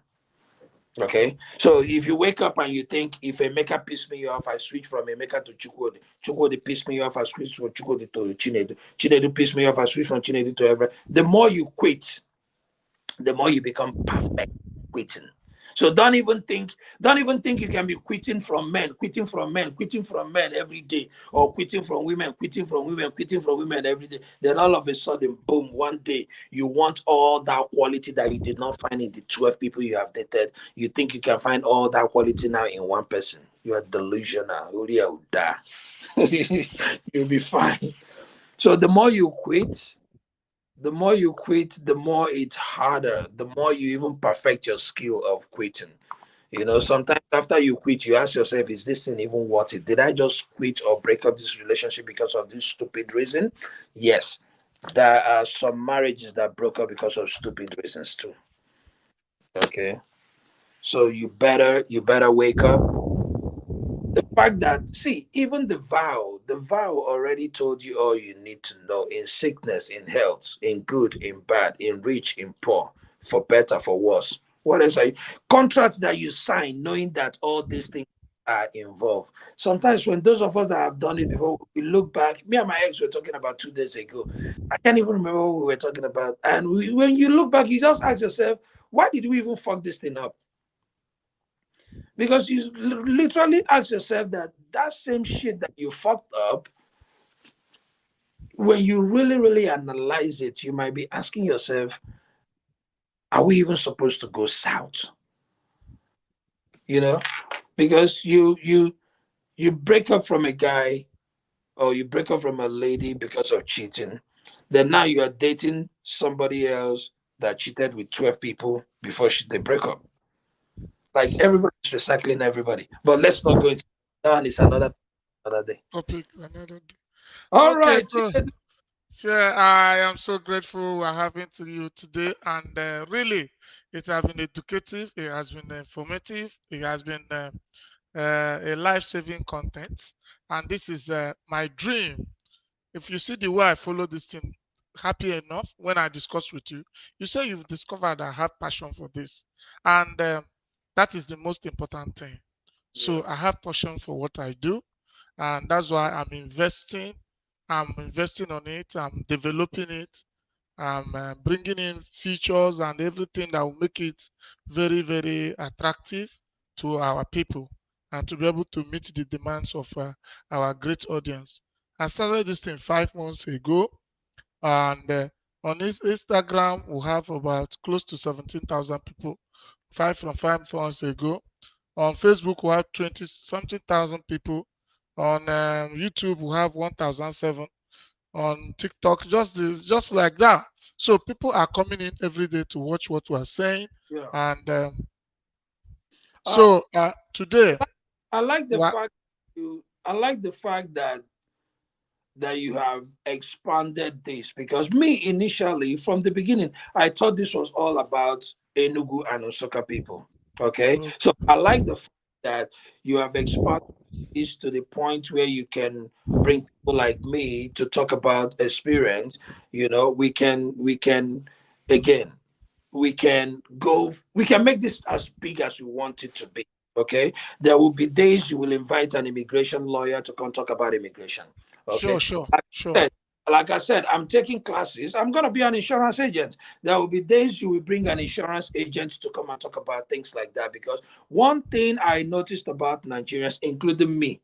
Okay. So if you wake up and you think if Emeka piss me off, I switch from Emeka to Chukwudi. Chukwudi piss me off, I switch from Chukwudi to Chinedu. Chinedu piss me off, I switch from Chinedu to Everest. The more you quit, the more you become perfect quitting. So don't even think you can be quitting from men every day, or quitting from women, quitting from women every day. Then all of a sudden, boom, one day you want all that quality that you did not find in the 12 people you have dated. You think you can find all that quality now in one person. You are delusional. You'll be fine. So the more it's harder, the more you even perfect your skill of quitting. You know, sometimes after you quit, you ask yourself, is this thing even worth it? Did I just quit or break up this relationship because of this stupid reason? Yes. There are some marriages that broke up because of stupid reasons too. Okay. So you better wake up. The fact that, see, even the vow already told you all you need to know, in sickness, in health, in good, in bad, in rich, in poor, for better, for worse. What else are you? Contracts that you sign knowing that all these things are involved. Sometimes when those of us that have done it before, we look back, me and my ex were talking about 2 days ago. I can't even remember what we were talking about. And when you look back, you just ask yourself, why did we even fuck this thing up? Because you literally ask yourself that same shit that you fucked up, when you really analyze it, you might be asking yourself, are we even supposed to go south? You know, because you break up from a guy, or you break up from a lady because of cheating. Then now you are dating somebody else that cheated with 12 people before they break up. Like everybody's recycling everybody. But let's not go into that. One is another day. topic another day. All Okay, right. bro. Yeah, I am so grateful we're having to you today, and really, it has been educative. It has been informative. It has been a life-saving content, and this is my dream. If you see the way I follow this thing, happy enough when I discuss with you, you say you've discovered I have passion for this, and that is the most important thing. Yeah. So I have passion for what I do, and that's why I'm investing. I'm investing on it. I'm developing it. I'm bringing in features and everything that will make it very, very attractive to our people and to be able to meet the demands of our great audience. I started this thing 5 months ago, and on Instagram, we have about close to 17,000 people, 5 months ago. On Facebook, we have 20 something thousand people. On YouTube, we have 1,007. On TikTok, just like that. So people are coming in every day to watch what we are saying. Yeah. And Uh, so today, I like the what? fact I like the fact that you have expanded this, because me initially from the beginning I thought this was all about Enugu and Osaka people. Okay, so I like the fact that you have expanded this to the point where you can bring people like me to talk about experience. We can again we can make this as big as we want it to be. Okay, there will be days you will invite an immigration lawyer to come talk about immigration. Sure, Okay, sure, like I sure. said, like I said, I'm taking classes. I'm going to be an insurance agent. There will be days you will bring an insurance agent to come and talk about things like that, because one thing I noticed about Nigerians, including me,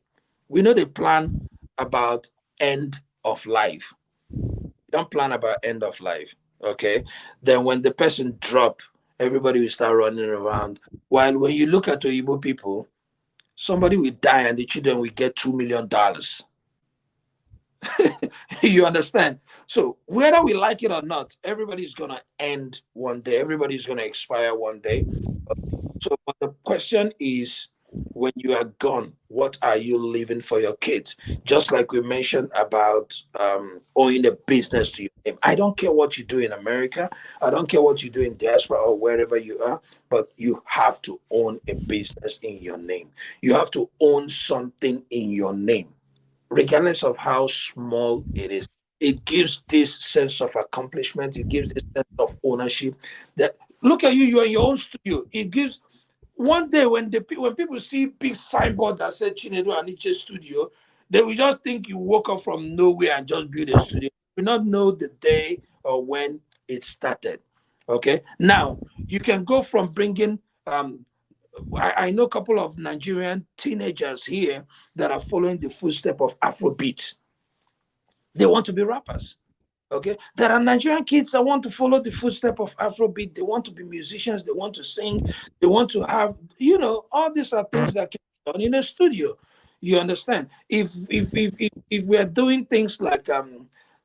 we know they plan about end of life. We don't plan about end of life. Okay, then when the person drop, everybody will start running around. While when you look at the Igbo people, somebody will die and the children will get $2 million. You understand? So whether we like it or not, everybody's gonna end one day. Everybody's gonna expire one day. So but the question is, when you are gone, what are you leaving for your kids? Just like we mentioned about owning a business to your name. I don't care what you do in America. I don't care what you do in diaspora or wherever you are, but you have to own a business in your name. You have to own something in your name, regardless of how small it is. It gives this sense of accomplishment. It gives this sense of ownership. That look at you, you're in your own studio. It gives one day when people see big signboard that said Chinedu Anichi Studio, they will just think you woke up from nowhere and just built a studio. You will not know the day or when it started. Okay, now you can go from bringing I know a couple of Nigerian teenagers here that are following the footsteps of Afrobeat. They want to be rappers. Okay, there are Nigerian kids that want to follow the footsteps of Afrobeat. They want to be musicians. They want to sing. They want to have, all these are things that can be done in a studio. You understand? If we are doing things like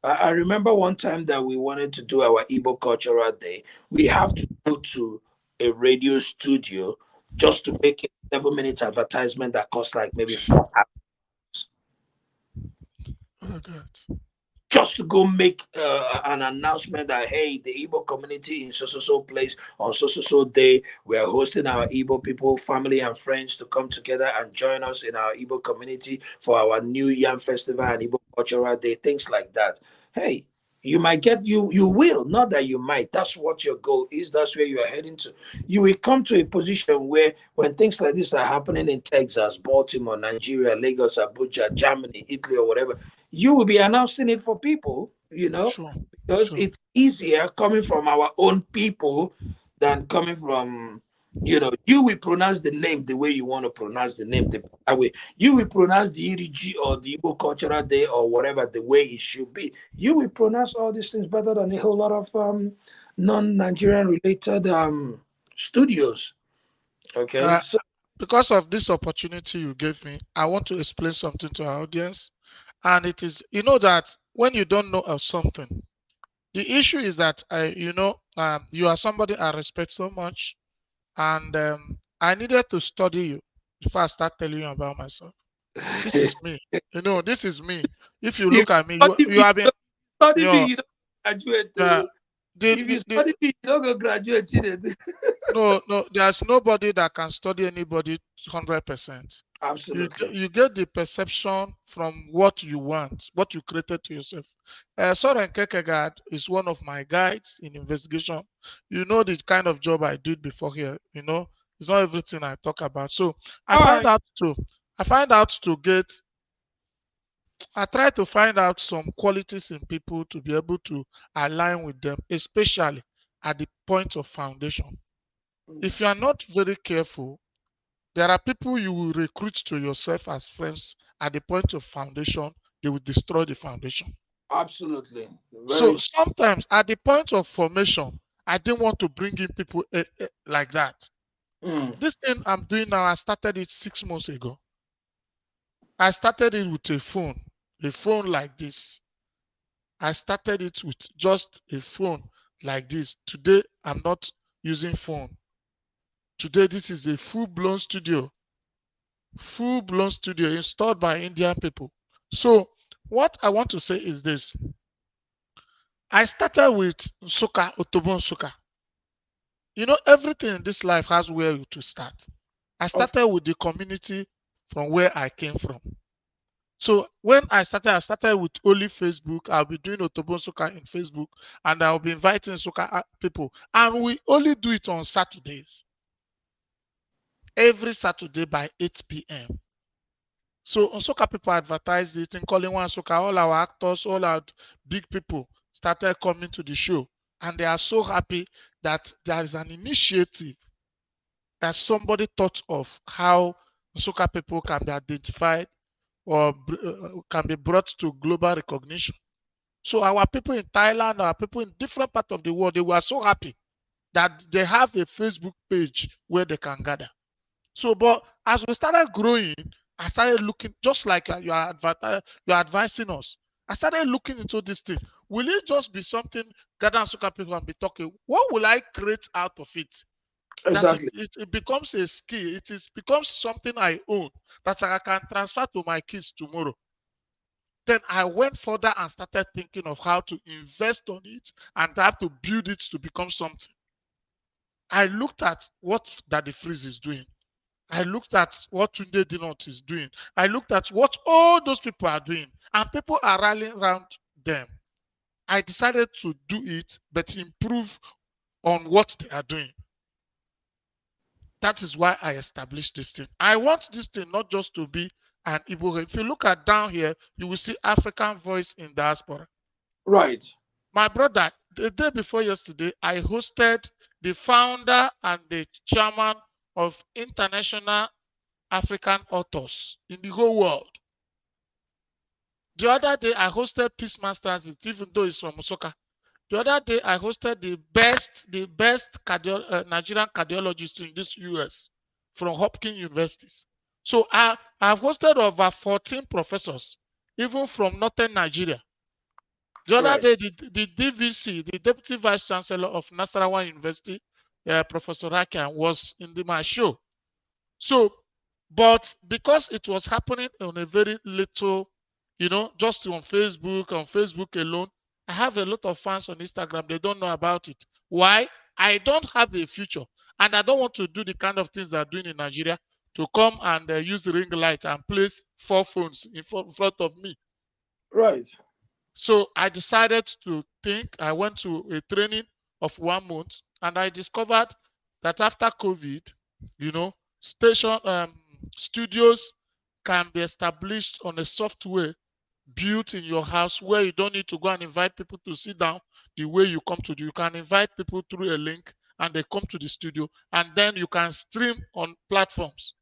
I remember one time that we wanted to do our Igbo cultural day. We have to go to a radio studio just to make a 7 minute advertisement that costs like maybe 4 hours, Oh God. just to go make an announcement that, hey, the Igbo community in so place on so day, we are hosting our Igbo people, family and friends to come together and join us in our Igbo community for our New Yam Festival and Igbo Cultural Day, things like that. Hey, you will, not that you might. That's what your goal is. That's where you are heading to. You will come to a position where when things like this are happening in Texas, Baltimore, Nigeria, Lagos, Abuja, Germany, Italy, or whatever, you will be announcing it for people, Sure, because sure. it's easier coming from our own people than coming from, you will pronounce the name the way you want to pronounce the name the better way. You will pronounce the EDG or the Igbo Cultural Day or whatever the way it should be. You will pronounce all these things better than a whole lot of non-Nigerian related studios. Okay, Uh, so because of this opportunity you gave me, I want to explain something to our audience. And it is, you know, that when you don't know of something, The issue is that you are somebody I respect so much, and I needed to study you before I start telling you about myself. This is me. This is me. If you If look at me, you you have been, study you me, know, you don't graduate. uh, If you study me, you don't go graduate. Chinedu. no, no, there's nobody that can study anybody 100%. Absolutely. You get the perception from what you want, what you created to yourself. Soren Kierkegaard is one of my guides in investigation. You know the kind of job I did before here. It's not everything I talk about. So I All find right. out to, I find out to get, I try to find out some qualities in people to be able to align with them, especially at the point of foundation. If you are not very careful, there are people you will recruit to yourself as friends at the point of foundation, they will destroy the foundation. Absolutely. So Very. sometimes at the point of formation, I didn't want to bring in people like that. Mm. This thing I'm doing now, I started it 6 months ago. I started it with a phone like this. I started it with just a phone like this. Today, I'm not using phone. Today, this is a full-blown studio installed by Indian people. So what I want to say is this. I started with Nsuka, Otobon Nsuka. Everything in this life has where to start. I Of started with the community from where I came from. So when I started with only Facebook. I'll be doing Otobon Nsuka in Facebook, and I'll be inviting Nsuka people. And we only do it on Saturdays, every Saturday by 8 p.m. So Nsukka people advertised it in calling one Nsukka. All our actors, all our big people started coming to the show. And they are so happy that there is an initiative that somebody thought of how Nsukka people can be identified or can be brought to global recognition. So our people in Thailand, our people in different parts of the world, they were so happy that they have a Facebook page where they can gather. So, but as we started growing, I started looking just like you're advising us. I started looking into this thing. Will it just be something Ghana Suka people and be talking? What will I create out of it? That exactly. it becomes a skill. Becomes something I own that I can transfer to my kids tomorrow. Then I went further and started thinking of how to invest on it and how to build it to become something. I looked at what Daddy Freeze is doing. I looked at what Tunde Dinot is doing. I looked at what all those people are doing, and people are rallying around them. I decided to do it, but improve on what they are doing. That is why I established this thing. I want this thing not just to be an Igbo. If you look at down here, you will see African Voice in Diaspora. Right. My brother, the day before yesterday, I hosted the founder and the chairman of International African Authors in the whole world. The other day, I hosted Peace Masters, even though it's from Osaka. The other day, I hosted the best Nigerian cardiologists in this US from Hopkins Universities. So I've hosted over 14 professors, even from northern Nigeria. The other Right. day, the DVC, the Deputy Vice Chancellor of Nasarawa University, Professor Rakan, was in my show. So, but because it was happening on a very little, just on Facebook alone, I have a lot of fans on Instagram. They don't know about it. Why? I don't have a future, and I don't want to do the kind of things they're doing in Nigeria to come and use the ring light and place 4 phones in front of me. Right. So I decided to think. I went to a training of 1 month, and I discovered that after COVID, you know, station studios can be established on a software built in your house where you don't need to go and invite people to sit down the way you come to do. You can invite people through a link and they come to the studio, and then you can stream on platforms.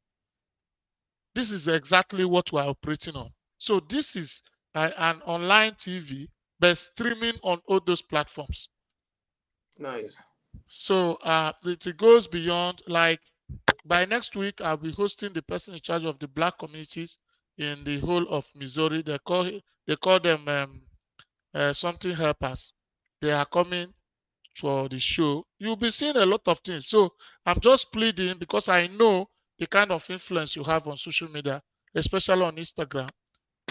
This is exactly what we're operating on. So this is an online TV, but streaming on all those platforms. Nice. So it goes beyond, like, by next week, I'll be hosting the person in charge of the black communities in the whole of Missouri. They call them something helpers. they are coming for the show, you'll be seeing a lot of things. So I'm just pleading because I know the kind of influence you have on social media, especially on Instagram,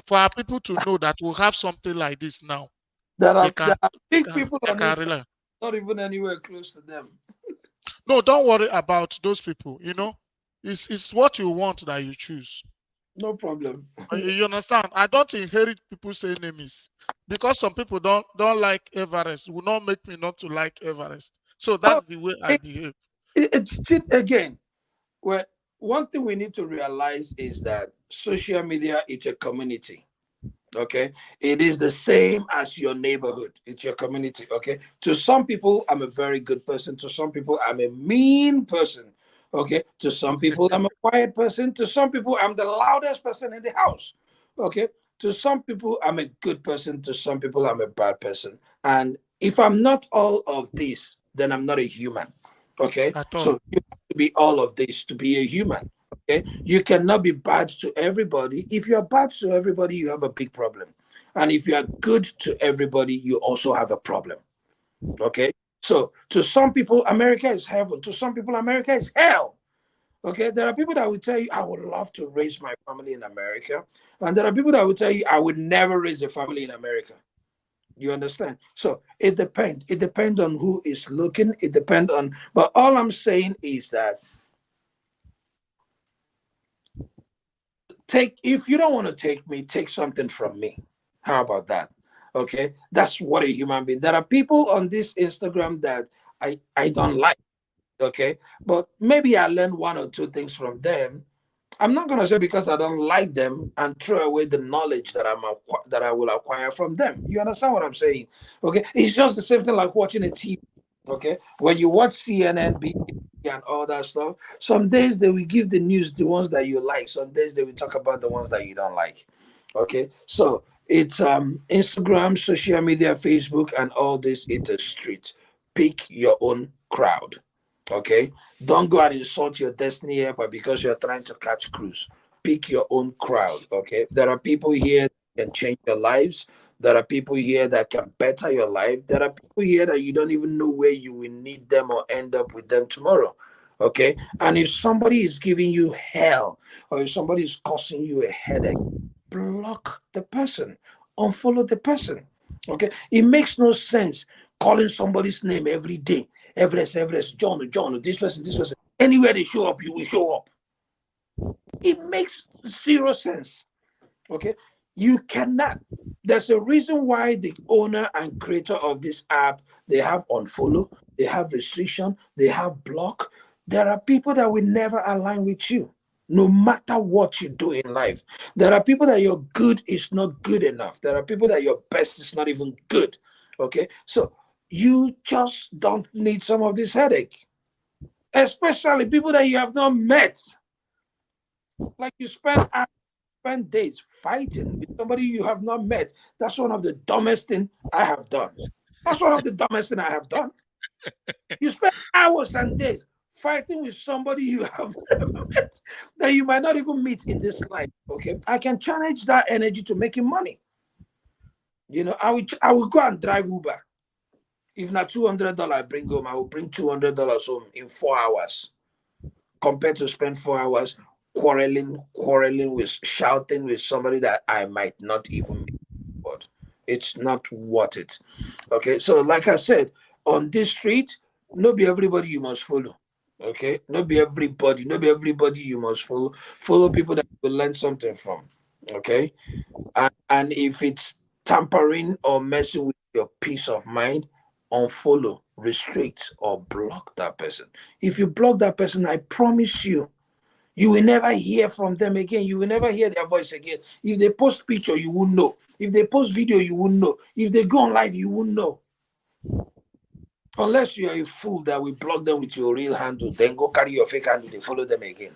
for our people to know that we have something like this now. They can, There are they big can, people they on can Instagram, rely. not even anywhere close to them. No, don't worry about those people. It's what you want that you choose. No problem. You understand? I don't inherit people saying names because some people don't like Everest. Will not make me not to like Everest. So Oh, that's the way I it, behave. again. Well, one thing we need to realize is that social media is a community. Okay, it is the same as your neighborhood. It's your community. Okay, to some people I'm a very good person, to some people I'm a mean person. Okay, to some people I'm a quiet person, to some people I'm the loudest person in the house. Okay, to some people I'm a good person, to some people I'm a bad person. And if I'm not all of this, then I'm not a human. Okay, At all. so you have to be all of this to be a human. Okay, you cannot be bad to everybody. If you're bad to everybody, you have a big problem. And if you are good to everybody, you also have a problem. Okay, so to some people, America is heaven. To some people, America is hell. Okay, there are people that will tell you, I would love to raise my family in America. And there are people that will tell you, I would never raise a family in America. You understand? So it depends. It depends on who is looking. It depends on, but all I'm saying is that if you don't want to take me, take something from me. How about that? Okay, that's what a human being. There are people on this Instagram that I don't like. Okay, but maybe I learned one or two things from them. I'm not gonna say because I don't like them and throw away the knowledge that I will acquire from them. You understand what I'm saying? Okay, it's just the same thing like watching a TV. Okay, when you watch CNN, BBC, and all that stuff, some days they will give the news the ones that you like. Some days they will talk about the ones that you don't like. Okay, so it's Instagram, social media, Facebook, and all this. It's a street. Pick your own crowd. Okay, don't go and insult your destiny helper because you're trying to catch cruise. Pick your own crowd. Okay, there are people here that can change your lives. There are people here that can better your life. There are people here that you don't even know where you will need them or end up with them tomorrow. Okay, and if somebody is giving you hell or if somebody is causing you a headache, block the person, unfollow the person. Okay, it makes no sense calling somebody's name every day. Everest, Everest, John, John, this person, this person. Anywhere they show up, you will show up. It makes zero sense. Okay, you cannot. There's a reason why the owner and creator of this app they have unfollow, they have restriction, they have block. There are people that will never align with you no matter what you do in life. There are people that your good is not good enough. There are people that your best is not even good. Okay, so you just don't need some of this headache, especially people that you have not met. Like you spend days fighting with somebody you have not met. That's one of the dumbest thing I have done. That's one of the dumbest thing I have done. You spend hours and days fighting with somebody you have never met that you might not even meet in this life. Okay, I can challenge that energy to making money. I will go and drive Uber. If not $200 I bring home, I will bring $200 home in 4 hours compared to spend 4 hours quarreling with shouting with somebody that I might not even meet. But it's not worth it. Okay, so like I said, on this street, not be everybody you must follow. Okay, not be everybody you must follow. Follow people that you will learn something from. Okay, and if it's tampering or messing with your peace of mind, unfollow, restrict, or block that person. If you block that person, I promise you will never hear from them again. You will never hear their voice again. If they post picture, you won't know. If they post video, you won't know. If they go on live, you won't know. Unless you are a fool that will block them with your real handle, then go carry your fake handle, they follow them again.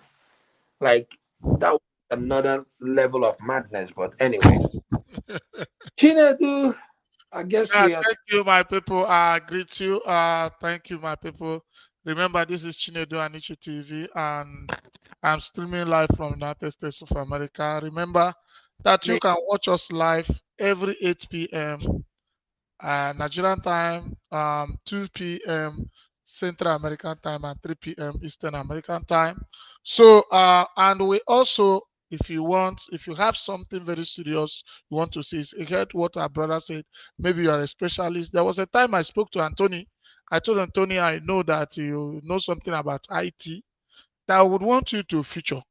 Like that was another level of madness. But anyway, Chinedu, I guess Yeah, we are thank you, my people. I greet you. Thank you, my people. Remember, this is Chinedu Anichi TV, and I'm streaming live from the United States of America. Remember that you can watch us live every 8 p.m. Nigerian time, 2 p.m. Central American time, and 3 p.m. Eastern American time. So, and we also, if you have something very serious you want to see, you heard what our brother said, maybe you are a specialist. There was a time I spoke to Anthony. I told Anthony I know that you know something about IT that I would want you to feature.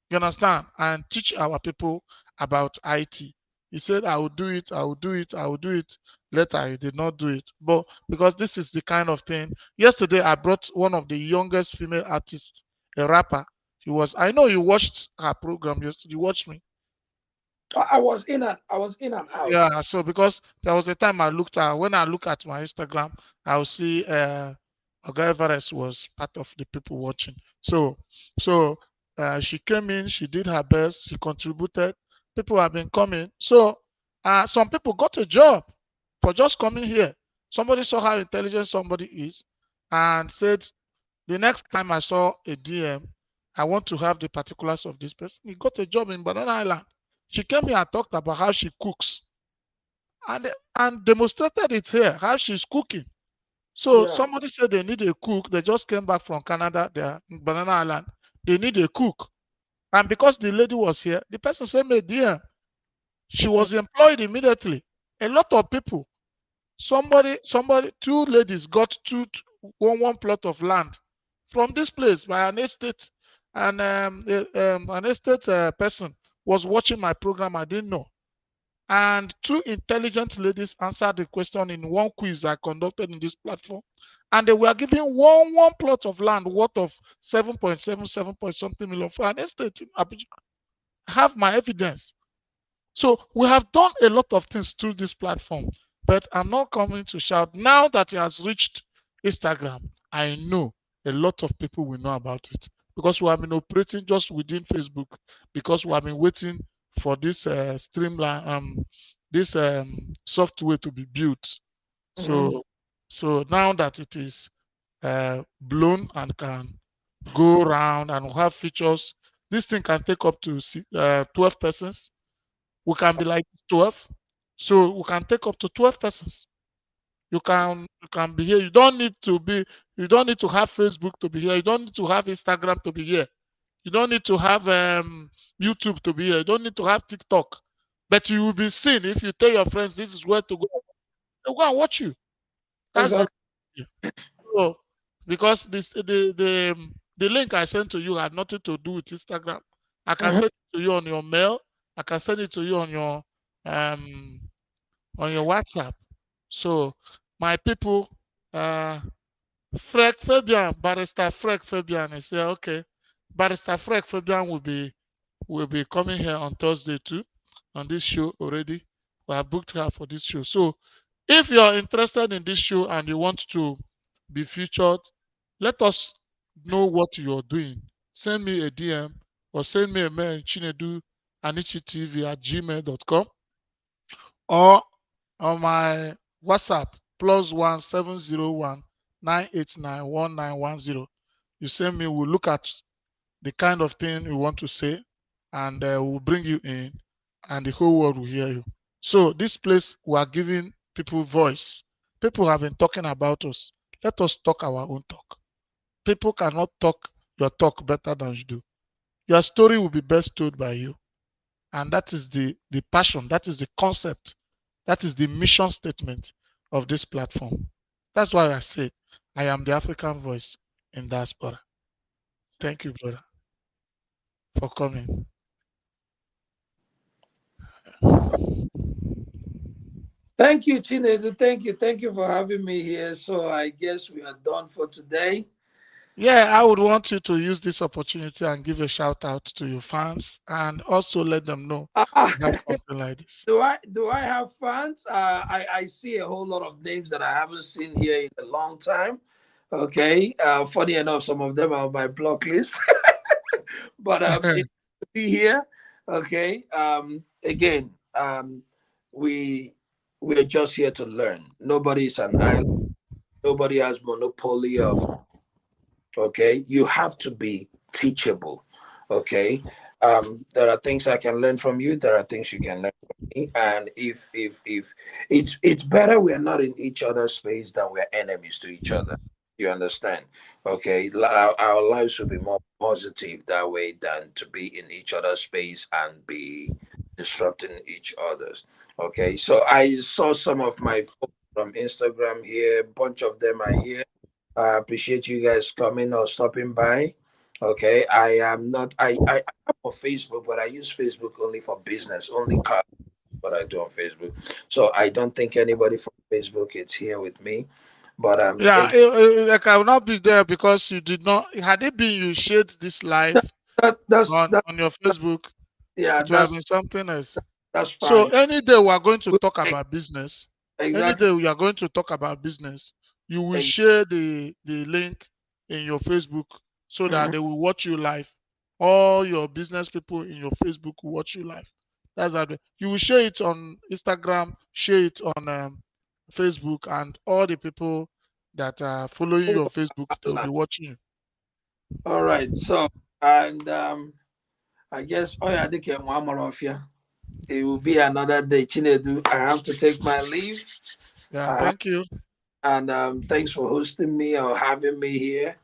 You understand? And teach our people about IT. He said, I will do it, I will do it, I will do it. Later, he did not do it. But because this is the kind of thing. Yesterday, I brought one of the youngest female artists, a rapper. I know you watched her program yesterday. You watched me. I was in and out. Yeah, so because there was a time I looked at when I look at my Instagram, I'll see Oga Everest was part of the people watching. So she came in, she did her best, she contributed. People have been coming. So some people got a job for just coming here. Somebody saw how intelligent somebody is and said, the next time I saw a DM, I want to have the particulars of this person. He got a job in Banana Island. She came here and talked about how she cooks and demonstrated it here, how she's cooking. So Yeah. somebody said they need a cook. They just came back from Canada, they're in Banana Island. They need a cook. And because the lady was here, the person sent me a DM. She was employed immediately. A lot of people. Somebody, two ladies got one plot of land from this place by an estate, and an estate person was watching my program. I didn't know. And two intelligent ladies answered the question in one quiz I conducted in this platform. And they were given one plot of land worth of 7.77 point something million for an estate in Abuja. I have my evidence. So we have done a lot of things through this platform, but I'm not coming to shout. Now that it has reached Instagram, I know a lot of people will know about it because we have been operating just within Facebook because we have been waiting for this streamline, this software to be built. Mhm. So now that it is blown and can go around and have features, this thing can take up to 12 persons. We can be like 12. So we can take up to 12 persons. You can be here. You don't need to have Facebook to be here. You don't need to have Instagram to be here. You don't need to have YouTube to be here. You don't need to have TikTok. But you will be seen if you tell your friends this is where to go. They'll go and watch you. That's the Exactly. so because the link I sent to you had nothing to do with Instagram. I can Mhm. send it to you on your mail. I can send it to you um on your WhatsApp. So my people, Frank Fabian, Barrister Frank Fabian is here. Okay, Barrister Frank Fabian will be coming here on Thursday too, on this show already. We have booked her for this show. So if you're interested in this show and you want to be featured, let us know what you're doing. Send me a DM or send me a mail, Chinedu Anichi TV at gmail.com, or on my WhatsApp +1 701 989 1910. You send me, we'll look at the kind of thing you want to say, and we'll bring you in, and the whole world will hear you. So this place we are giving people voice. People have been talking about us. Let us talk our own talk. People cannot talk your talk better than you do. Your story will be best told by you. And that is the passion, that is the concept, that is the mission statement of this platform. That's why I said I am the African voice in diaspora. Thank you, brother, for coming. Thank you, Chinedu. Thank you. Thank you for having me here. So I guess we are done for today. Yeah, I would want you to use this opportunity and give a shout out to your fans and also let them know Ah, you have something like this. do I have fans? I see a whole lot of names that I haven't seen here in a long time. Okay. Funny enough, some of them are on my block list. But it's good to be here. Okay. Again, we we're just here to learn. Nobody's an island. Nobody has monopoly of. Okay, you have to be teachable. Okay, there are things I can learn from you. There are things you can learn from me. And if it's better we're not in each other's space than we're enemies to each other. You understand? Okay, our lives should be more positive that way than to be in each other's space and be disrupting each other's. Okay, so I saw some of my folks from Instagram here. A bunch of them are here. I appreciate you guys coming or stopping by. Okay, I am not. I am on Facebook, but I use Facebook only for business, only car what I do on Facebook. So I don't think anybody from Facebook is here with me. But Yeah, like I will not be there because you did not. Had it been you shared this live that that's that, on your Facebook, yeah, it would have been something else. that's So fine. any day we are going to We- talk ex- about business. Any Exactly. day we are going to talk about business, you will share the link in your Facebook so that Mhm. they will watch you live. All your business people in your Facebook will watch you live. That's how you will share it on Instagram, share it on Facebook, and all the people that are following your Facebook, they will be watching you. All right. So and I guess oh yeah, they came one more off here. It will be another day. Chinedu, I have to take my leave. Yeah, I have, thank you. and thanks for hosting me or having me here.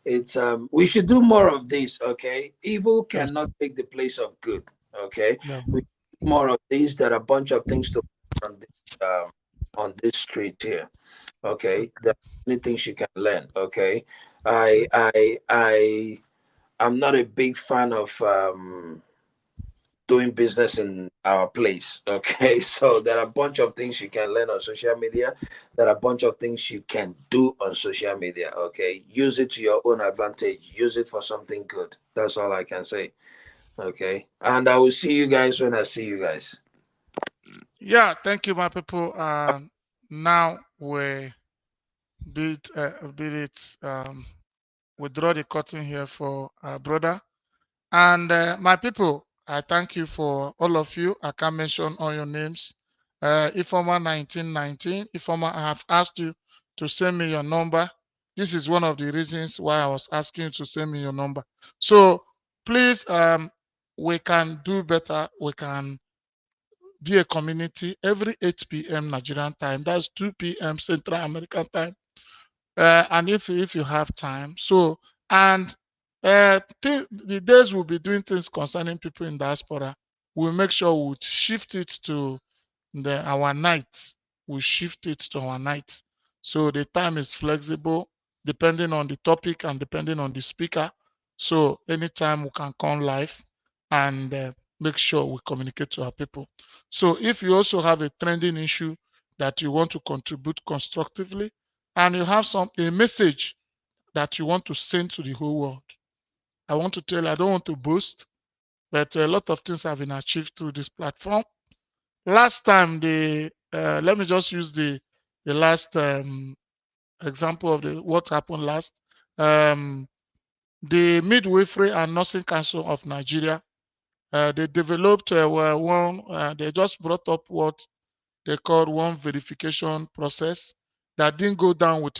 It's we should do more of this, okay? Evil Yes. cannot take the place of good, okay? Yeah. We do more of these. There are a bunch of things to on this street here, okay? There are many things you can learn, okay? I I'm not a big fan of doing business in our place. Okay, so there are a bunch of things you can learn on social media. There are a bunch of things you can do on social media. Okay, use it to your own advantage. Use it for something good. That's all I can say. Okay, and I will see you guys when I see you guys. Yeah, thank you, my people. Now we bid it we draw the curtain here for our brother. And my people, I thank you for all of you. I can't mention all your names. Ifoma 1919, Ifoma, I have asked you to send me your number. This is one of the reasons why I was asking you to send me your number. So please, we can do better. We can be a community every 8 p.m. Nigerian time. That's 2 p.m. Central American time. And if you have time, so and the days we'll be doing things concerning people in diaspora, we'll make sure we shift it to our nights. We shift it to our nights, so the time is flexible depending on the topic and depending on the speaker. So anytime we can come live and make sure we communicate to our people. So if you also have a trending issue that you want to contribute constructively, and you have a message that you want to send to the whole world, I want to tell you, I don't want to boast, but a lot of things have been achieved through this platform. Last time, let me just use the last example of what happened last. Um, the Midwifery and Nursing Council of Nigeria, they developed they just brought up what they called one verification process that didn't go down with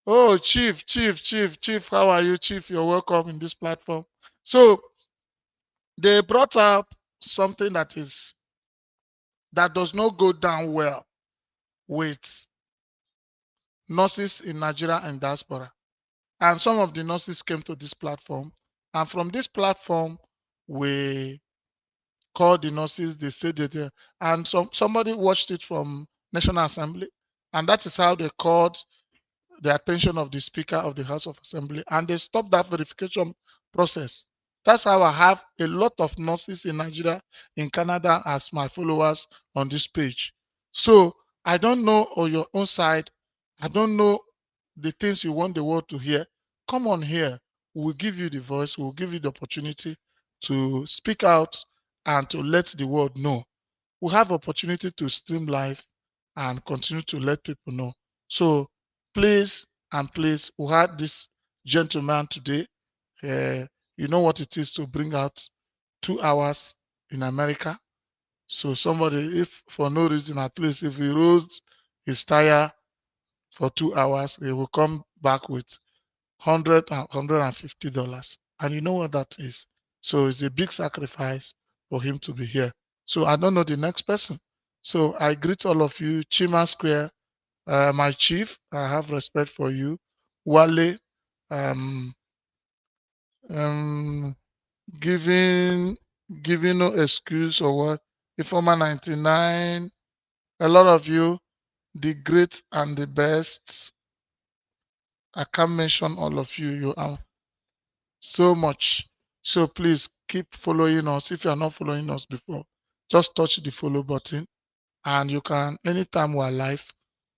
Oh, Chief, how are you, Chief? You're welcome in this platform. So they brought up something that does not go down well with nurses in Nigeria and diaspora. And some of the nurses came to this platform. And from this platform, we called the nurses, they said that, and somebody watched it from National Assembly. And that is how they called the attention of the Speaker of the House of Assembly, and they stopped that verification process. That's how I have a lot of nurses in Nigeria, in Canada, as my followers on this page. So I don't know on your own side, I don't know the things you want the world to hear. Come on here. We'll give you the voice, we'll give you the opportunity to speak out and to let the world know. We have opportunity to stream live and continue to let people know. So please and please, we had this gentleman today. Uh, you know what it is to bring out 2 hours in America. So somebody, if for no reason, at least if he rolls his tire for 2 hours, he will come back with $150. And you know what that is. So it's a big sacrifice for him to be here. So I don't know the next person. So I greet all of you, Chima Square, my chief. I have respect for you, Wale. Um, um, giving giving no excuse or what. Informer 99. A lot of you, the great and the best. I can't mention all of you. You are so much. So please keep following us. If you are not following us before, just touch the follow button and you can, anytime we're live,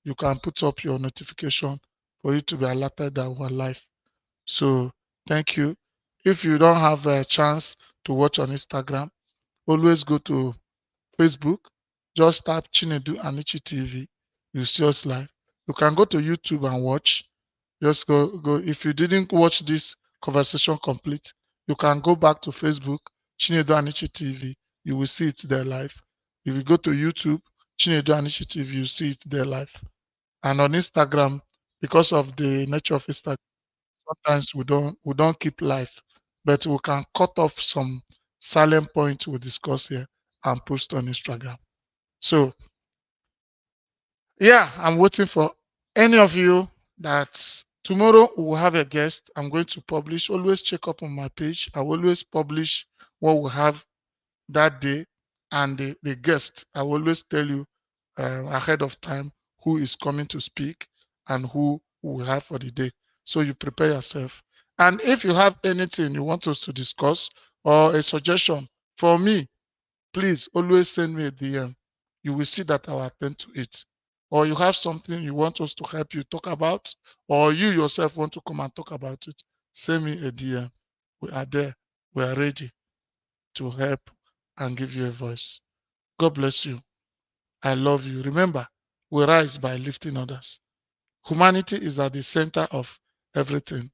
you can put up your notification for you to be alerted that we're live. So thank you. If you don't have a chance to watch on Instagram, always go to Facebook, just type Chinedu Anichi TV. You see us live. You can go to YouTube and watch. Just go. If you didn't watch this conversation complete, you can go back to Facebook, Chinedu Anichi TV. You will see it there live. If you go to YouTube, Chinedu Anichi TV, you see it there live. And on Instagram, because of the nature of Instagram, sometimes we don't keep live, but we can cut off some salient points we discuss here and post on Instagram. So yeah, I'm waiting for any of you that tomorrow we'll have a guest. I'm going to publish. Always check up on my page. I will always publish what we have that day and the guest. I will always tell you ahead of time who is coming to speak and who we have for the day. So you prepare yourself. And if you have anything you want us to discuss or a suggestion for me, please always send me a DM. You will see that I'll attend to it. Or you have something you want us to help you talk about, or you yourself want to come and talk about it, send me a DM. We are there. We are ready to help and give you a voice. God bless you. I love you. Remember, we rise by lifting others. Humanity is at the center of everything.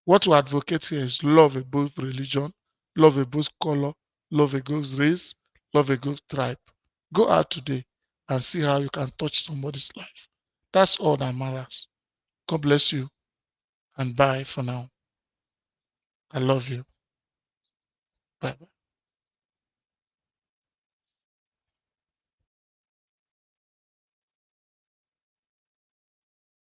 What we advocate here is love above religion, love above color, love above race, love above tribe. Go out today and see how you can touch somebody's life. That's all that matters. God bless you and bye for now. I love you. Bye bye.